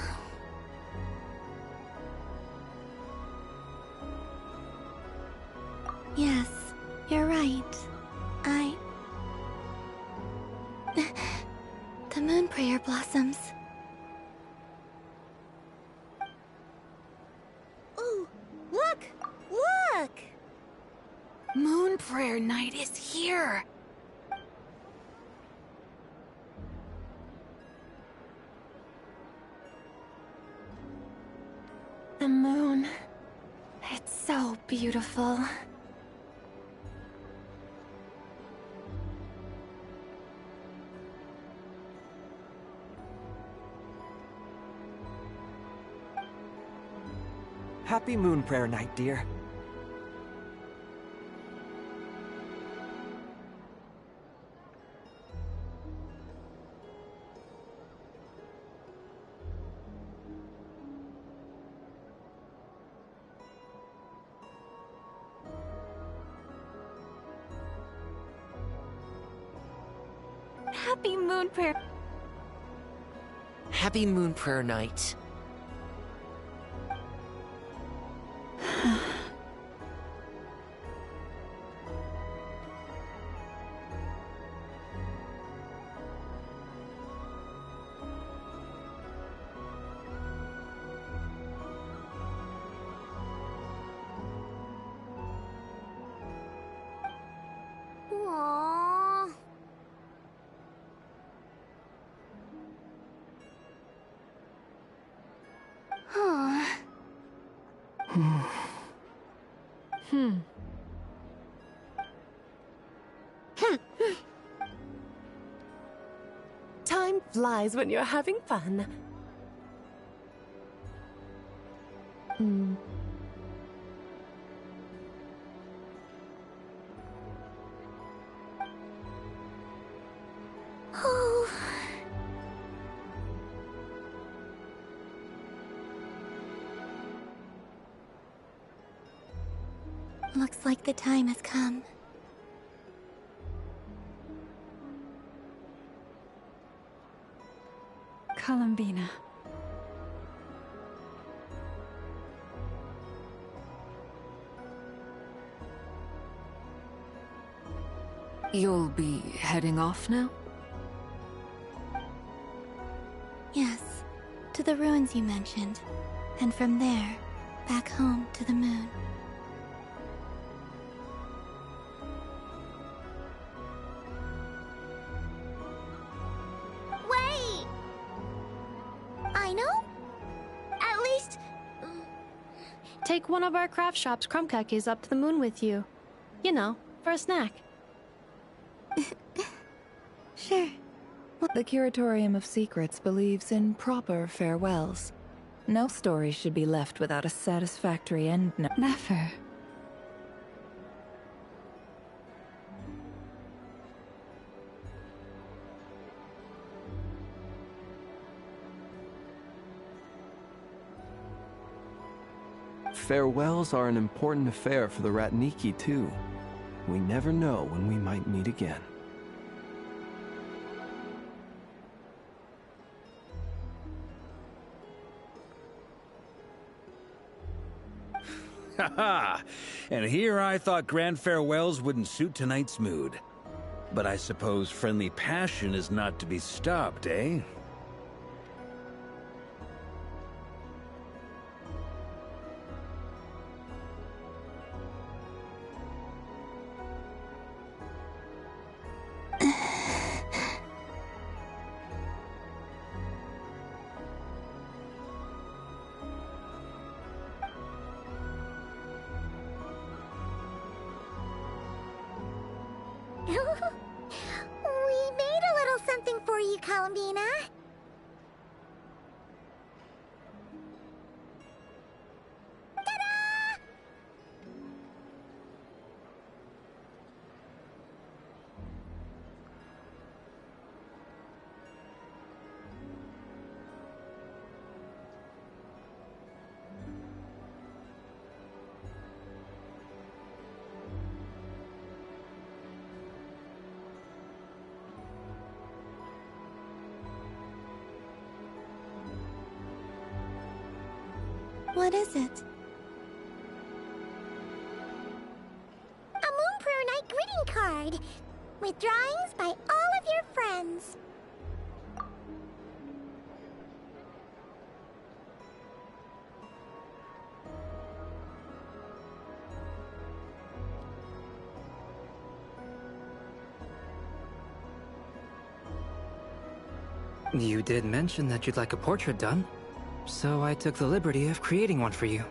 Yes, you're right. The moon prayer blossoms. Ooh, look! Look! Moon prayer night is here! The moon. It's so beautiful. Happy Moon Prayer Night, dear. Happy moon prayer. Happy Moon Prayer Night. Aww. Huh. Time flies when you're having fun. Oh. Looks like the time has come. Columbina. You'll be heading off now? Yes, to the ruins you mentioned. And from there, back home to the moon. Wait! I know? At least... Take one of our craft shop's crumb cookies up to the moon with you. You know, for a snack. Sure. The Curatorium of Secrets believes in proper farewells. No story should be left without a satisfactory end. Never. Farewells are an important affair for the Ratniki, too. We never know when we might meet again. Haha! And here I thought grand farewells wouldn't suit tonight's mood. But I suppose friendly passion is not to be stopped, eh? We made a little something for you, Columbina. What is it? A Moon Prayer Night greeting card with drawings by all of your friends. You did mention that you'd like a portrait done, so I took the liberty of creating one for you.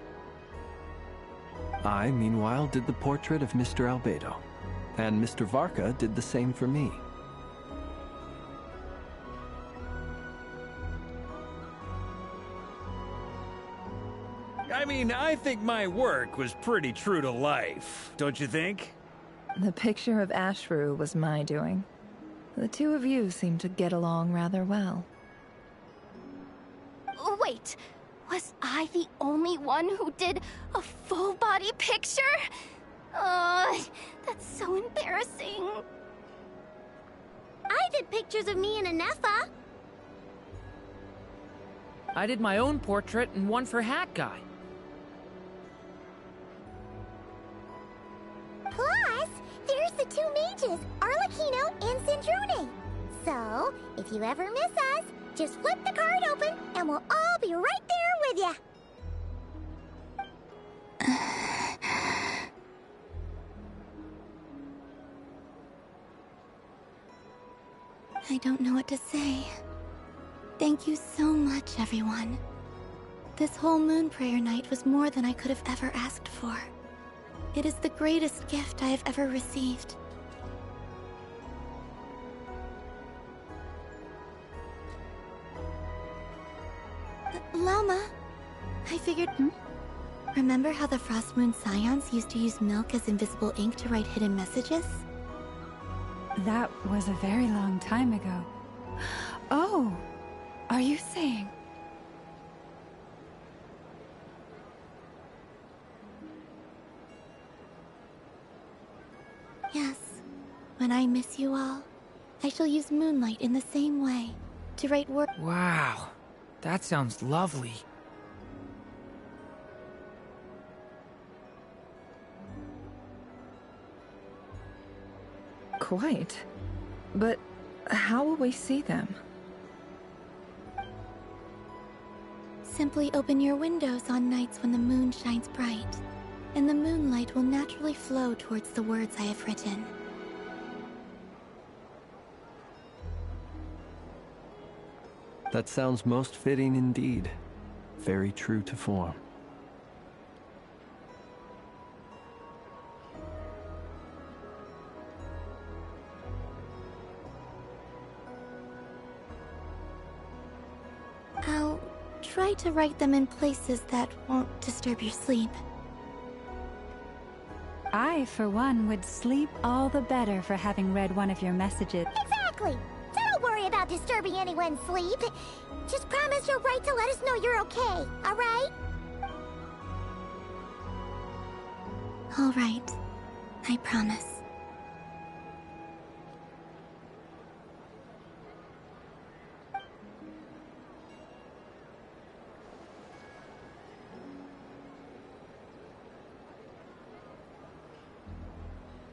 I, meanwhile, did the portrait of Mr. Albedo, and Mr. Varka did the same for me. I mean, I think my work was pretty true to life, don't you think? The picture of Ashru was my doing. The two of you seem to get along rather well. Wait, was I the only one who did a full-body picture? That's so embarrassing. I did pictures of me and Anefa. I did my own portrait and one for Hat Guy. Plus, there's the two mages, Arlecchino and Sandrone. So, if you ever miss us, just flip the card open and we'll all be right there with you. I don't know what to say. Thank you so much, everyone. This whole Moon Prayer Night was more than I could have ever asked for. It is the greatest gift I have ever received. Lauma, I figured... Remember how the Frost Moon Scions used to use milk as invisible ink to write hidden messages? That was a very long time ago. Oh, are you saying? Yes. When I miss you all, I shall use moonlight in the same way to write work. Wow, that sounds lovely. Quite. But how will we see them? Simply open your windows on nights when the moon shines bright, and the moonlight will naturally flow towards the words I have written. That sounds most fitting indeed. Very true to form. I'll try to write them in places that won't disturb your sleep. I, for one, would sleep all the better for having read one of your messages. Exactly. So don't worry about disturbing anyone's sleep. Just promise you'll write to let us know you're okay, alright? All right. I promise.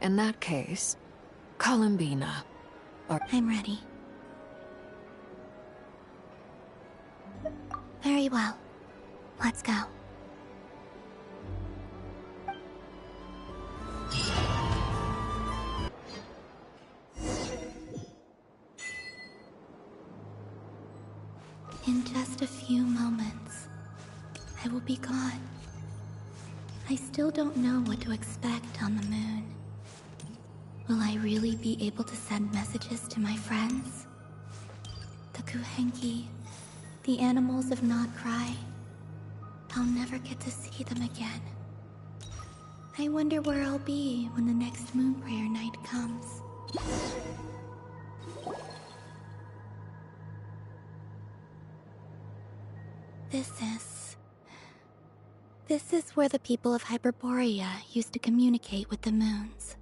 In that case, Columbina. I'm ready. Very well. Let's go. In just a few moments, I will be gone. I still don't know what to expect on the moon. Will I really be able to send messages to my friends? The Kuhenki, the animals of Not Cry. I'll never get to see them again. I wonder where I'll be when the next moon prayer night comes. This is where the people of Hyperborea used to communicate with the moons.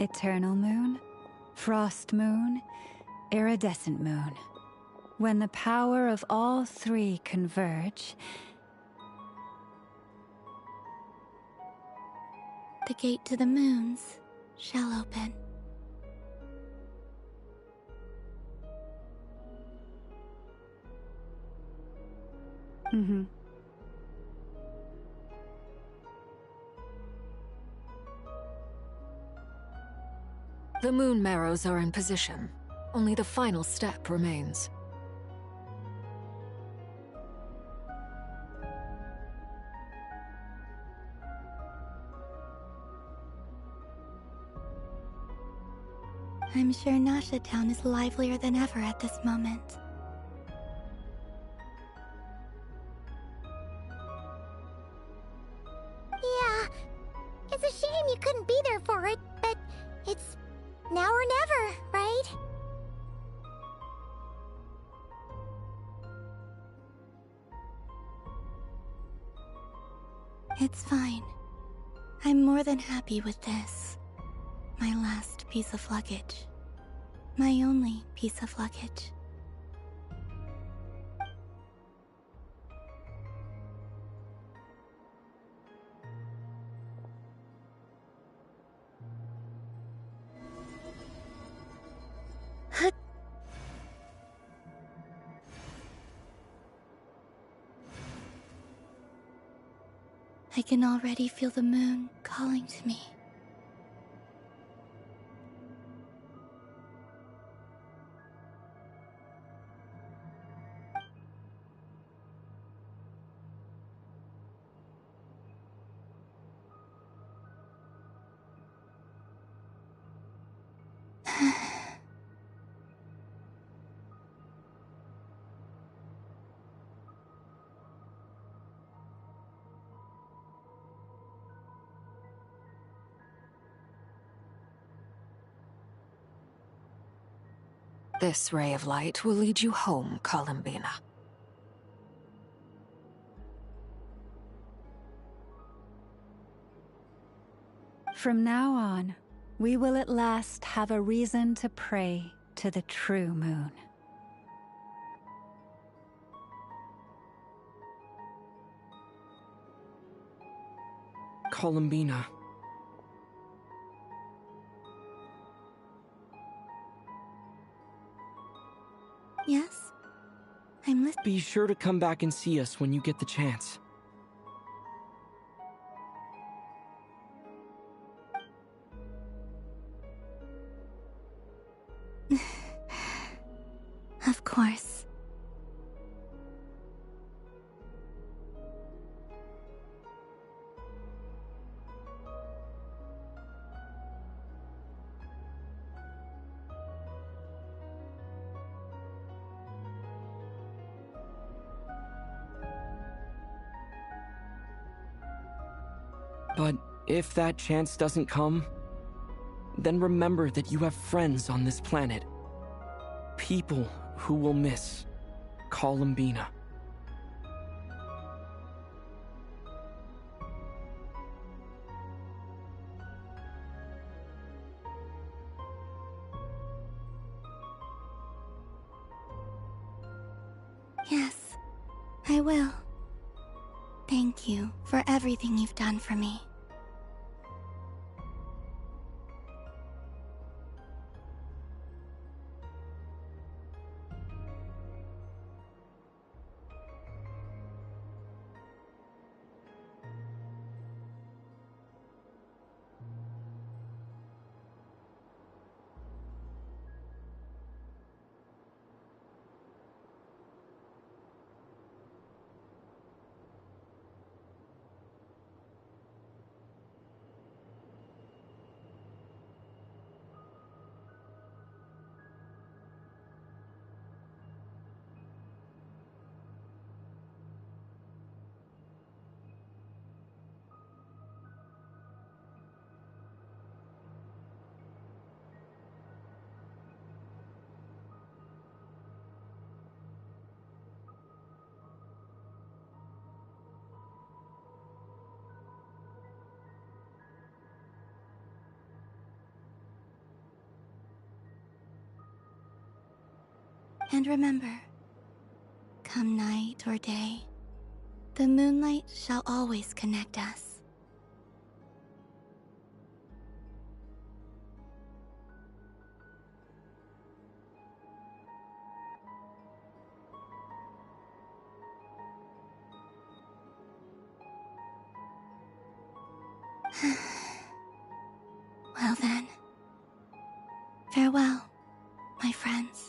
Eternal moon, frost moon, iridescent moon. When the power of all three converge, the gate to the moons shall open. Mm-hmm. The moon marrows are in position. Only the final step remains. I'm sure Nasha Town is livelier than ever at this moment. Yeah, it's a shame you couldn't be there for it, but it's now or never, right? It's fine. I'm more than happy with this. My last piece of luggage. My only piece of luggage. I can already feel the moon calling to me. This ray of light will lead you home, Columbina. From now on, we will at last have a reason to pray to the true moon. Columbina. Yes? I'm listening. Be sure to come back and see us when you get the chance. Of course. But if that chance doesn't come, then remember that you have friends on this planet. People who will miss Columbina. Yes, I will. Thank you for everything you've done for me. And remember, come night or day, the moonlight shall always connect us. Well then, farewell, my friends.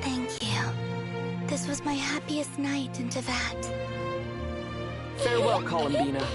Thank you. This was my happiest night in Tevat. Farewell, Columbina.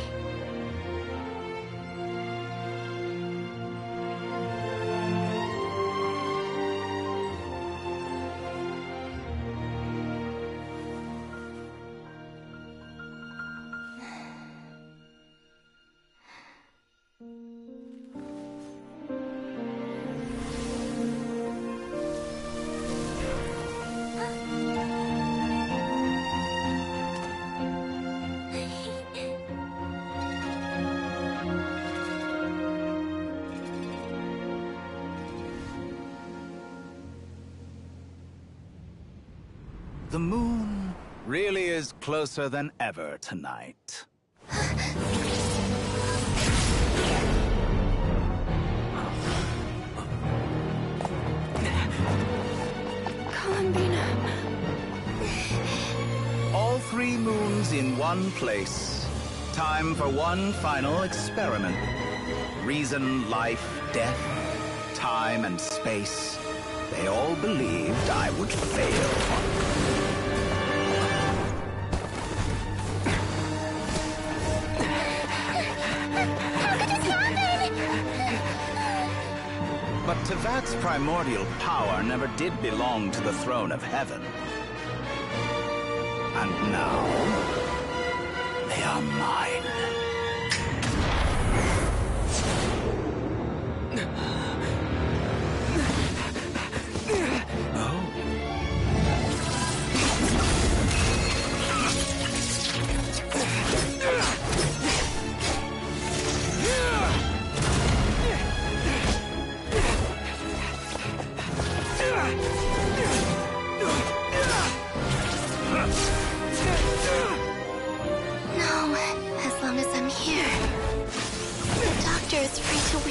The moon really is closer than ever tonight. Columbina. All 3 moons in one place. Time for one final experiment. Reason, life, death, time and space. They all believed I would fail. But Tevat's primordial power never did belong to the throne of heaven. And now, they are mine.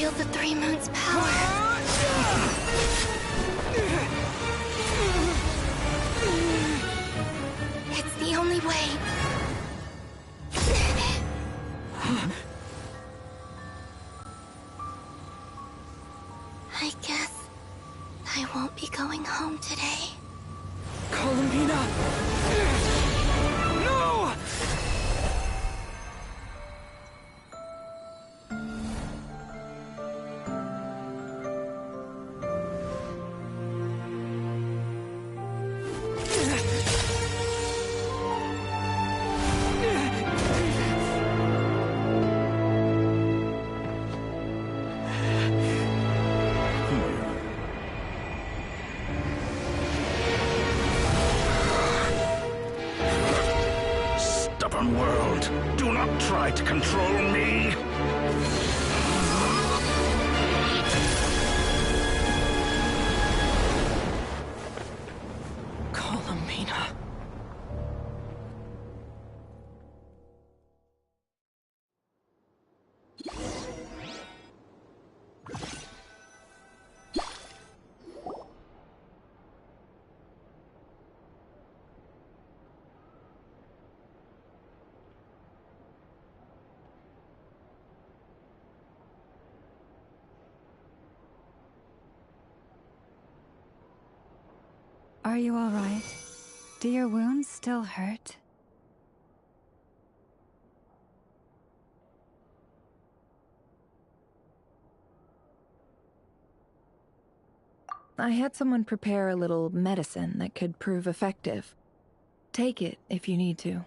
feel the Three Moons' power. It's the only way. I guess I won't be going home today. Columbina! No! Stubborn world, do not try to control me! Columbina. Are you all right? Do your wounds still hurt? I had someone prepare a little medicine that could prove effective. Take it if you need to.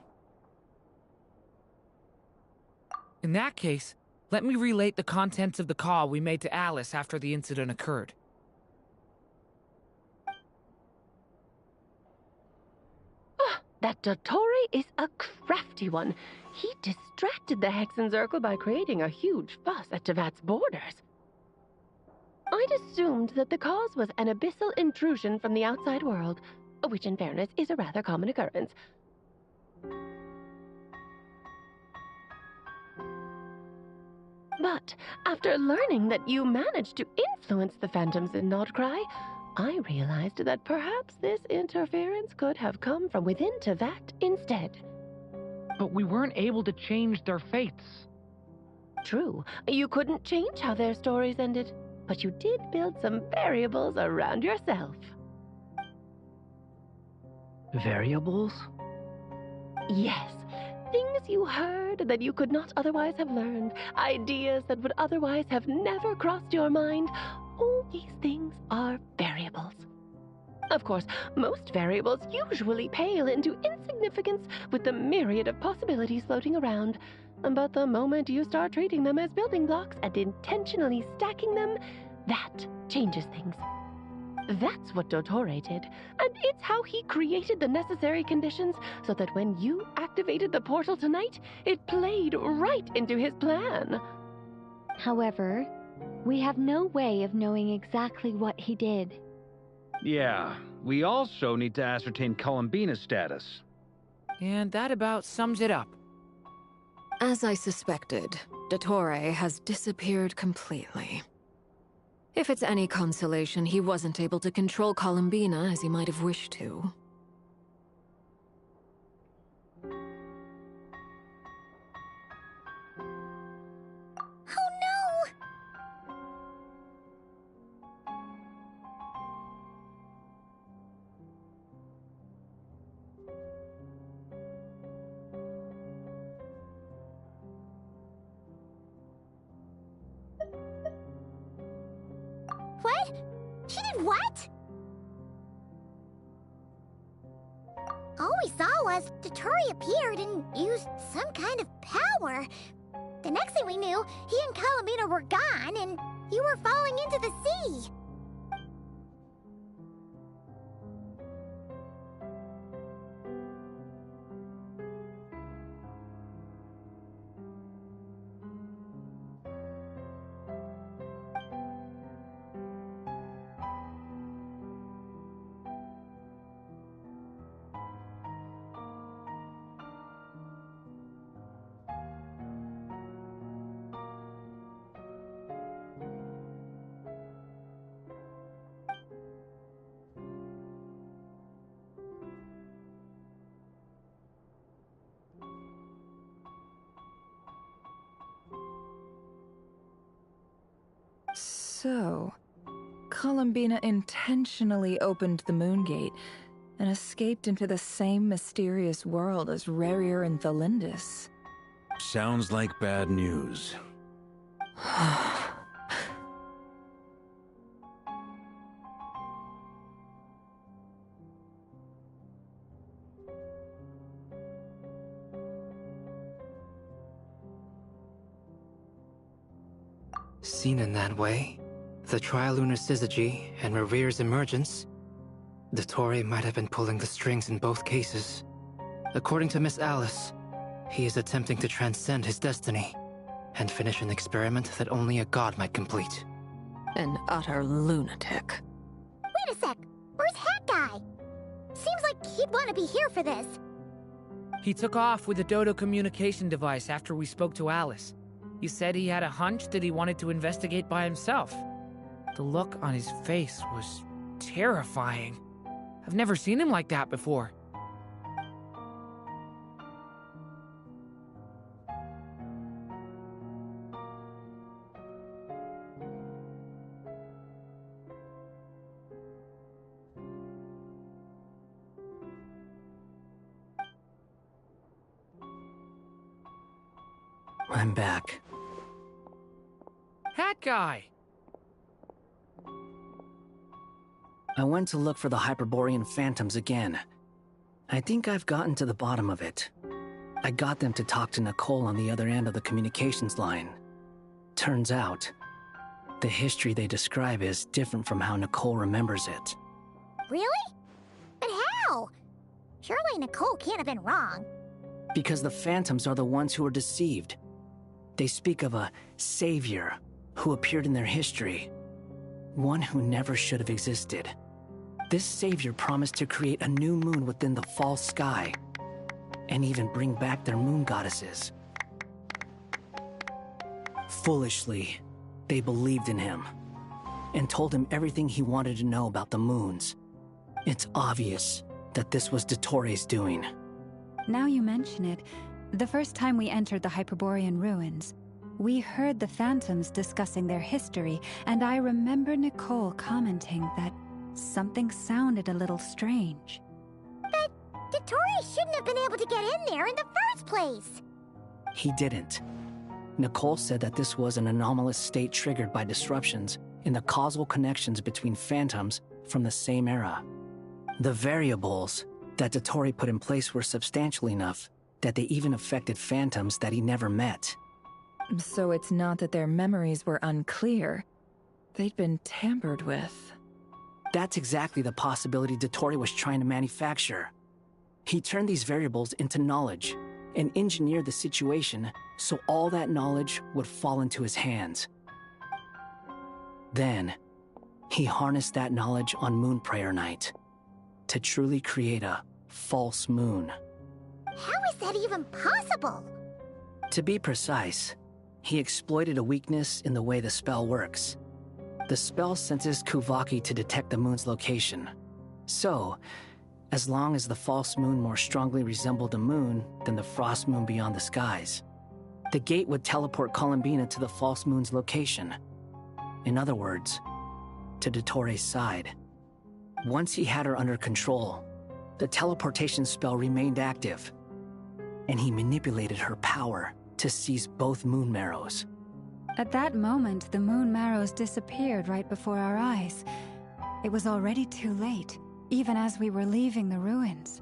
In that case, let me relate the contents of the call we made to Alice after the incident occurred. That Dottore is a crafty one. He distracted the Hexenzirkel by creating a huge fuss at Tevat's borders. I'd assumed that the cause was an abyssal intrusion from the outside world, which in fairness is a rather common occurrence. But after learning that you managed to influence the phantoms in Nodcry, I realized that perhaps this interference could have come from within Tevat instead. But we weren't able to change their fates. True, you couldn't change how their stories ended, but you did build some variables around yourself. Variables? Yes, things you heard that you could not otherwise have learned, ideas that would otherwise have never crossed your mind. All these things are variables. Of course, most variables usually pale into insignificance with the myriad of possibilities floating around. But the moment you start treating them as building blocks and intentionally stacking them, that changes things. That's what Dottore did, and it's how he created the necessary conditions so that when you activated the portal tonight, it played right into his plan. However, we have no way of knowing exactly what he did. Yeah, we also need to ascertain Columbina's status. And that about sums it up. As I suspected, Dottore has disappeared completely. If it's any consolation, he wasn't able to control Columbina as he might have wished to. Oh no! What? She did what? All we saw was Dottore appeared and used some kind of power. The next thing we knew, he and Columbina were gone and you were falling into the sea. So, Columbina intentionally opened the Moon Gate and escaped into the same mysterious world as Rerir and Thalindis. Sounds like bad news. Seen in that way, the Trilunar Syzygy and Rerir's emergence, Dottore might have been pulling the strings in both cases. According to Miss Alice, he is attempting to transcend his destiny and finish an experiment that only a god might complete. An utter lunatic. Wait a sec. Where's Hat Guy? Seems like he'd want to be here for this. He took off with a Dodo communication device after we spoke to Alice. He said he had a hunch that he wanted to investigate by himself. The look on his face was terrifying. I've never seen him like that before. I'm back. Hat Guy! I went to look for the Hyperborean phantoms again. I think I've gotten to the bottom of it. I got them to talk to Nicole on the other end of the communications line. Turns out, the history they describe is different from how Nicole remembers it. Really? But how? Surely Nicole can't have been wrong. Because the phantoms are the ones who were deceived. They speak of a savior who appeared in their history. One who never should have existed. This savior promised to create a new moon within the false sky, and even bring back their moon goddesses. Foolishly, they believed in him, and told him everything he wanted to know about the moons. It's obvious that this was Dottore's doing. Now you mention it, the first time we entered the Hyperborean ruins, we heard the phantoms discussing their history, and I remember Nicole commenting that something sounded a little strange. But Dottore shouldn't have been able to get in there in the first place! He didn't. Nicole said that this was an anomalous state triggered by disruptions in the causal connections between phantoms from the same era. The variables that Dottore put in place were substantial enough that they even affected phantoms that he never met. So it's not that their memories were unclear. They'd been tampered with. That's exactly the possibility Dottore was trying to manufacture. He turned these variables into knowledge and engineered the situation so all that knowledge would fall into his hands. Then, he harnessed that knowledge on Moon Prayer Night to truly create a false moon. How is that even possible? To be precise, he exploited a weakness in the way the spell works. The spell senses Kuvaki to detect the moon's location. So, as long as the false moon more strongly resembled the moon than the frost moon beyond the skies, the gate would teleport Columbina to the false moon's location. In other words, to Dottore's side. Once he had her under control, the teleportation spell remained active, and he manipulated her power to seize both moon marrows. At that moment, the moon marrows disappeared right before our eyes. It was already too late, even as we were leaving the ruins.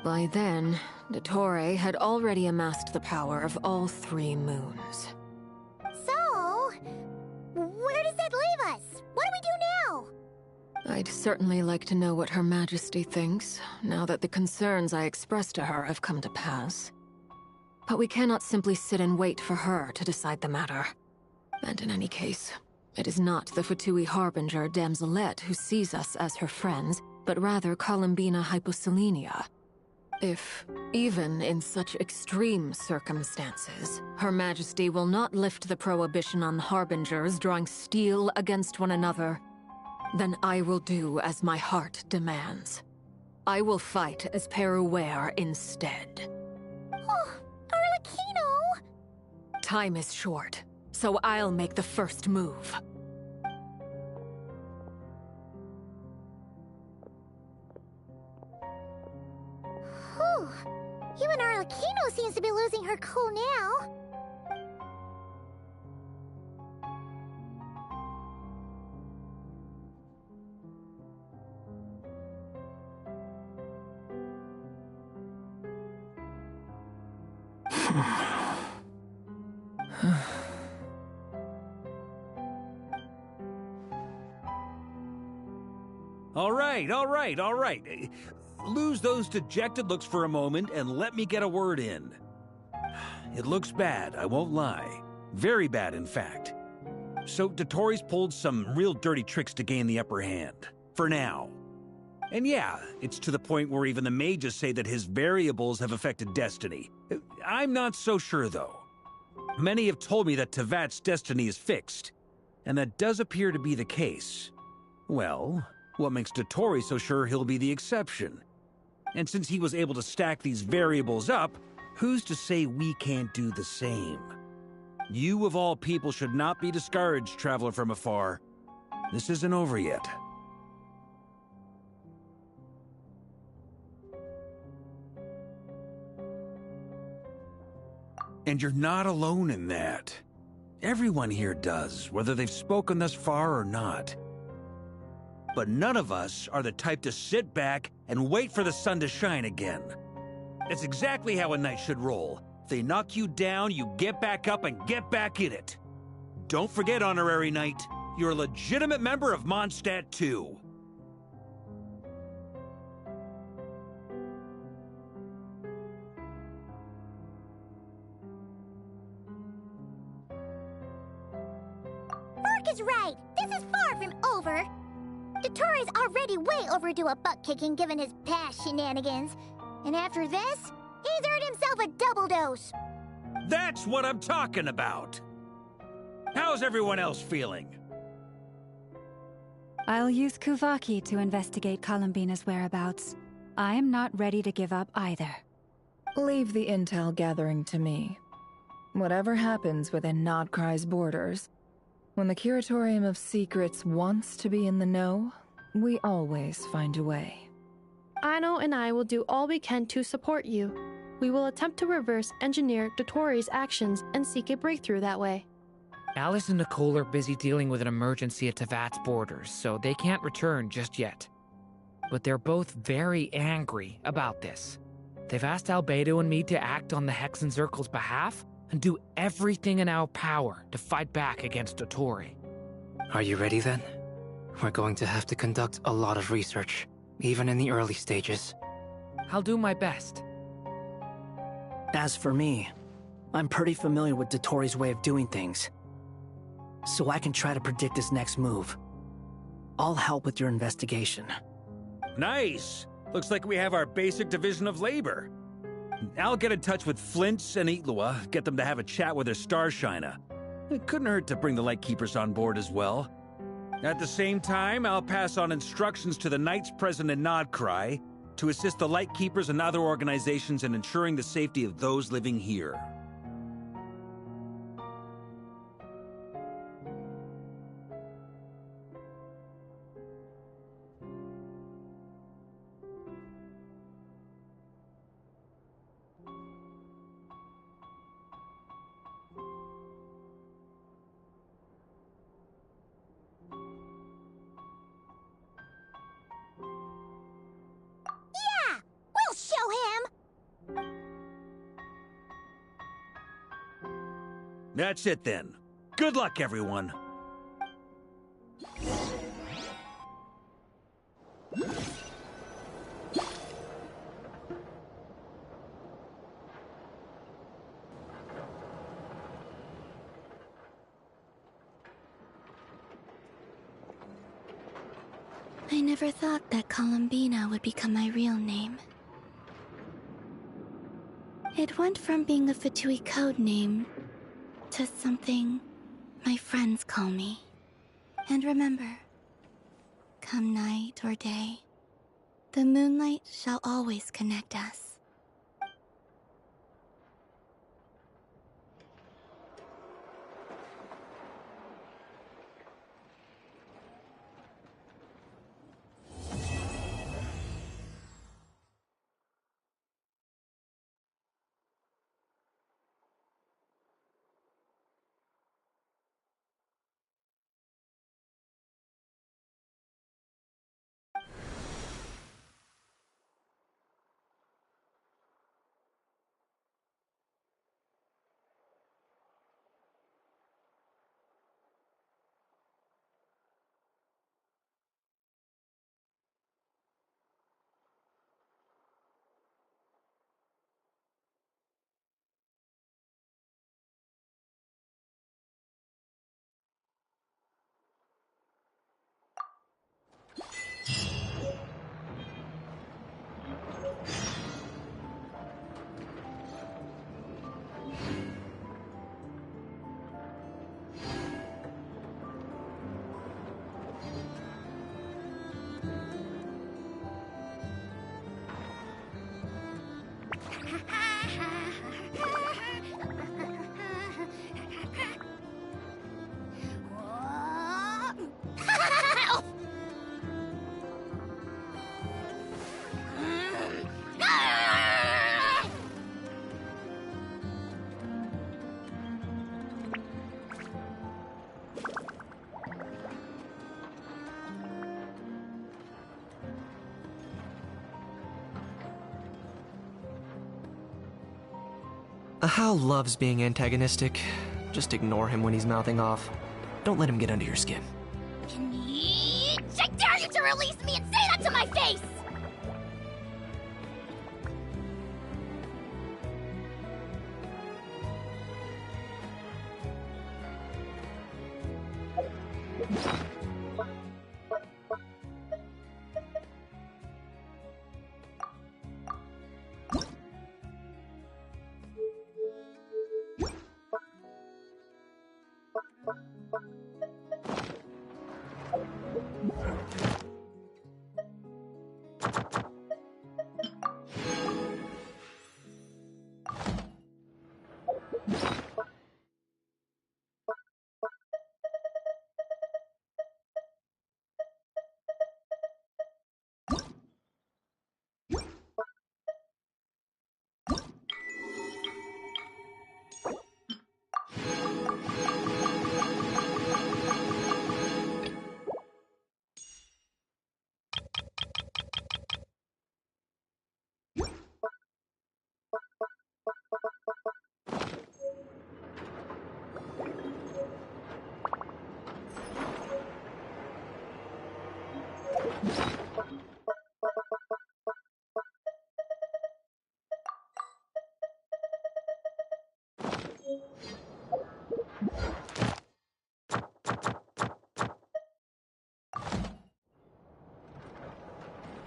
By then, Dottore had already amassed the power of all 3 moons. So, where does that leave us? What do we do now? I'd certainly like to know what Her Majesty thinks, now that the concerns I expressed to her have come to pass. But we cannot simply sit and wait for her to decide the matter. And in any case, it is not the Fatui Harbinger Damselette who sees us as her friends, but rather Columbina Hyposelenia. If, even in such extreme circumstances, Her Majesty will not lift the prohibition on Harbingers drawing steel against one another, then I will do as my heart demands. I will fight as Peruware instead. Oh, Arlecchino! Time is short. so I'll make the first move. Whew. Even Arlecchino seems to be losing her cool now. All right. Lose those dejected looks for a moment and let me get a word in. It looks bad, I won't lie. Very bad, in fact. So Dotori's pulled some real dirty tricks to gain the upper hand. For now. And yeah, it's to the point where even the mages say that his variables have affected destiny. I'm not so sure, though. Many have told me that Tevat's destiny is fixed, and that does appear to be the case. Well, what makes Dotori so sure he'll be the exception? And since he was able to stack these variables up, who's to say we can't do the same? You of all people should not be discouraged, traveler from afar. This isn't over yet. And you're not alone in that. Everyone here does, whether they've spoken thus far or not. But none of us are the type to sit back and wait for the sun to shine again. It's exactly how a knight should roll. If they knock you down, you get back up and get back in it. Don't forget, Honorary Knight, you're a legitimate member of Mondstadt too. Mark is right. This is far from over. Dotori's already way overdue a butt-kicking given his past shenanigans. And after this, he's earned himself a double dose. That's what I'm talking about. How's everyone else feeling? I'll use Kuvaki to investigate Columbina's whereabouts. I am not ready to give up either. Leave the intel gathering to me. Whatever happens within Nodcry's borders, when the Curatorium of Secrets wants to be in the know, we always find a way. Aino and I will do all we can to support you. We will attempt to reverse engineer Dotori's actions and seek a breakthrough that way. Alice and Nicole are busy dealing with an emergency at Tevat's borders, so they can't return just yet. But they're both very angry about this. They've asked Albedo and me to act on the Hexen Circle's behalf and do everything in our power to fight back against Dotori. Are you ready then? We're going to have to conduct a lot of research, even in the early stages. I'll do my best. As for me, I'm pretty familiar with Dotori's way of doing things, so I can try to predict his next move. I'll help with your investigation. Nice! Looks like we have our basic division of labor. I'll get in touch with Flints and Itlua, get them to have a chat with their Starshiner. It couldn't hurt to bring the Lightkeepers on board as well. At the same time, I'll pass on instructions to the Knights present in Nodcry to assist the Lightkeepers and other organizations in ensuring the safety of those living here. Yeah! We'll show him! That's it then. Good luck, everyone. I never thought that Columbina would become my real name. It went from being a Fatui code name to something my friends call me. And remember, come night or day, the moonlight shall always connect us. Hal loves being antagonistic. Just ignore him when he's mouthing off. Don't let him get under your skin. I dare you to release me and say that to my face!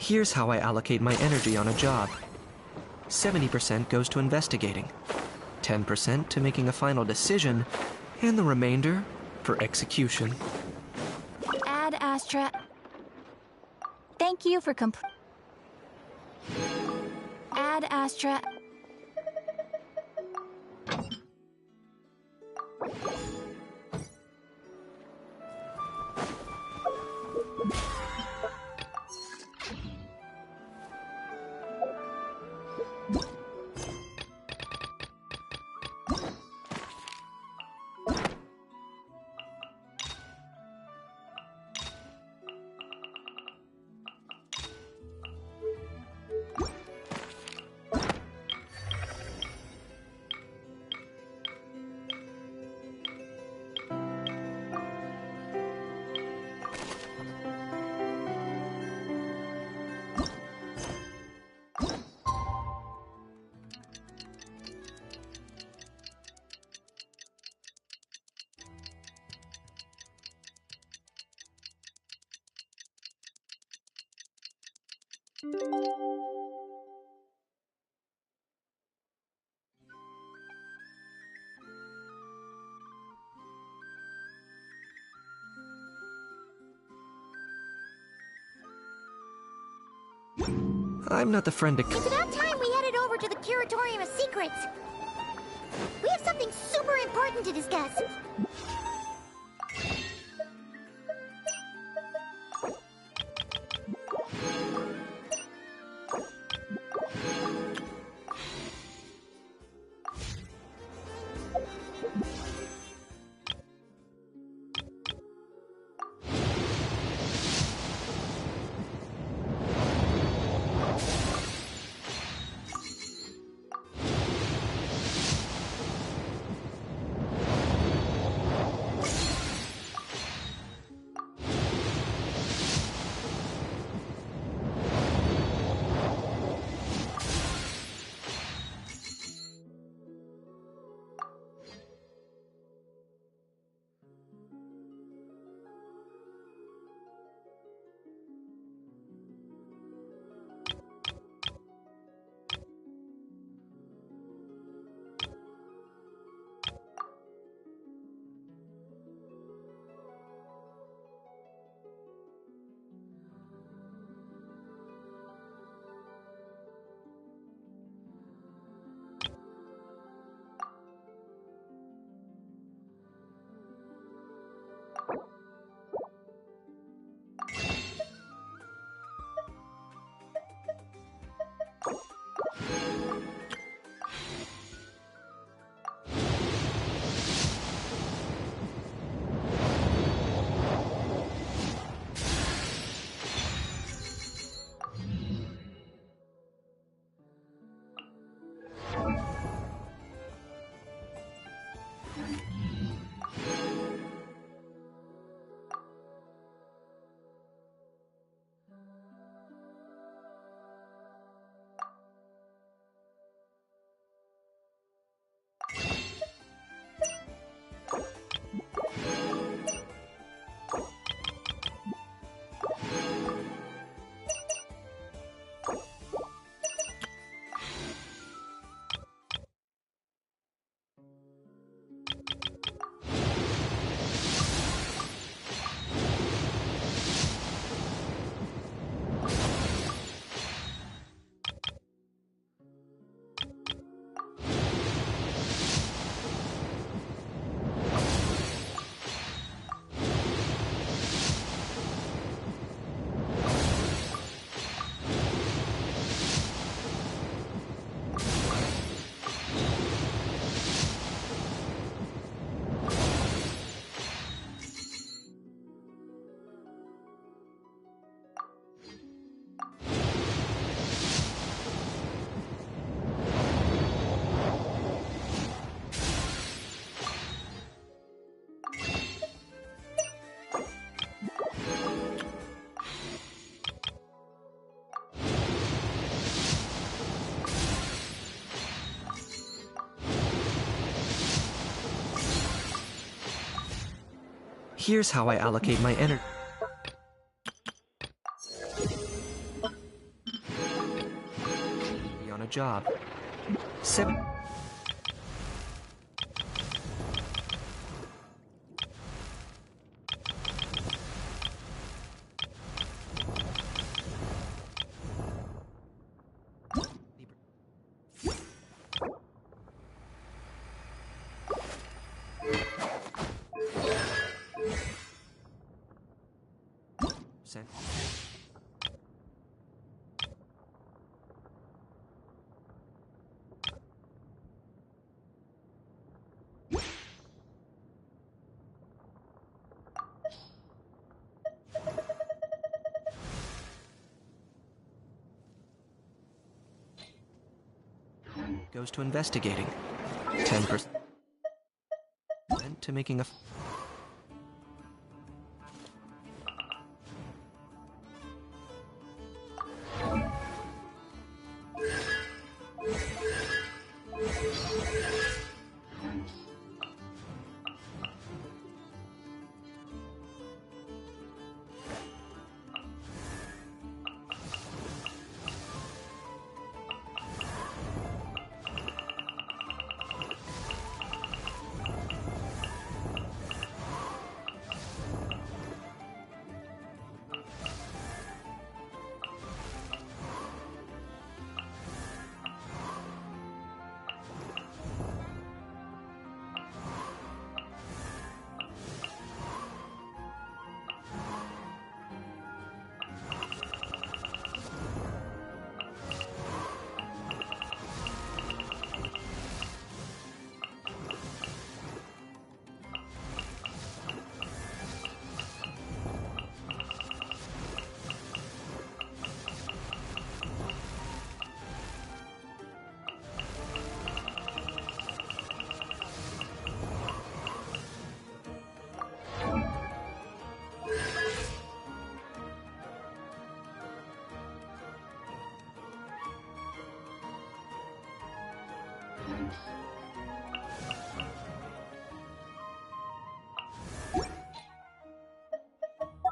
Here's how I allocate my energy on a job. 70% goes to investigating, 10% to making a final decision, and the remainder for execution. Ad Astra. Thank you for Ad Astra. I'm not the friend to... It's about time we headed over to the Curatorium of Secrets. We have something super important to discuss. Here's how I allocate my energy. On a job. 7. Goes to investigating. 10% to making a...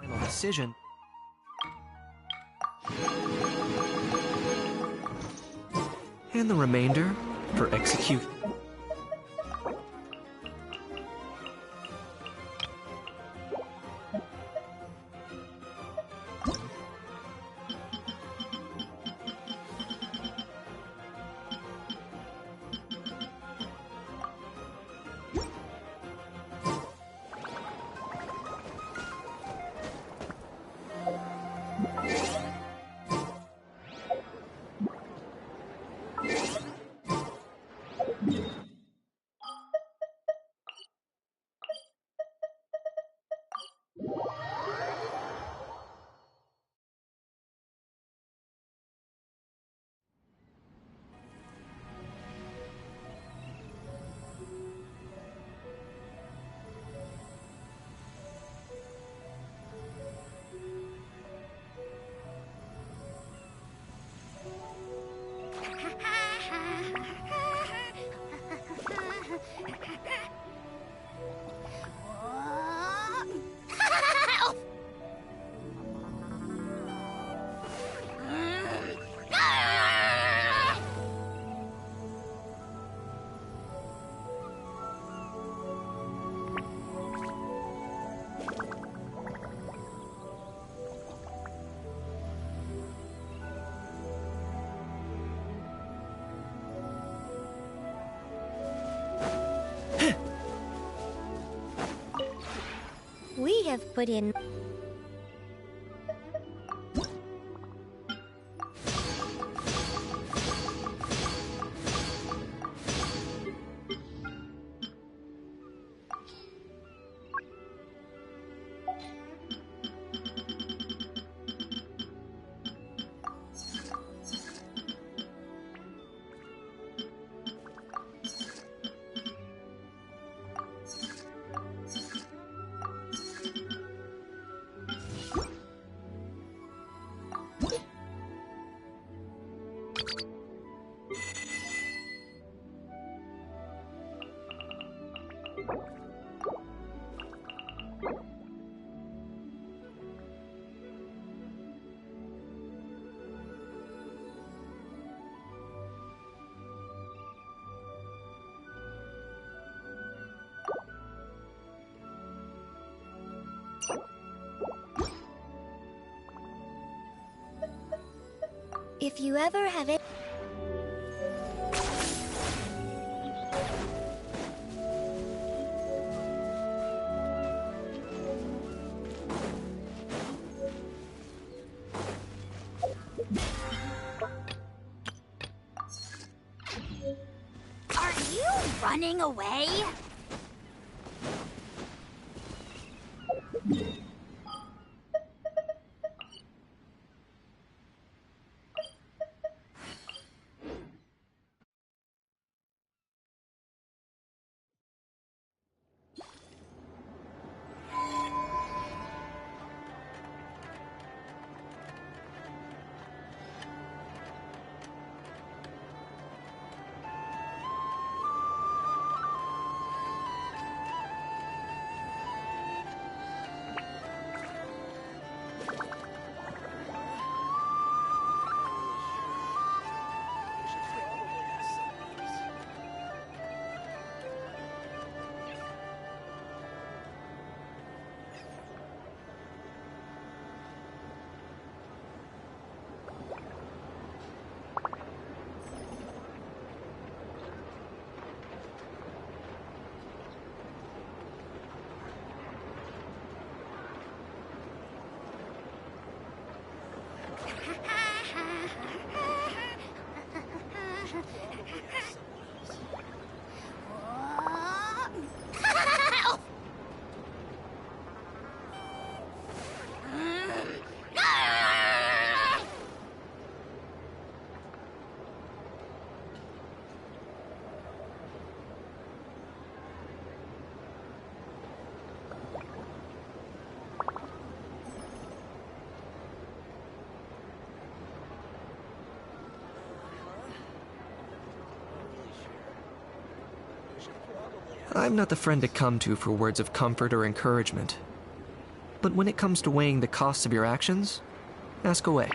Final decision. And the remainder for execution. We have put in... If you ever have it. Are you running away? I'm not the friend to come to for words of comfort or encouragement. But when it comes to weighing the costs of your actions, ask away.